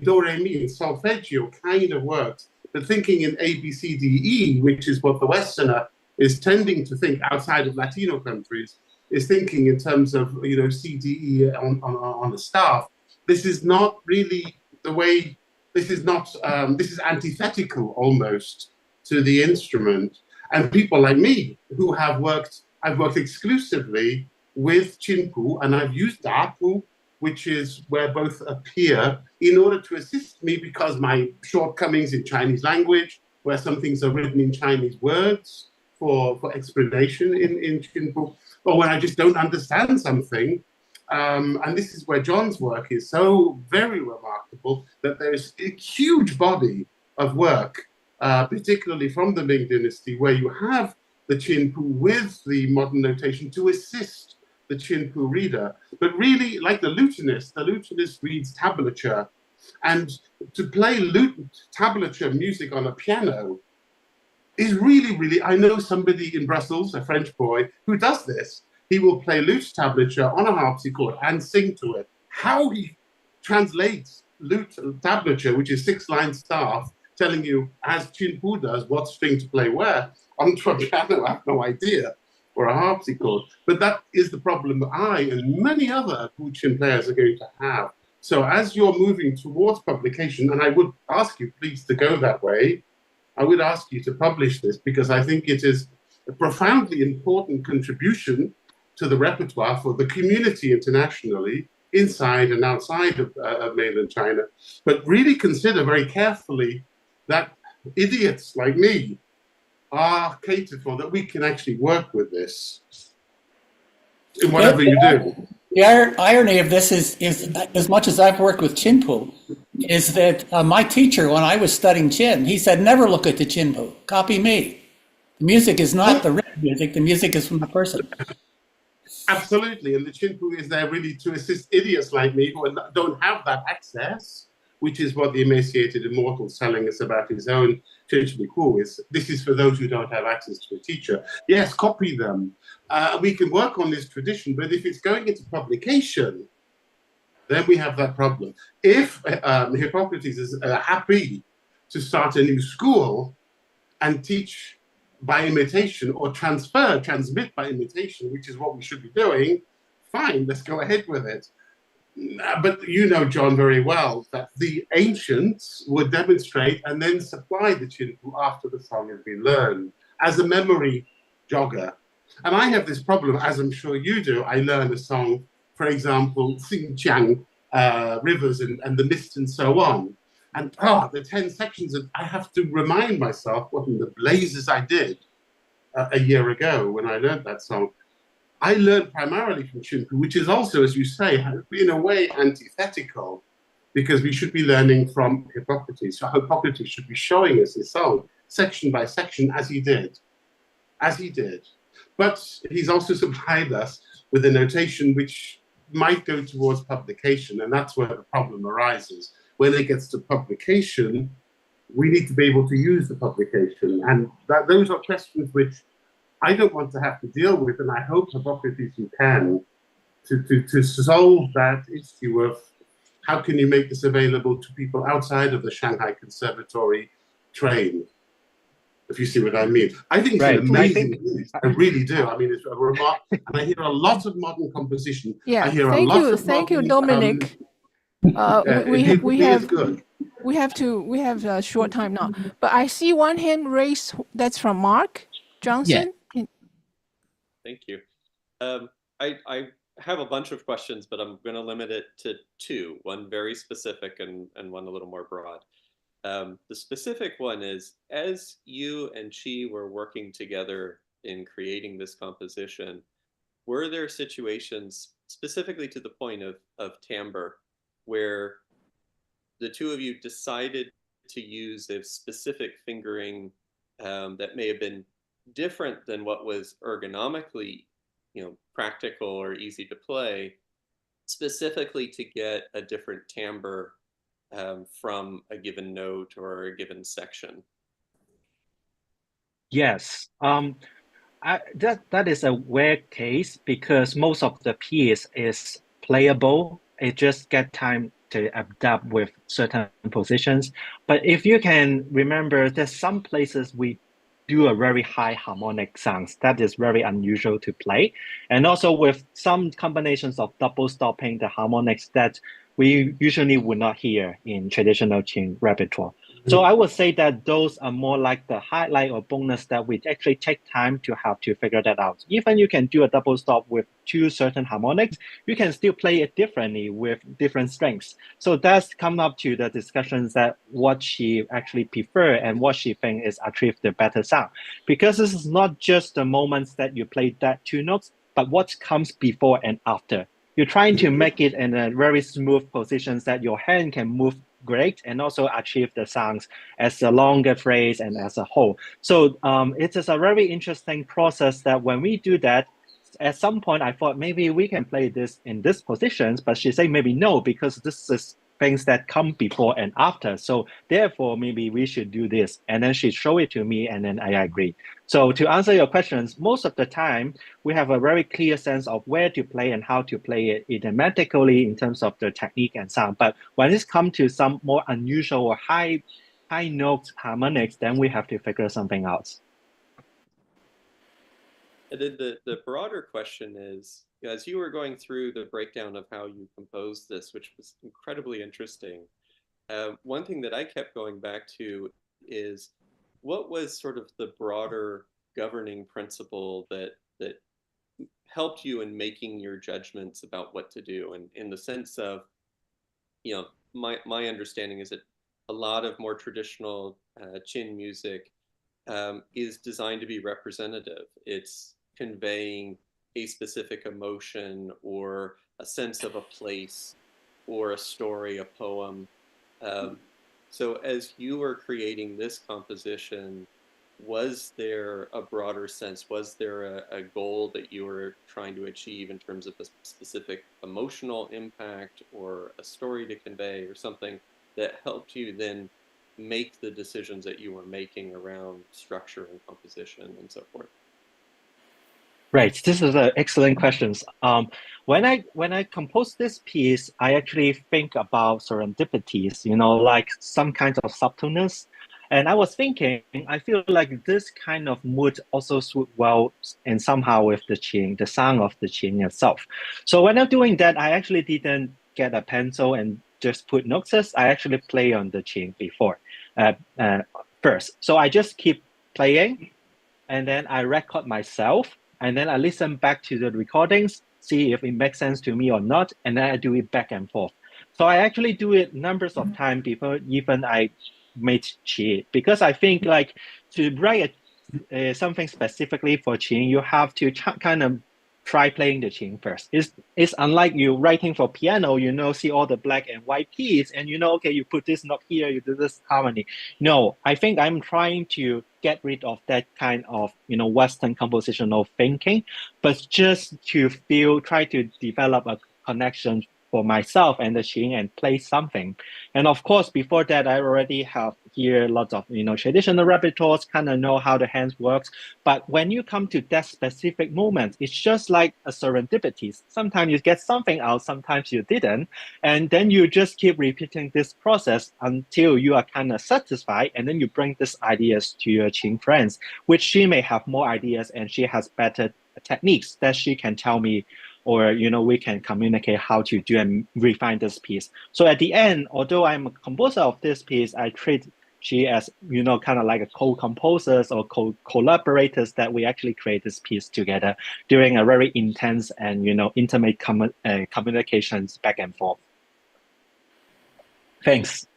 do re mi, in solfeggio, kind of works, but thinking in A B C D E, which is what the Westerner is tending to think outside of Latino countries, is thinking in terms of C D E on the staff. This is not really the way. This is not. This is antithetical almost to the instrument. And people like me who have worked, I've worked exclusively with Qinpu, and I've used Dapu, which is where both appear, in order to assist me because my shortcomings in Chinese language, where some things are written in Chinese words for explanation in Qinpu, or when I just don't understand something. And this is where John's work is so very remarkable, that there's a huge body of work, particularly from the Ming Dynasty, where you have the Qinpu with the modern notation to assist the Qinpu reader. But really, like the lutenist reads tablature. And to play tablature music on a piano is really, really, I know somebody in Brussels, a French boy, who does this. He will play lute tablature on a harpsichord and sing to it. How he translates lute tablature, which is 6-line staff, telling you, as Qinpu does, what string to play where, onto a piano, I have no idea, or a harpsichord. But that is the problem that I and many other Guqin players are going to have. So as you're moving towards publication, and I would ask you please to go that way, I would ask you to publish this, because I think it is a profoundly important contribution to the repertoire for the community internationally, inside and outside of mainland China. But really consider very carefully that idiots like me are catered for, that we can actually work with this in whatever you do. The irony of this is as much as I've worked with Qinpu, is that my teacher, when I was studying Qin, he said, never look at the Qinpu, copy me. The music is not the written music, the music is from the person. Absolutely, and the Qinpu is there really to assist idiots like me who don't have that access, which is what the emaciated immortal is telling us about his own Qinpu is. This is for those who don't have access to a teacher. Yes, copy them. We can work on this tradition, but if it's going into publication, then we have that problem. If Hippocrates is happy to start a new school and teach by imitation, or transmit by imitation, which is what we should be doing, fine, let's go ahead with it. But you know, John, very well that the ancients would demonstrate and then supply the Chinpu after the song has been learned as a memory jogger. And I have this problem, as I'm sure you do. I learn a song, for example, Xinjiang rivers and the mist and so on. And the 10 sections, and I have to remind myself what in the blazes I did a year ago when I learned that song. I learned primarily from Chinpu, which is also, as you say, in a way antithetical, because we should be learning from Hippocrates. So Hippocrates should be showing us his song, section by section, as he did. But he's also supplied us with a notation which might go towards publication, and that's where the problem arises. When it gets to publication, we need to be able to use the publication, and those are questions which I don't want to have to deal with, and I hope, Hippocrates, you can, to solve that issue of how can you make this available to people outside of the Shanghai Conservatory trained, if you see what I mean. I think it's an amazing piece. I really do. I mean, it's a remark, and I hear a lot of modern composition. Yeah, I hear a lot of thank you, modern, Dominic. We have a short time now, but I see one hand raised. That's from Mark Johnson. Thank you. I have a bunch of questions, but I'm going to limit it to two, one very specific and one a little more broad. The specific one is, as you and Chi were working together in creating this composition, were there situations, specifically to the point of timbre, where the two of you decided to use a specific fingering that may have been different than what was ergonomically, practical or easy to play, specifically to get a different timbre from a given note or a given section? Yes, that is a weird case because most of the piece is playable. It just get time to adapt with certain positions. But if you can remember, there's some places we do a very high harmonic sounds that is very unusual to play, and also with some combinations of double stopping the harmonics that we usually would not hear in traditional Qing repertoire. So I would say that those are more like the highlight or bonus that we actually take time to have to figure that out. Even you can do a double stop with two certain harmonics, you can still play it differently with different strengths. So that's come up to the discussions that what she actually prefer and what she thinks is achieve the better sound. Because this is not just the moments that you play that two notes, but what comes before and after. You're trying to make it in a very smooth positions that your hand can move great and also achieve the sounds as a longer phrase and as a whole. So it is a very interesting process that when we do that, at some point I thought maybe we can play this in this positions, but she said maybe no, because this is things that come before and after. So therefore, maybe we should do this. And then she showed it to me and then I agreed. So to answer your questions, most of the time, we have a very clear sense of where to play and how to play it idiomatically in terms of the technique and sound. But when it's come to some more unusual or high note harmonics, then we have to figure something out. And then the broader question is, as you were going through the breakdown of how you composed this, which was incredibly interesting, one thing that I kept going back to is what was sort of the broader governing principle that helped you in making your judgments about what to do, and in the sense of, my understanding is that a lot of more traditional Qin music is designed to be representative. It's conveying a specific emotion or a sense of a place or a story, a poem. So as you were creating this composition, was there a broader sense? Was there a goal that you were trying to achieve in terms of a specific emotional impact or a story to convey or something that helped you then make the decisions that you were making around structure and composition and so forth? Right, this is an excellent question. When I compose this piece, I actually think about serendipities, like some kinds of subtleness. And I was thinking, I feel like this kind of mood also suit well and somehow with the Qing, the sound of the Qing itself. So when I'm doing that, I actually didn't get a pencil and just put notes, I actually play on the qin before first. So I just keep playing, and then I record myself, and then I listen back to the recordings, see if it makes sense to me or not, and then I do it back and forth. So I actually do it numbers of times before even I made qi, because I think like to write something specifically for qin, you have to kind of try playing the qin first. It's unlike you writing for piano, see all the black and white keys, and okay, you put this note here, you do this harmony. No, I think I'm trying to get rid of that kind of Western compositional thinking, but just to try to develop a connection for myself and the qin and play something. And of course, before that, I already have here lots of traditional repertoires, kind of know how the hands works. But when you come to that specific moment, it's just like a serendipity. Sometimes you get something out, sometimes you didn't, and then you just keep repeating this process until you are kind of satisfied, and then you bring these ideas to your qin friends, which she may have more ideas and she has better techniques that she can tell me, or we can communicate how to do and refine this piece. So at the end, although I'm a composer of this piece, I treat she as kind of like a co-composers or collaborators that we actually create this piece together during a very intense and intimate communications back and forth. Thanks.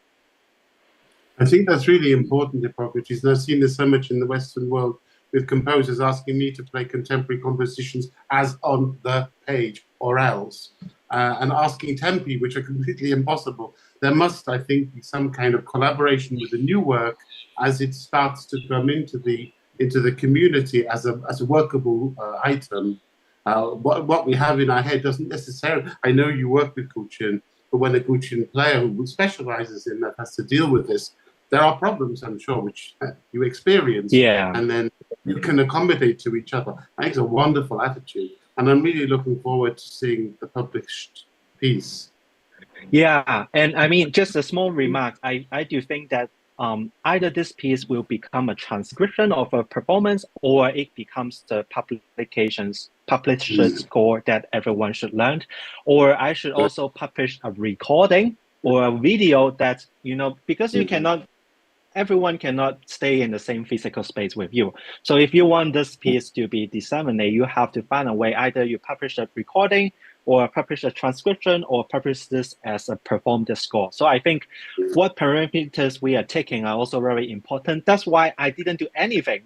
I think that's really important, Hippocrates, and I've seen this so much in the Western world, with composers asking me to play contemporary compositions as on the page or else, and asking tempi, which are completely impossible. There must, I think, be some kind of collaboration with the new work as it starts to come into the community as a workable item. What we have in our head doesn't necessarily. I know you work with Guqin, but when a Guqin player who specializes in that has to deal with this, there are problems, I'm sure, which you experience. Yeah. And then you can accommodate to each other. I think it's a wonderful attitude. And I'm really looking forward to seeing the published piece. Yeah. And I mean, just a small remark. I do think that either this piece will become a transcription of a performance, or it becomes the published score that everyone should learn. Or I should also publish a recording or a video that, because you cannot, everyone cannot stay in the same physical space with you. So if you want this piece to be disseminated, you have to find a way. Either you publish a recording, or publish a transcription, or publish this as a performed score. So I think what parameters we are taking are also very important. That's why I didn't do anything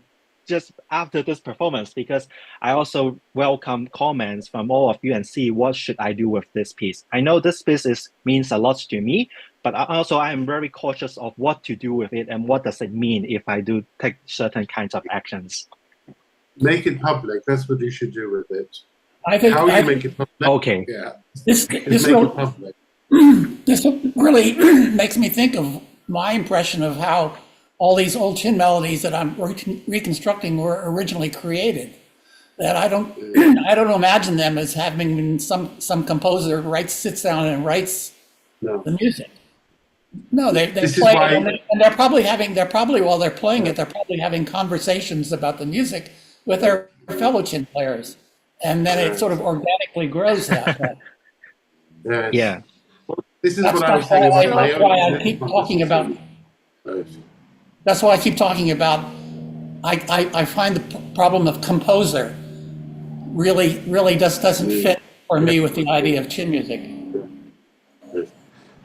just after this performance, because I also welcome comments from all of you and see what should I do with this piece. I know this piece means a lot to me, but also I am very cautious of what to do with it and what does it mean if I do take certain kinds of actions. Make it public. That's what you should do with it. I think how you make it public. Okay. Yeah. This really makes me think of my impression of how all these old qin melodies that I'm reconstructing were originally created. That I don't imagine them as having been some composer sits down and writes the music. No, they play it, and they're probably while they're playing it, they're probably having conversations about the music with their fellow qin players, and then it sort of organically grows that way. Yes. Yeah. Well, this is what I was saying about my own. That's why I keep talking about. That's why I keep talking about. I find the problem of composer really doesn't fit for me with the idea of qin music.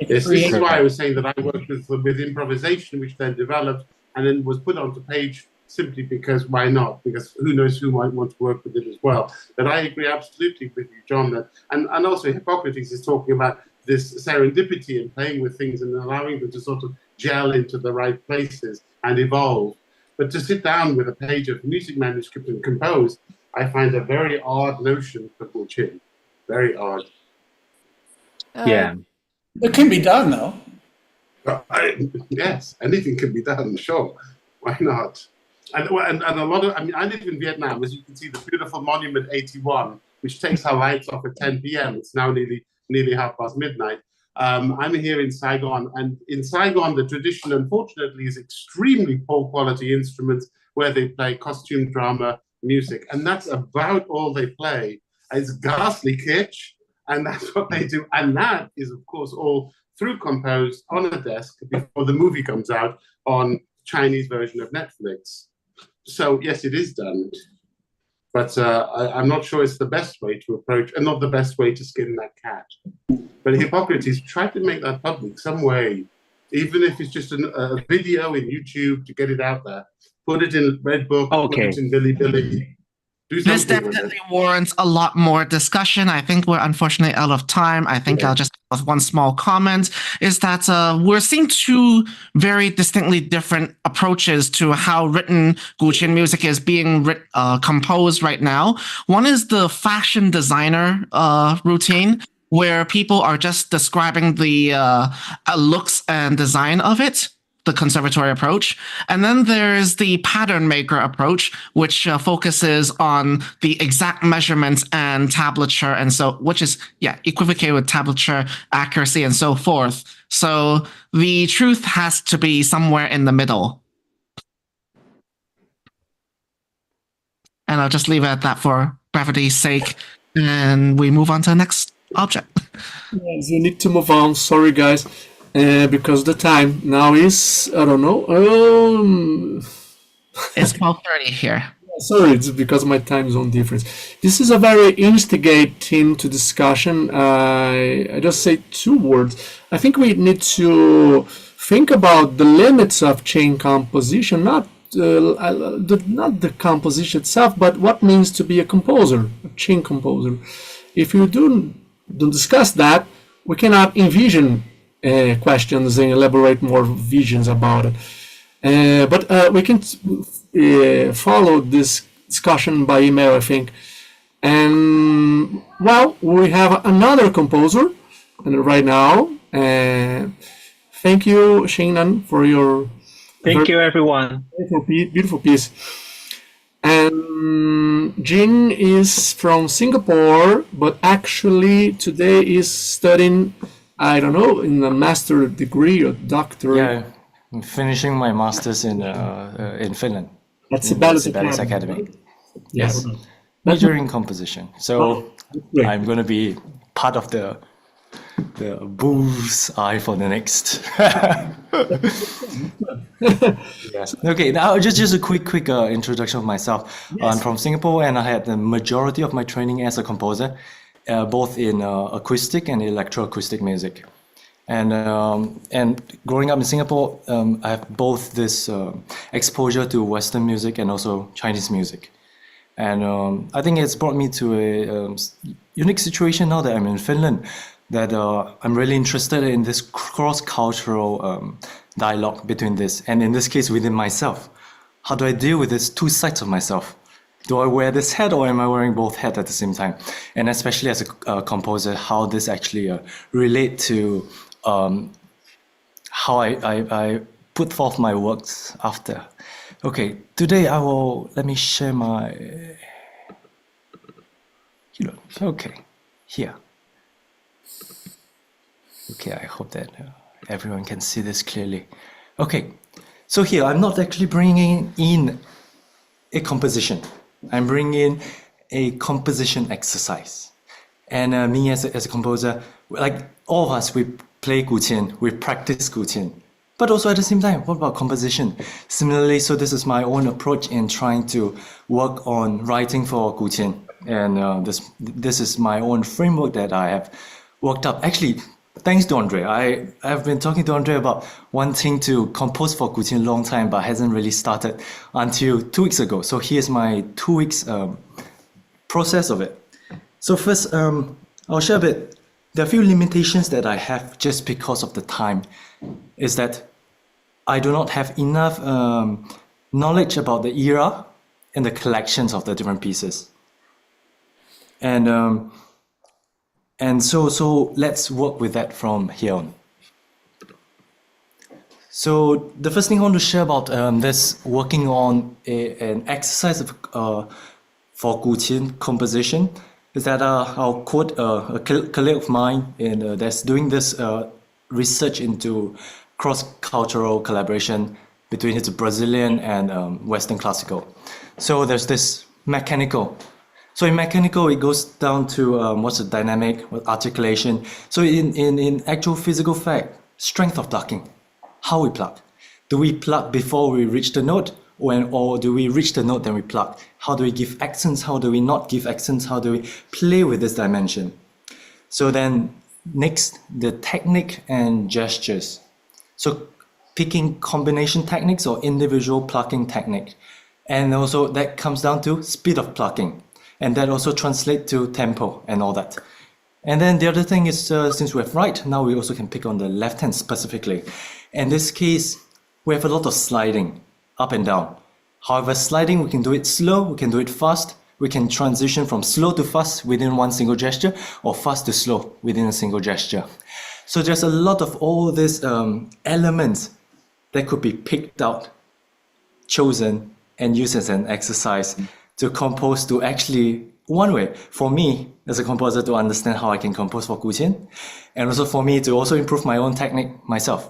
Yes, this is why I was saying that I worked with improvisation, which then developed and then was put onto page simply because why not? Because who knows who might want to work with it as well. But I agree absolutely with you, John, that and also Hippocrates is talking about this serendipity and playing with things and allowing them to sort of gel into the right places and evolve. But to sit down with a page of music manuscript and compose, I find a very odd notion for Guqin. Very odd. Yeah. It can be done, though. Yes, anything can be done, sure. Why not? And a lot of, I mean, I live in Vietnam, as you can see, the beautiful Monument 81, which takes our lights off at 10 p.m. It's now nearly 1:30 midnight. I'm here in Saigon, and in Saigon, the tradition, unfortunately, is extremely poor quality instruments where they play costume drama music, and that's about all they play. It's ghastly kitsch, And that's what they do. And that is, of course, all through composed on a desk before the movie comes out on Chinese version of Netflix. So yes, it is done. But I'm not sure it's the best way to approach, and not the best way to skin that cat. But Hippocrates tried to make that public some way, even if it's just a video in YouTube to get it out there. Put it in Redbook, put Okay. it in Bilibili. Do This something with definitely it. warrants a lot more discussion. I think we're unfortunately out of time. I think I'll just have one small comment is that we're seeing two very distinctly different approaches to how written Guqin music is being composed right now. One is the fashion designer routine, where people are just describing the looks and design of it, the conservatory approach. And then there's the pattern maker approach, which focuses on the exact measurements and tablature, and so, which is, equivocated with tablature accuracy and so forth. So the truth has to be somewhere in the middle. And I'll just leave it at that for brevity's sake, and we move on to the next object. Yes, we need to move on. Sorry, guys. Because the time now is, I don't know, it's 12:30 here. Sorry, it's because of my time zone difference. This is a very instigating to discussion. I just say two words. I think we need to think about the limits of chain composition, not the composition itself, but what means to be a composer, a chain composer. If you don't discuss that, we cannot envision questions and elaborate more visions about it. But we can follow this discussion by email, I think. And well, we have another composer right now. Thank you, Shainan, for your Thank you, everyone. Beautiful piece. And Jin is from Singapore, but actually today is studying, I don't know, in a master degree or doctorate. Yeah, I'm finishing my master's in Finland. At Sibelius Sibelius Academy. Yes. Majoring in composition. So great. I'm going to be part of the bull's eye for the next. Yes. Okay, now just a quick introduction of myself. Yes. I'm from Singapore, and I had the majority of my training as a composer, both in acoustic and electroacoustic music. And growing up in Singapore, I have both this exposure to Western music and also Chinese music. And I think it's brought me to a unique situation now that I'm in Finland, that I'm really interested in this cross-cultural dialogue between this, and in this case, within myself. How do I deal with these two sides of myself? Do I wear this hat, or am I wearing both hats at the same time? And especially as a composer, how this actually relate to how I put forth my works after. Okay, today let me share my, okay, here. Okay, I hope that everyone can see this clearly. Okay, so here, I'm not actually bringing in a composition. I'm bringing in a composition exercise. And me as a composer, like all of us, we play Guqin, we practice Guqin. But also at the same time, what about composition? Similarly, so this is my own approach in trying to work on writing for Guqin. And this is my own framework that I have worked up. Actually, thanks to Andre. I've been talking to Andre about wanting to compose for Guqin a long time, but hasn't really started until 2 weeks ago. So here's my 2 weeks process of it. So first, I'll share a bit. There are a few limitations that I have just because of the time, is that I do not have enough knowledge about the era and the collections of the different pieces. And so let's work with that from here on. So the first thing I want to share about this working on an exercise for Guqin composition is that I'll quote a colleague of mine that's doing this research into cross-cultural collaboration between his Brazilian and Western classical. So there's this mechanical. So in mechanical, it goes down to what's the dynamic, articulation. So in actual physical fact, strength of plucking, how we pluck. Do we pluck before we reach the note, or do we reach the note then we pluck? How do we give accents? How do we not give accents? How do we play with this dimension? So then next, the technique and gestures. So picking combination techniques or individual plucking technique. And also that comes down to speed of plucking. And that also translates to tempo and all that. And then the other thing is, since we have right, now we also can pick on the left hand specifically. In this case, we have a lot of sliding up and down. However, sliding, we can do it slow, we can do it fast. We can transition from slow to fast within one single gesture, or fast to slow within a single gesture. So there's a lot of all these elements that could be picked out, chosen, and used as an exercise to compose, to actually, one way, for me as a composer, to understand how I can compose for Guqian, and also for me to also improve my own technique myself,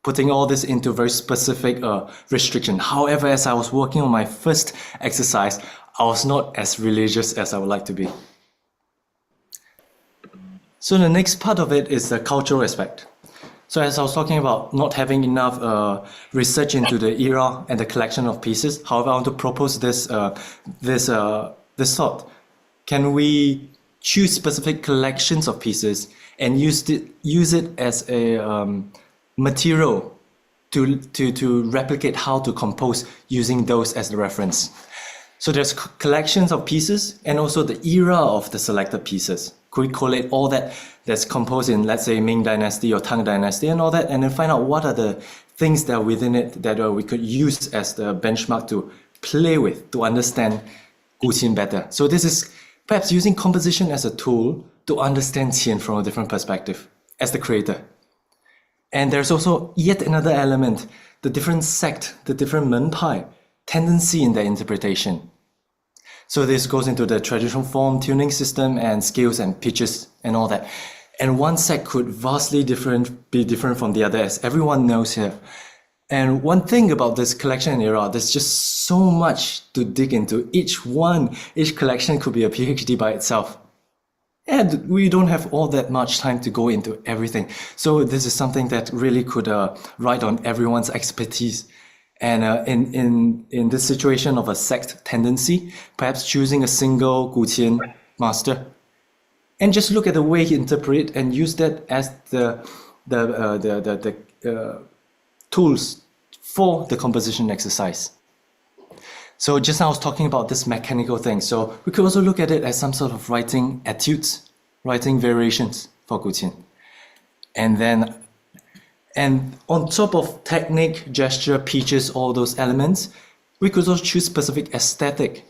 putting all this into very specific restriction. However, as I was working on my first exercise, I was not as religious as I would like to be. So the next part of it is the cultural aspect. So as I was talking about not having enough research into the era and the collection of pieces, however, I want to propose this thought. Can we choose specific collections of pieces and use it as a material to replicate how to compose using those as the reference? So there's collections of pieces and also the era of the selected pieces. Could we collate all that's composed in, let's say, Ming Dynasty or Tang Dynasty and all that, and then find out what are the things that are within it that we could use as the benchmark to play with, to understand Guqin better. So this is perhaps using composition as a tool to understand Qian from a different perspective as the creator. And there's also yet another element, the different sect, the different menpai, tendency in their interpretation. So this goes into the traditional form, tuning system, and scales and pitches and all that. And one sect could vastly be different from the other, as everyone knows here. And one thing about this collection and era, there's just so much to dig into. Each collection could be a PhD by itself. And we don't have all that much time to go into everything. So this is something that really could ride on everyone's expertise. And in this situation of a sect tendency, perhaps choosing a single Guqian master, and just look at the way he interprets and use that as the tools for the composition exercise. So just now I was talking about this mechanical thing. So we could also look at it as some sort of writing etudes, writing variations for Guqian. And on top of technique, gesture, pitches, all those elements, we could also choose specific aesthetic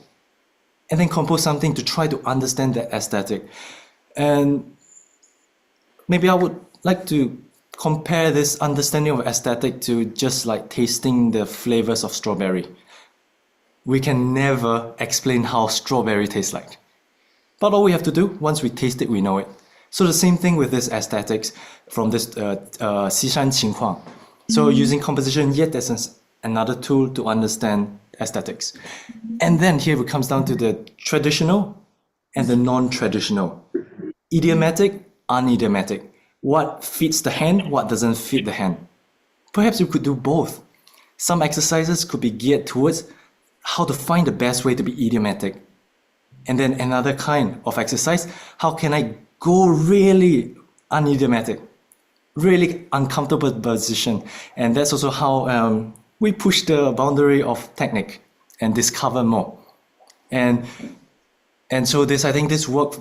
and then compose something to try to understand that aesthetic. And maybe I would like to compare this understanding of aesthetic to just like tasting the flavors of strawberry. We can never explain how strawberry tastes like. But all we have to do, once we taste it, we know it. So the same thing with this aesthetics from this Xishan Qinghuang. So using composition yet as another tool to understand aesthetics. And then here it comes down to the traditional and the non-traditional. Idiomatic, unidiomatic. What fits the hand, what doesn't fit the hand. Perhaps you could do both. Some exercises could be geared towards how to find the best way to be idiomatic. And then another kind of exercise, how can I go really unidiomatic, really uncomfortable position. And that's also how we push the boundary of technique and discover more. And so I think this works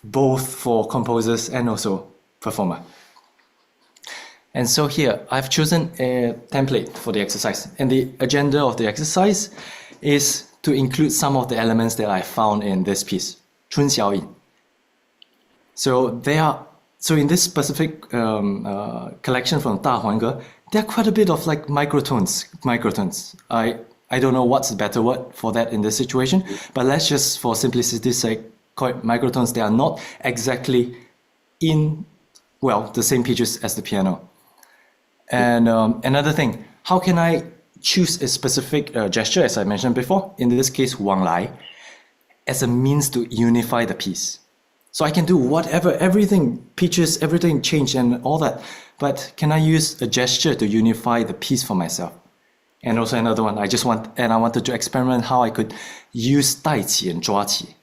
both for composers and also performer. And so here, I've chosen a template for the exercise. And the agenda of the exercise is to include some of the elements that I found in this piece, Chun Xiao Yin. So in this specific collection from Da Huange, there are quite a bit of like microtones. I don't know what's the better word for that in this situation, but let's just, for simplicity's sake, call it microtones. They are not exactly in, the same pitches as the piano. And another thing, how can I choose a specific gesture, as I mentioned before, in this case, Wang Lai, as a means to unify the piece. So I can do whatever, everything, pitches, everything change and all that. But can I use a gesture to unify the piece for myself? And also another one, I wanted to experiment how I could use 带起 and 抓起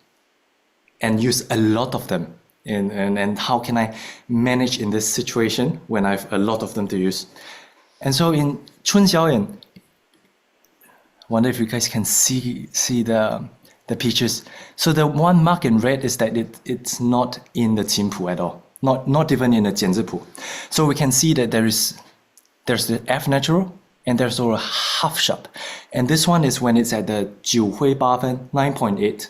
and use a lot of them. And how can I manage in this situation when I have a lot of them to use? And so in 春宵演, wonder if you guys can see the pictures. So the one mark in red is that it's not in the 琴谱 at all, not even in the 简字谱. So we can see that there's the F natural and there's also a half sharp. And this one is when it's at the 九灰八分, 9.8.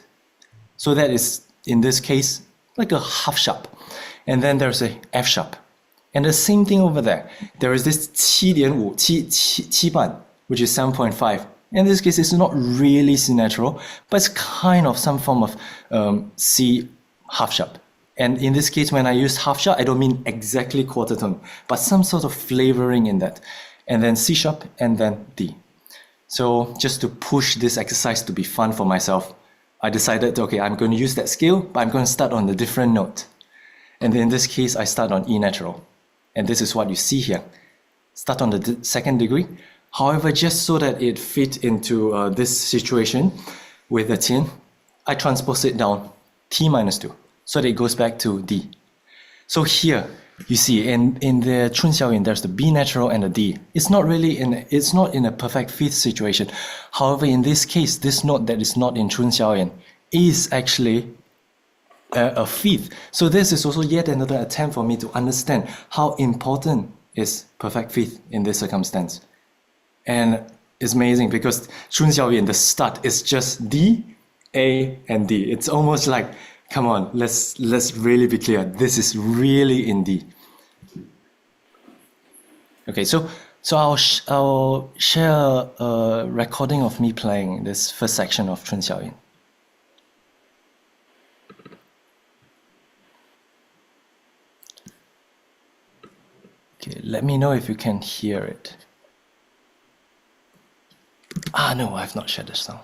So that is, in this case, like a half sharp. And then there's a F sharp. And the same thing over there. There is this 7.5, 七半, which is 7.5. In this case, it's not really C natural, but it's kind of some form of C half sharp. And in this case, when I use half sharp, I don't mean exactly quarter tone, but some sort of flavoring in that. And then C sharp, and then D. So just to push this exercise to be fun for myself, I decided, okay, I'm going to use that scale, but I'm going to start on a different note. And in this case, I start on E natural. And this is what you see here. Start on the second degree. However, just so that it fit into this situation with the 琴, I transpose it down T minus 2, so that it goes back to D. So here, you see, in the 春宵演, there's the B natural and the D. It's not in a perfect fifth situation. However, in this case, this note that is not in 春宵演 is actually a fifth. So this is also yet another attempt for me to understand how important is perfect fifth in this circumstance. And it's amazing because 春宵演, the start is just D, A, and D. It's almost like, come on, let's really be clear. This is really in D. Okay, so I'll share a recording of me playing this first section of 春宵演. Okay, let me know if you can hear it. No, I've not shared the sound.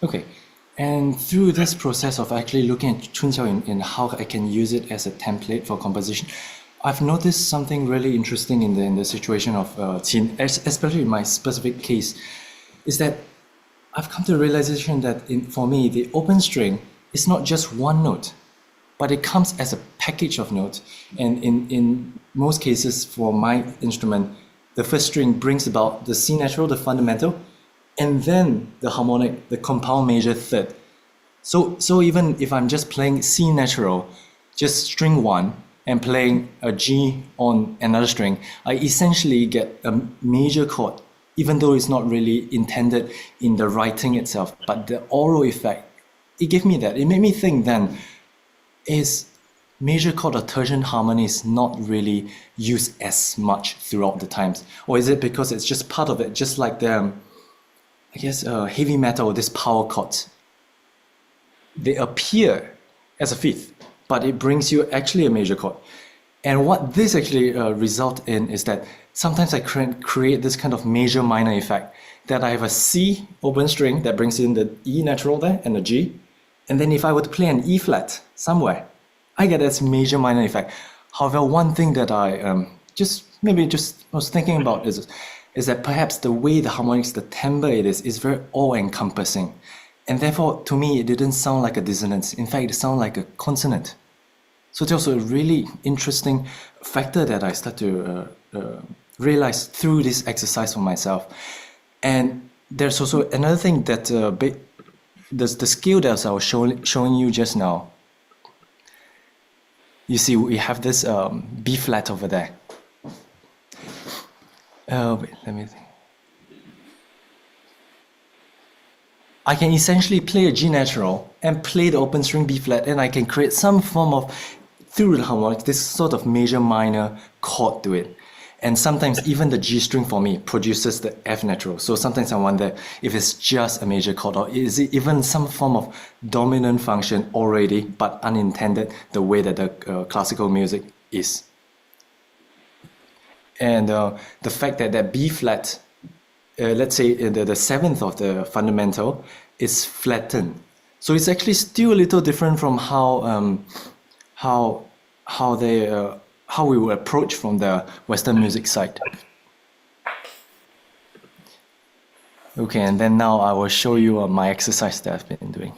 Okay, and through this process of actually looking at 春宵and how I can use it as a template for composition, I've noticed something really interesting in the situation of 琴, especially in my specific case, is that I've come to the realization that for me, the open string is not just one note, but it comes as a package of notes. And in most cases for my instrument, the first string brings about the C natural, the fundamental, and then the harmonic, the compound major third. So even if I'm just playing C natural, just string 1, and playing a G on another string, I essentially get a major chord even though it's not really intended in the writing itself, but the oral effect, it gave me that. It made me think then, is major chord or tertian harmonies not really used as much throughout the times? Or is it because it's just part of it, just like the, I guess, heavy metal, this power chords? They appear as a fifth, but it brings you actually a major chord. And what this actually result in is that sometimes I create this kind of major minor effect, that I have a C open string that brings in the E natural there and the G. And then if I were to play an E flat somewhere, I get this major minor effect. However, one thing that I just was thinking about is that perhaps the way the harmonics, the timbre it is very all-encompassing. And therefore, to me, it didn't sound like a dissonance. In fact, it sounded like a consonant. So it's also a really interesting factor that I start to realize through this exercise for myself. And there's also another thing that the scale that I was showing you just now. You see, we have this B flat over there. Wait, let me think. I can essentially play a G natural and play the open string B flat, and I can create some form of, through the harmonics, this sort of major minor chord to it. And sometimes even the G string for me produces the F natural. So sometimes I wonder if it's just a major chord, or is it even some form of dominant function already, but unintended, the way that the classical music is. And the fact that that B flat, let's say the seventh of the fundamental, is flattened. So it's actually still a little different from how we will approach from the Western music side. Okay, and then now I will show you my exercise that I've been doing.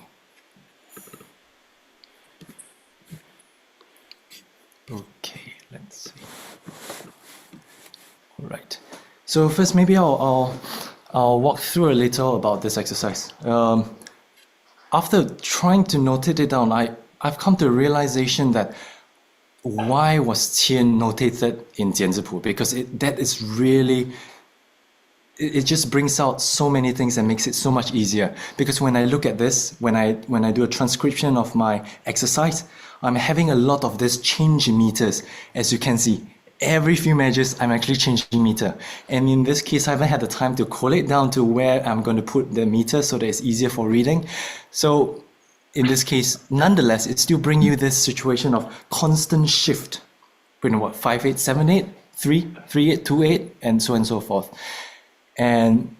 Okay, let's see. All right. So first, maybe I'll walk through a little about this exercise. After trying to notate it down, I've come to a realization that why was Qian notated in 简字谱? Because that is really, it just brings out so many things and makes it so much easier. Because when I look at this, when I do a transcription of my exercise, I'm having a lot of this change in meters. As you can see, every few measures, I'm actually changing meter. And in this case, I haven't had the time to collate down to where I'm going to put the meter so that it's easier for reading. So in this case, nonetheless, it still brings you this situation of constant shift. Between what, 5/8, 7/8, 3, 3/8, 2/8, and so on and so forth. And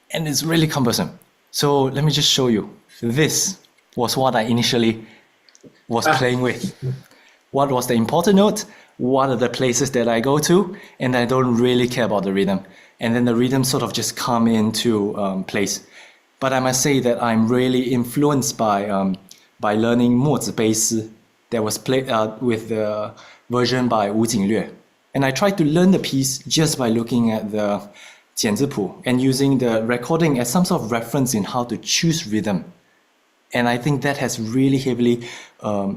it's really cumbersome. So let me just show you. This was what I initially was playing with. What was the important note? What are the places that I go to? And I don't really care about the rhythm. And then the rhythm sort of just come into place. But I must say that I'm really influenced by learning 墨子悲诗 that was played with the version by Wu Jinglue. And I tried to learn the piece just by looking at the 简字谱 and using the recording as some sort of reference in how to choose rhythm. And I think that has really heavily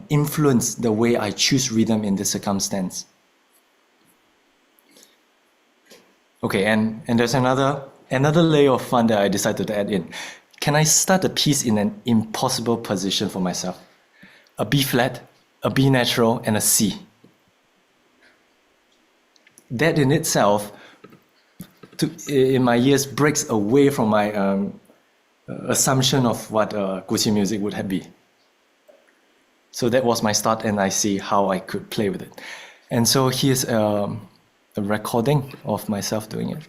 influenced the way I choose rhythm in this circumstance. Okay, and there's another layer of fun that I decided to add in. Can I start a piece in an impossible position for myself? A B flat, a B natural, and a C. That in itself, in my ears, breaks away from my assumption of what Guqin music would have been. So that was my start, and I see how I could play with it. And so here's a recording of myself doing it.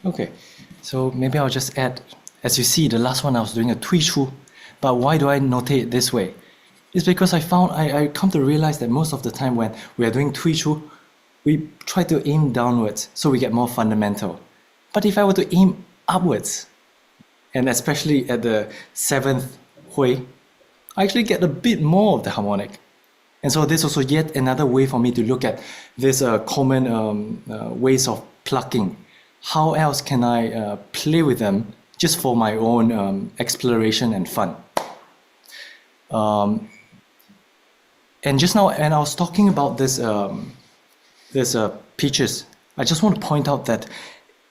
Okay, so maybe I'll just add, as you see, the last one I was doing a tui chu, but why do I notate it this way? It's because I come to realize that most of the time when we are doing tui chu, we try to aim downwards so we get more fundamental. But if I were to aim upwards, and especially at the seventh hui, I actually get a bit more of the harmonic. And so this is also yet another way for me to look at this common ways of plucking. How else can I play with them just for my own exploration and fun? And just now, when I was talking about this pitches, I just want to point out that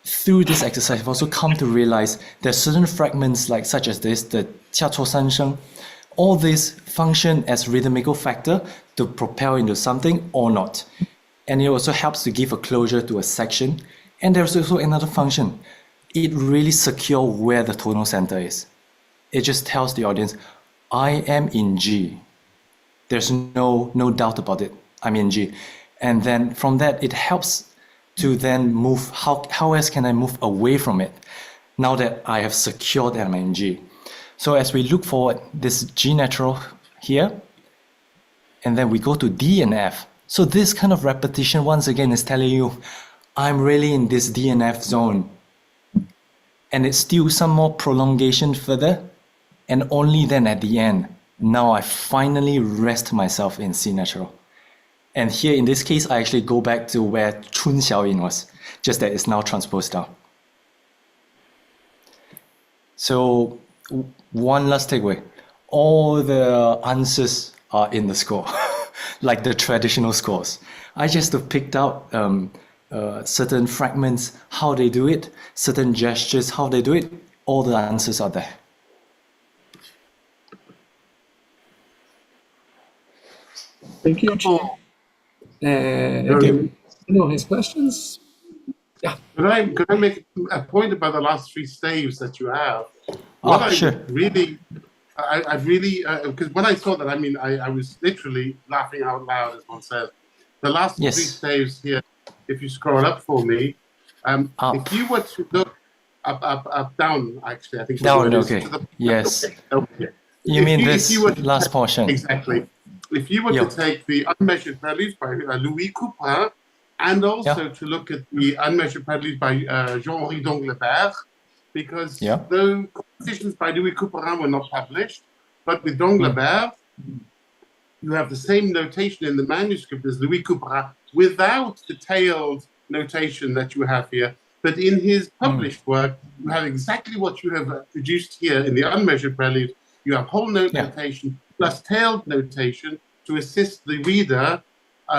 through this exercise, I've also come to realize there's certain fragments like such as this, the Jia Cuo San Sheng, all these function as rhythmical factor to propel into something or not. And it also helps to give a closure to a section. And there's also another function. It really secures where the tonal center is. It just tells the audience, I am in G. There's no doubt about it. I'm in G. And then from that, it helps to then move, how else can I move away from it now that I have secured that I'm in G? So as we look forward, this G natural here, and then we go to D and F. So this kind of repetition, once again, is telling you, I'm really in this D and F zone. And it's still some more prolongation further, and only then at the end, now I finally rest myself in C natural. And here in this case, I actually go back to where Chun Xiaoyin was, just that it's now transposed down. So one last takeaway, all the answers are in the score, like the traditional scores. I just have picked out certain fragments, how they do it, certain gestures, how they do it, all the answers are there. Thank you, Chi. Thank you. His questions? Yeah. Could I make a point about the last three staves that you have? Sure. I really, because when I saw that, I was literally laughing out loud, as one says. The last three staves here, if you scroll up for me, if you were to look up, down, actually, I think. Down, okay. Yes. Okay. You mean this last portion? Exactly. If you were to take the unmeasured preludes by Louis Couperin, and also to look at the unmeasured preludes by Jean-Henri Danglebert, because the compositions by Louis Couperin were not published, but with Danglebert, you have the same notation in the manuscript as Louis Couperin, without the tailed notation that you have here. But in his published work, you have exactly what you have produced here in the unmeasured prelude. You have whole note notation plus tailed notation to assist the reader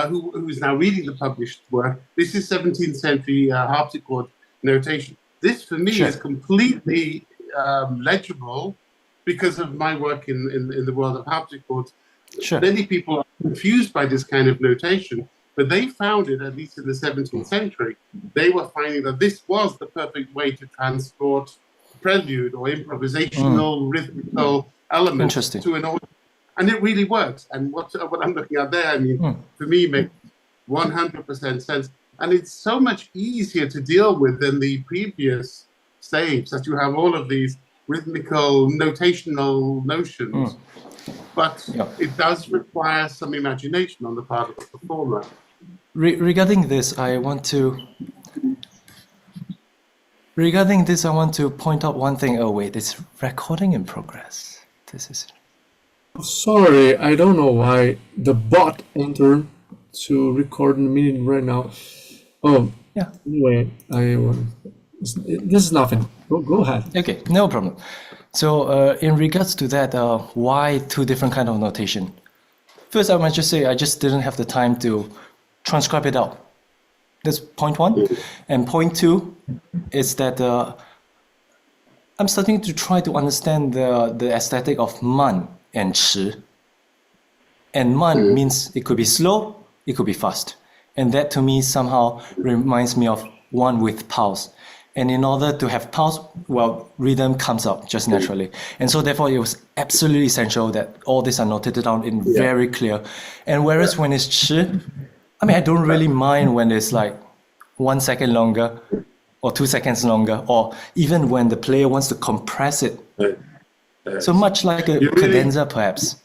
who is now reading the published work. This is 17th century harpsichord notation. This, for me, is completely legible because of my work in the world of harpsichords. Many people are confused by this kind of notation, but they found it, at least in the 17th century, they were finding that this was the perfect way to transport prelude or improvisational rhythmical elements to an audience. And it really works. And what I'm looking at there, for me, makes 100% sense. And it's so much easier to deal with than the previous staves, that you have all of these rhythmical, notational notions. But it does require some imagination on the part of the performer. Regarding this, I want to point out one thing. Oh wait, it's recording in progress. This is. Sorry, I don't know why the bot entered to record in a meeting right now. Oh, yeah. Anyway, this is nothing. Go ahead. Okay, no problem. So, in regards to that, why two different kind of notation? First, I might just say I just didn't have the time to transcribe it out. That's point one. And point two is that I'm starting to try to understand the aesthetic of man and chi. And man means it could be slow, it could be fast. And that to me somehow reminds me of one with pulse. And in order to have pulse, well, rhythm comes out just naturally. And so therefore it was absolutely essential that all these are noted down in very clear. And whereas when it's chi, I mean, I don't really mind when it's like 1 second longer or 2 seconds longer, or even when the player wants to compress it. So much like a cadenza perhaps.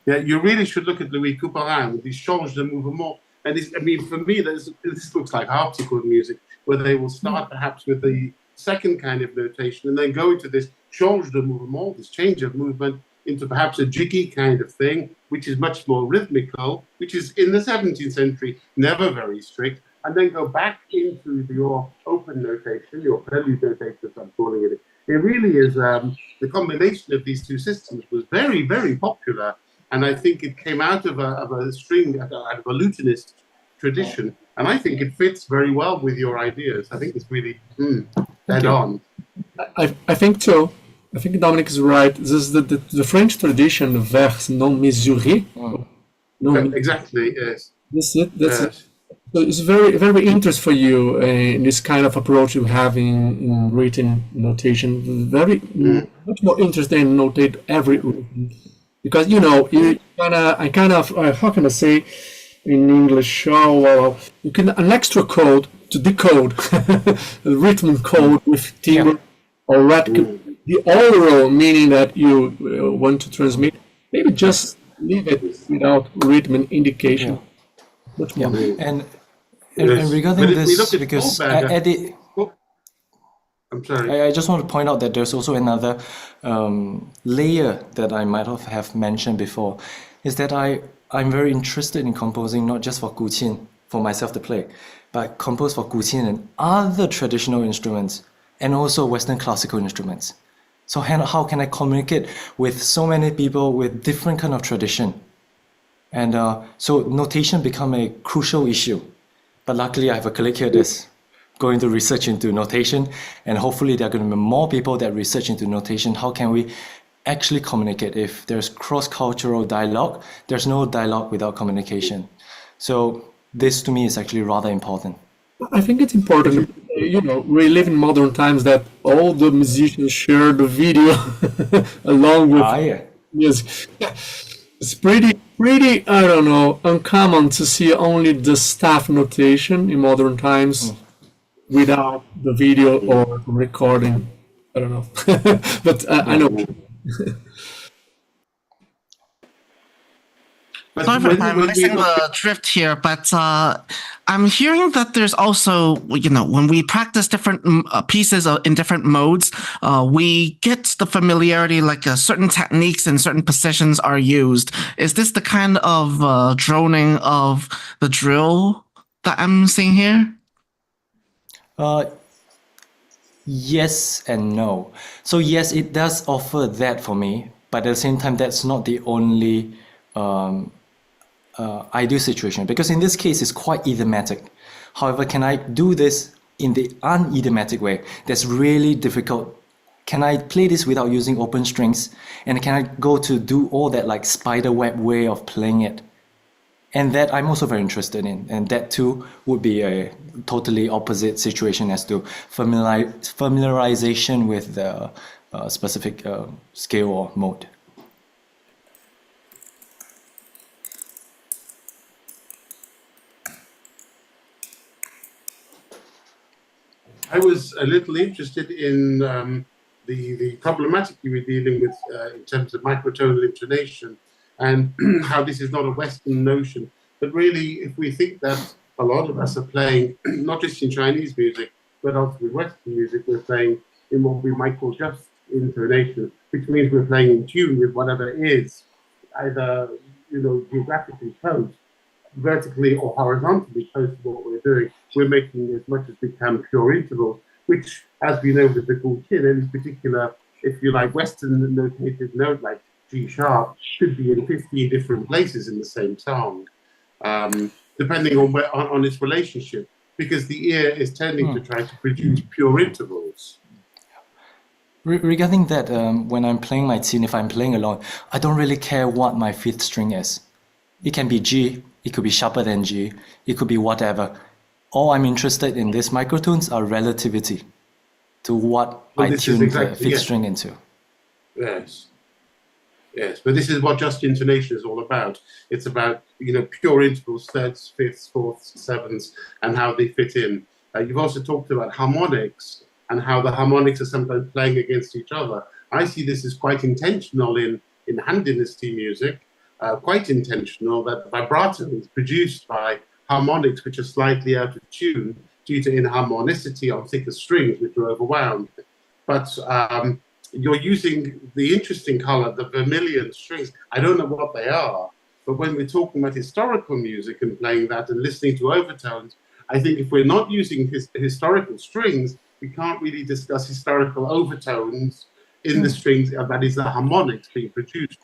Yeah, you really should look at Louis Couperin with these change de mouvement. And I mean, for me, this looks like harpsichord music, where they will start perhaps with the second kind of notation and then go into this change de mouvement, this change of movement, into perhaps a jiggy kind of thing, which is much more rhythmical, which is in the 17th century, never very strict, and then go back into your open notation, your prelude notation, as I'm calling it. It really is, the combination of these two systems was very, very popular. And I think it came out of a string, out of a lutenist tradition. And I think it fits very well with your ideas. I think it's really dead on. I think so. I think Dominic is right. This is the French tradition, the vers non mesuré. Exactly, yes. That's it. That's it. So it's very, very interesting for you in this kind of approach you have in written notation. Very much more interesting in notate every rhythm. Because I kind of how can I say in English? You can an extra code to decode the rhythm code with timbre or radical. The oral meaning that you want to transmit. Maybe just leave it without rhythm indication. Much more. And regarding this, because I'm sorry. I just want to point out that there's also another layer that I might have mentioned before, is that I'm very interested in composing not just for guqin, for myself to play, but compose for guqin and other traditional instruments, and also Western classical instruments. So how can I communicate with so many people with different kind of tradition? And so notation become a crucial issue. But luckily I have a colleague here that's going to research into notation, and hopefully there are going to be more people that research into notation. How can we actually communicate? If there's cross-cultural dialogue, there's no dialogue without communication. So this to me is actually rather important. I think it's important, we live in modern times that all the musicians share the video along with music. It's pretty, I don't know, uncommon to see only the staff notation in modern times without the video or recording. I don't know, but I know. Sorry I'm missing the drift here, but I'm hearing that there's also, when we practice different pieces in different modes, we get the familiarity, like certain techniques and certain positions are used. Is this the kind of droning of the drill that I'm seeing here? Yes and no. So yes, it does offer that for me, but at the same time, that's not the only ideal situation, because in this case it's quite idiomatic. However, can I do this in the unidiomatic way? That's really difficult. Can I play this without using open strings? And can I go to do all that like spider web way of playing it? And that I'm also very interested in. And that too would be a totally opposite situation as to familiarization with the specific scale or mode. I was a little interested in the problematic you were dealing with in terms of microtonal intonation, and how this is not a Western notion. But really, if we think that a lot of us are playing, not just in Chinese music, but also with Western music, we're playing in what we might call just intonation, which means we're playing in tune with whatever is either, geographically close, vertically or horizontally close to what we're doing. We're making as much as we can pure intervals, which, as we know with the guqin, any particular, if you like, Western notated note like G sharp should be in 15 different places in the same song, depending on its relationship, because the ear is tending to try to produce pure intervals. Regarding that, when I'm playing my tune, if I'm playing alone, I don't really care what my fifth string is. It can be G, it could be sharper than G, it could be whatever. All I'm interested in these microtones are relativity to what Well, I this is tuned the exactly, fifth yeah. string into. Yes. Yes, but this is what just intonation is all about. It's about, pure intervals, thirds, fifths, fourths, sevenths, and how they fit in. You've also talked about harmonics and how the harmonics are sometimes playing against each other. I see this as quite intentional in hand dynasty music, quite intentional that vibrato is produced by harmonics which are slightly out of tune due to inharmonicity on thicker strings which are overwound. But you're using the interesting color, the vermilion strings. I don't know what they are, but when we're talking about historical music and playing that and listening to overtones, I think if we're not using historical strings, we can't really discuss historical overtones in the strings, that is the harmonics being produced.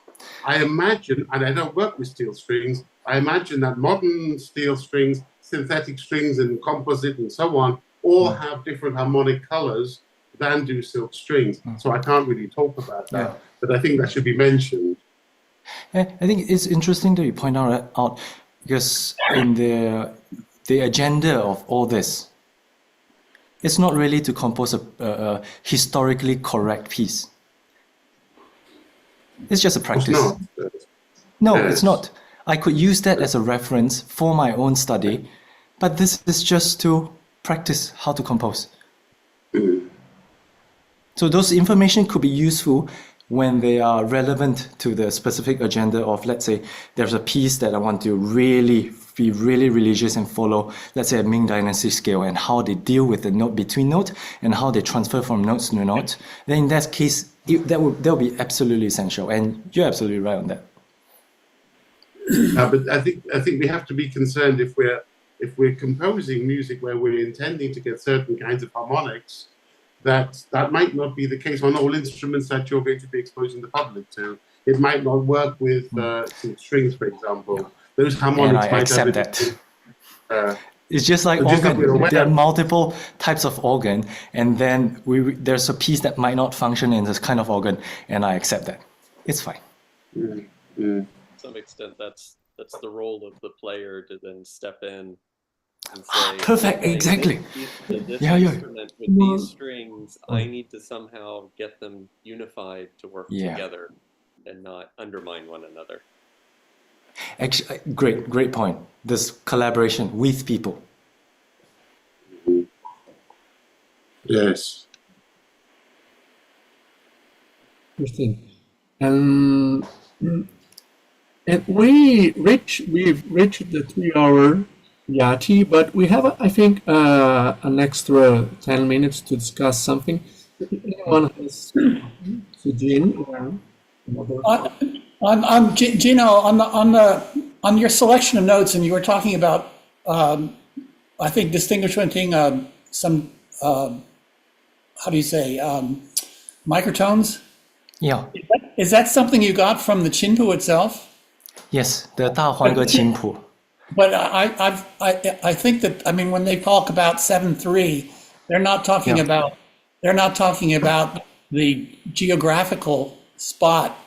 I imagine, and I don't work with steel strings, I imagine that modern steel strings, synthetic strings and composite and so on, all have different harmonic colors than do silk strings. So I can't really talk about that, but I think that should be mentioned. I think it's interesting that you point out because in the agenda of all this, it's not really to compose a historically correct piece. It's just a practice. It's not. No, Yes. it's not. I could use that as a reference for my own study, but this is just to practice how to compose. So those information could be useful when they are relevant to the specific agenda of, let's say, there's a piece that I want to really be really religious and follow, let's say, a Ming Dynasty scale and how they deal with the note between note and how they transfer from notes to note. Then in that case, that will be absolutely essential, and you're absolutely right on that. But I think we have to be concerned if we're composing music where we're intending to get certain kinds of harmonics, that might not be the case on all instruments that you're going to be exposing the public to. It might not work with some strings, for example. Those harmonics And I might accept have that. It's just like just that we're organ. aware. There are multiple types of organ, and then there's a piece that might not function in this kind of organ, and I accept that. It's fine. To some extent, that's the role of the player to then step in and say, Perfect, okay, exactly. This Yeah. instrument with these strings, I need to somehow get them unified to work together and not undermine one another. Actually, great point. This collaboration with people. Yes. Interesting. And we've reached the 3-hour Yati, but we have, I think, an extra 10 minutes to discuss something. If anyone has Jin, Gino, on your selection of notes, and you were talking about, I think, distinguishing some, how do you say, microtones? Yeah. Is that something you got from the Qinpu itself? Yes, the 大欢歌琴谱. But I think that, I mean, when they talk about 7/3, they're not talking about the geographical spot.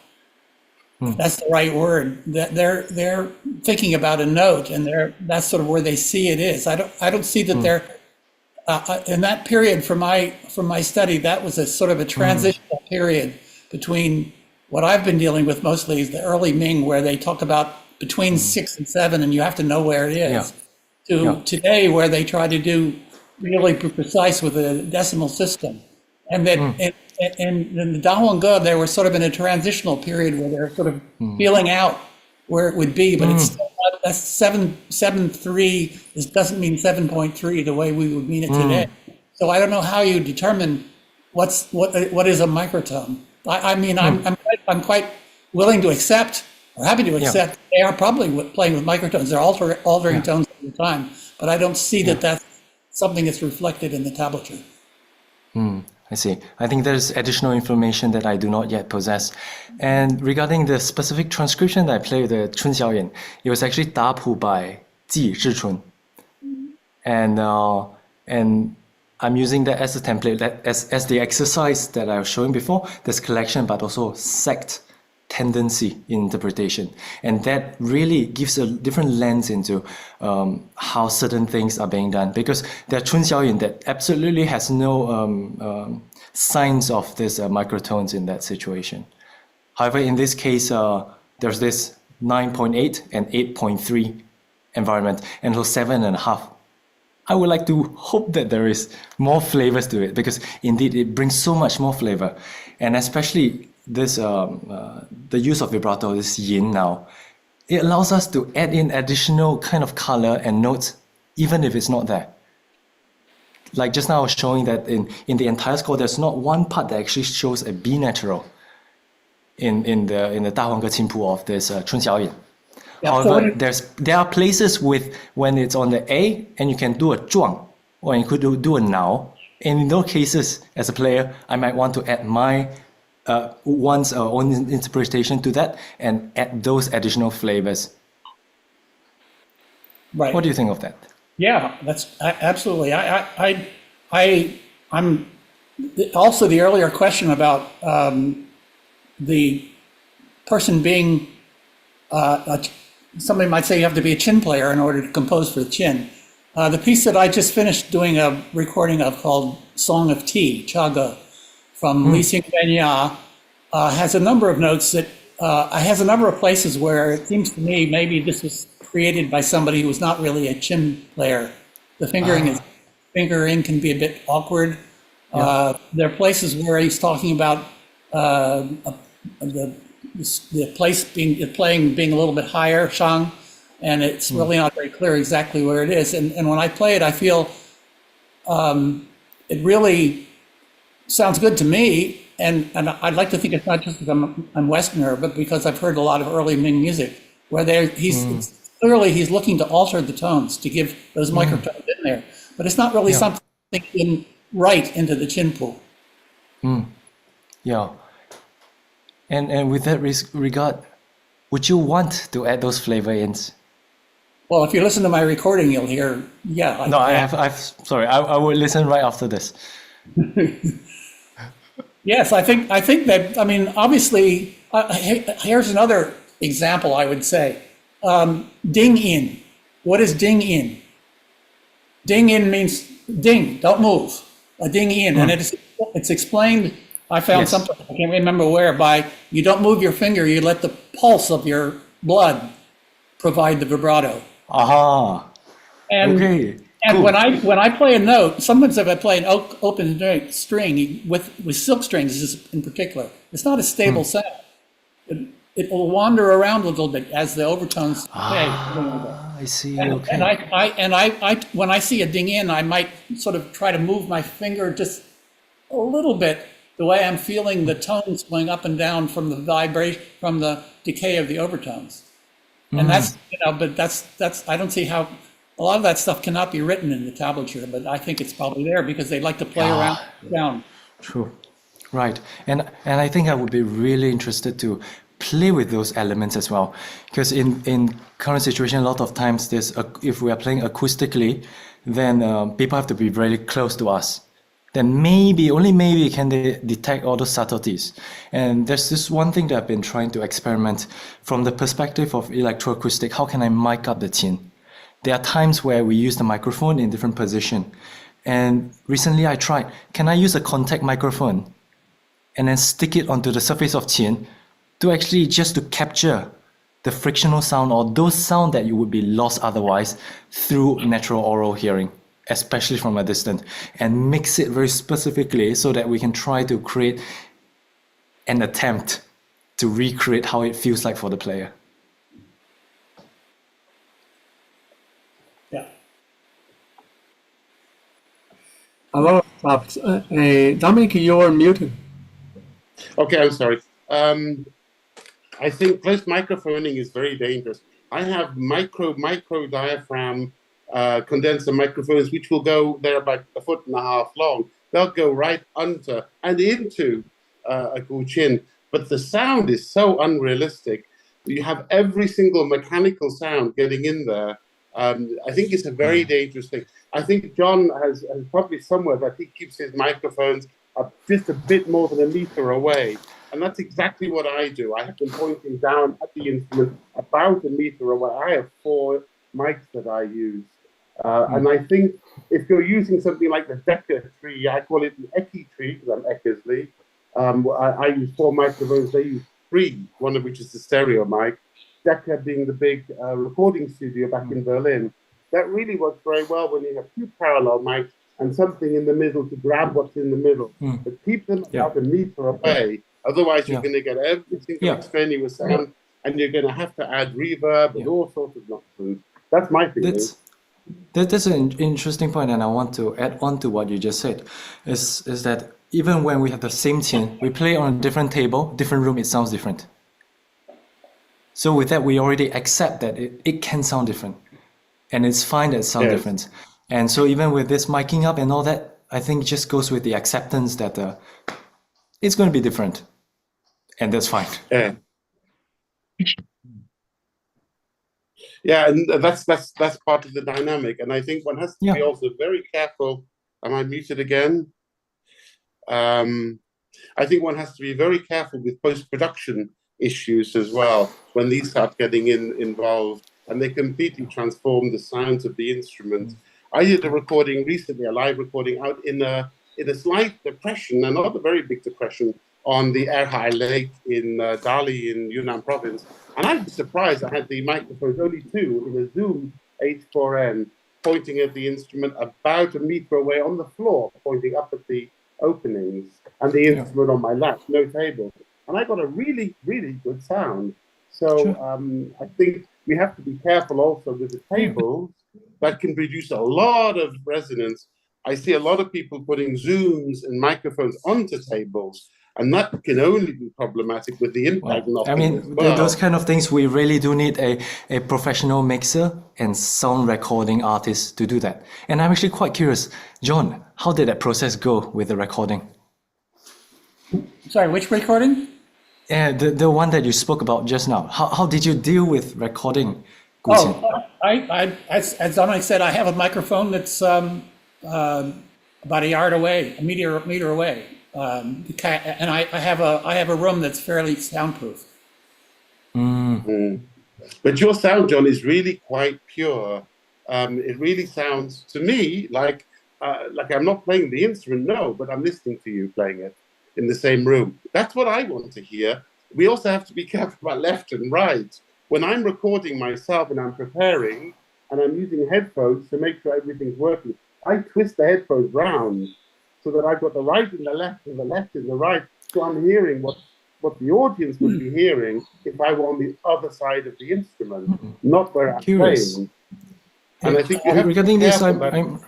That's the right word. They're thinking about a note, and that's sort of where they see it is. I don't see that they're in that period for my study. That was a sort of a transitional period between what I've been dealing with mostly is the early Ming, where they talk about between 6 and 7, and you have to know where it is. To today, where they try to do really precise with a decimal system, and that in the Dahuangge, they were sort of in a transitional period where they're sort of feeling out where it would be, but it's still not, that's 7/3. This doesn't mean 7.3 the way we would mean it today. So I don't know how you determine what is a microtone. I mean, I'm quite willing to accept, or happy to accept, they are probably playing with microtones. They're altering tones all the time, but I don't see that that's something that's reflected in the tablature. I see. I think there's additional information that I do not yet possess. And regarding the specific transcription that I played with the Chun Xiaoyan, it was actually 打谱 by Ji Zhichun. And I'm using that as a template, as the exercise that I was showing before, this collection, but also sect tendency in interpretation, and that really gives a different lens into how certain things are being done. Because there are chun xiaoyin that absolutely has no signs of this microtones in that situation. However, in this case, there's this 9.8 and 8.3 environment, and so 7.5. I would like to hope that there is more flavors to it, because indeed it brings so much more flavor, and especially this the use of vibrato, this yin now, it allows us to add in additional kind of color and notes, even if it's not there. Like just now I was showing that in the entire score, there's not one part that actually shows a B natural in the 大黄歌清谱 of this 春晓引. However, there are places with when it's on the A and you can do a 撞 or you could do a now. And in those cases, as a player, I might want to add my one's own interpretation to that and add those additional flavors. Right. What do you think of that? Yeah, that's absolutely. I'm also the earlier question about the person being somebody might say you have to be a chin player in order to compose for the chin. The piece that I just finished doing a recording of called Song of Tea, Chaga, from Li Xingwen has a number of notes that has a number of places where it seems to me maybe this was created by somebody who was not really a chin player. The fingering can be a bit awkward. There are places where he's talking about the place playing being a little bit higher, shang, and it's really not very clear exactly where it is. And when I play it, I feel it really sounds good to me. And I'd like to think it's not just because I'm Westerner, but because I've heard a lot of early Ming music where clearly he's looking to alter the tones to give those microtones in there. But it's not really something in right into the chin pool. Yeah. And with that regard, would you want to add those flavor ins? Well, if you listen to my recording, you'll hear, Sorry, I will listen right after this. Yes, I think that, I mean, obviously, here's another example I would say. Ding in. What is ding in? Ding in means ding, don't move. A ding in, and it's explained. I found something, I can't remember where, by you don't move your finger, you let the pulse of your blood provide the vibrato. Aha. And, okay. And cool. when I play a note, sometimes if I play an open string with silk strings in particular, it's not a stable sound. It will wander around a little bit as the overtones play. I see. And, okay. and I when I see a ding in, I might sort of try to move my finger just a little bit, the way I'm feeling the tones going up and down from the vibration, from the decay of the overtones. And that's, but that's, I don't see how, a lot of that stuff cannot be written in the tablature, but I think it's probably there because they like to play around down. True. Right. And I think I would be really interested to play with those elements as well. Because in current situation, a lot of times if we are playing acoustically, then people have to be very close to us. Then maybe, only maybe, can they detect all those subtleties. And there's this one thing that I've been trying to experiment from the perspective of electroacoustic. How can I mic up the qin? There are times where we use the microphone in different position. And recently I tried, can I use a contact microphone and then stick it onto the surface of qin to actually just to capture the frictional sound or those sound that you would be lost otherwise through natural oral hearing, especially from a distance, and mix it very specifically so that we can try to create an attempt to recreate how it feels like for the player. Yeah. Hello, Dominic, you're muted. Okay, I'm sorry. I think close microphoning is very dangerous. I have micro diaphragm condenser microphones, which will go, they're about 1.5 feet long. They'll go right under and into a guqin, but the sound is so unrealistic. You have every single mechanical sound getting in there. I think it's a very dangerous thing. I think John has probably somewhere that he keeps his microphones up just a bit more than 1 meter away. And that's exactly what I do. I have them pointing down at the instrument about a meter away. I have 4 mics that I use. And I think if you're using something like the Decker tree, I call it the Eki tree because I'm Eckersley. I use 4 microphones. They use 3, one of which is the stereo mic. Decker being the big recording studio back in Berlin. That really works very well when you have 2 parallel mics and something in the middle to grab what's in the middle. But keep them about a meter away. Otherwise, you're going to get every single extraneous sound, and you're going to have to add reverb and all sorts of nonsense. That's my feeling. That's an interesting point, and I want to add on to what you just said. Is that even when we have the same tune, we play on a different table, different room, it sounds different. So with that, we already accept that it can sound different, and it's fine that it sounds different. And so even with this miking up and all that, I think it just goes with the acceptance that it's going to be different, and that's fine. Yeah, and that's part of the dynamic. And I think one has to be also very careful. Am I muted again? I think one has to be very careful with post-production issues as well when these start getting involved, and they completely transform the sounds of the instrument. I did a recording recently, a live recording out in a slight depression, and not a very big depression, on the Erhai Lake in Dali in Yunnan province. And I was surprised I had the microphones, only 2, in a Zoom H4n, pointing at the instrument about a meter away on the floor, pointing up at the openings, and the instrument on my lap, no table. And I got a really, really good sound. So I think we have to be careful also with the tables that can produce a lot of resonance. I see a lot of people putting Zooms and microphones onto tables, and that can only be problematic with the impact. I mean, those kind of things, we really do need a professional mixer and sound recording artist to do that. And I'm actually quite curious, John, how did that process go with the recording? Sorry, which recording? The one that you spoke about just now. How did you deal with recording? As Dominic said, I have a microphone that's about a yard away, a meter away. And I have a room that's fairly soundproof. But your sound, John, is really quite pure. It really sounds to me like I'm not playing the instrument, no, but I'm listening to you playing it in the same room. That's what I want to hear. We also have to be careful about left and right. When I'm recording myself and I'm preparing and I'm using headphones to make sure everything's working, I twist the headphones round so that I've got the right in the left and the left in the right. So I'm hearing what the audience would be hearing if I were on the other side of the instrument, not where I'm playing. And I think regarding this, I'm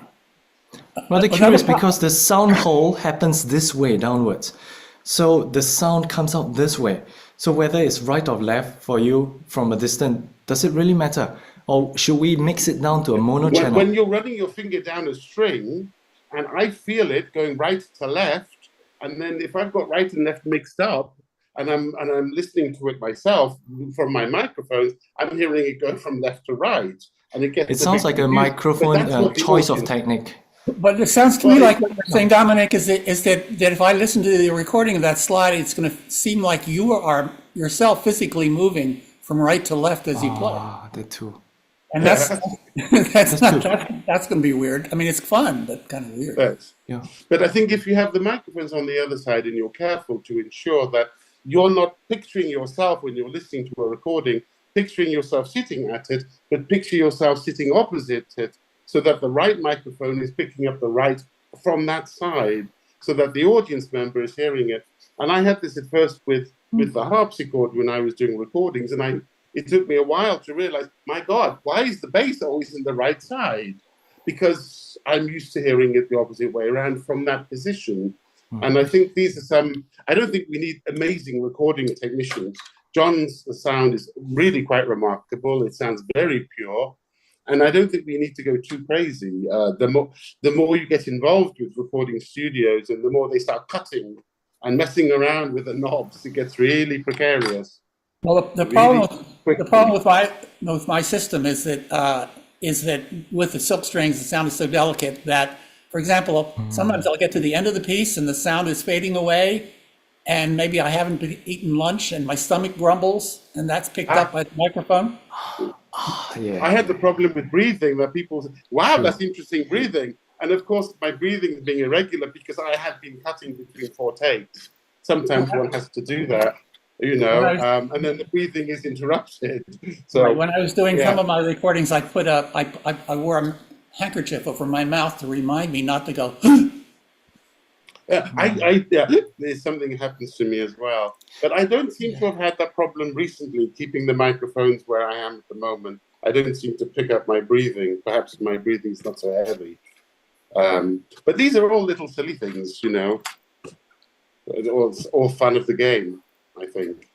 rather curious because the sound hole happens this way downwards. So the sound comes out this way. So whether it's right or left for you from a distance, does it really matter? Or should we mix it down to a mono channel? When you're running your finger down a string, and I feel it going right to left, and then if I've got right and left mixed up, and I'm listening to it myself from my microphones, I'm hearing it go from left to right, and it gets. It sounds like a microphone choice of technique. But it sounds to me like what you're saying, Dominic, is that if I listen to the recording of that slide, it's going to seem like you are yourself physically moving from right to left as you play. That too. And that's going to be weird. I mean, it's fun, but kind of weird. Yes. Yeah. But I think if you have the microphones on the other side and you're careful to ensure that you're not picturing yourself when you're listening to a recording, picturing yourself sitting at it, but picture yourself sitting opposite it, so that the right microphone is picking up the right from that side, so that the audience member is hearing it. And I had this at first with the harpsichord when I was doing recordings, and it took me a while to realize, my God, why is the bass always in the right side? Because I'm used to hearing it the opposite way around from that position. And I think these are I don't think we need amazing recording technicians. John's sound is really quite remarkable. It sounds very pure. And I don't think we need to go too crazy. The more you get involved with recording studios and the more they start cutting and messing around with the knobs, it gets really precarious. Well, the problem with my system is that with the silk strings, the sound is so delicate that, for example, sometimes I'll get to the end of the piece and the sound is fading away, and maybe I haven't eaten lunch and my stomach grumbles, and that's picked up by the microphone. Yeah. I had the problem with breathing that people said, wow, that's interesting breathing. And of course, my breathing is being irregular because I had been cutting between 4 takes. Sometimes one has to do that, you know, and then the breathing is interrupted. So Right, when I was doing some of my recordings, I wore a handkerchief over my mouth to remind me not to go. There's something that happens to me as well. But I don't seem to have had that problem recently, keeping the microphones where I am at the moment. I don't seem to pick up my breathing. Perhaps my breathing is not so heavy. But these are all little silly things, you know. It's all fun of the game, I think.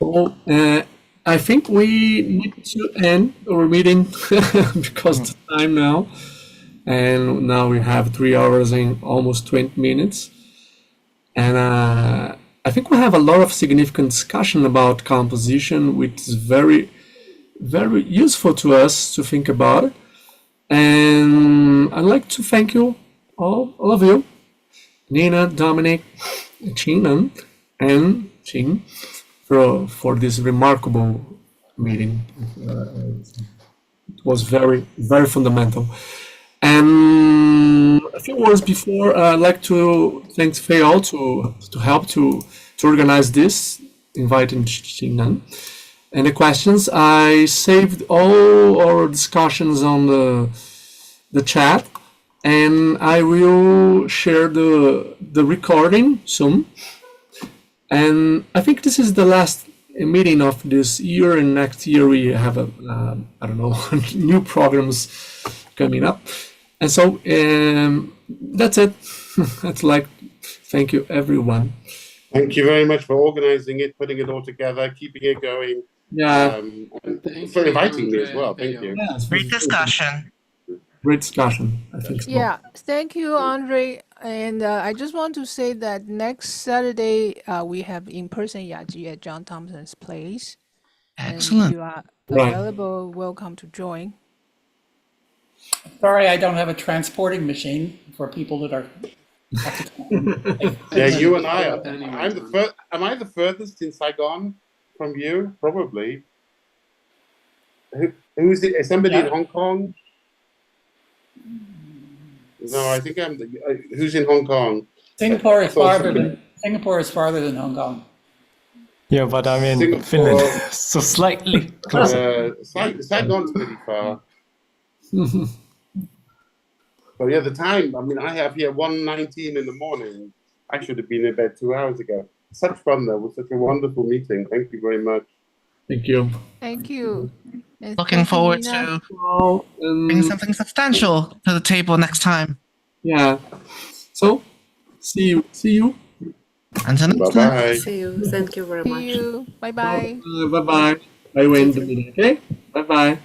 Well, I think we need to end our meeting because the time now, and now we have 3 hours and almost 20 minutes, and I think we have a lot of significant discussion about composition, which is very, very useful to us to think about. And I'd like to thank you all of you, Nina, Dominic, Chinan, and Ching, for this remarkable meeting. It was very, very fundamental. And a few words before, I'd like to thank Fei Al to help to organize this, inviting Chinan. And the questions, I saved all our discussions on the chat, and I will share the recording soon. And I think this is the last meeting of this year, and next year we have I don't know, new programs coming up. And so that's it. I'd like thank you everyone. Thank you very much for organizing it, putting it all together, keeping it going. Yeah. And for inviting me as well. Thank you. Yeah, Great discussion. Great discussion, I think so. Yeah, thank you, Andre. And I just want to say that next Saturday we have in-person Yaji at John Thompson's place. Excellent. And if you are Right. available, welcome to join. Sorry, I don't have a transporting machine for people that are. Yeah, you and I are. I'm the first. Am I the furthest in Saigon from you? Probably. Who's it? Somebody in Hong Kong? No, I think I'm the. Who's in Hong Kong? Singapore is farther than Hong Kong. Yeah, but I mean, Singapore. Finland, so slightly closer. Saigon's pretty far. But yeah, the time, I mean, I have here 1:19 in the morning. I should have been in bed 2 hours ago. Such fun, though. It was such a wonderful meeting. Thank you very much. Thank you. Thank you. And Looking thank you, forward Nina. to bring something substantial to the table next time. Yeah. So, see you. Until next time. Bye-bye. See you. Thank you very much. See you. Bye-bye. Bye-bye. I will end the meeting, okay? Bye-bye.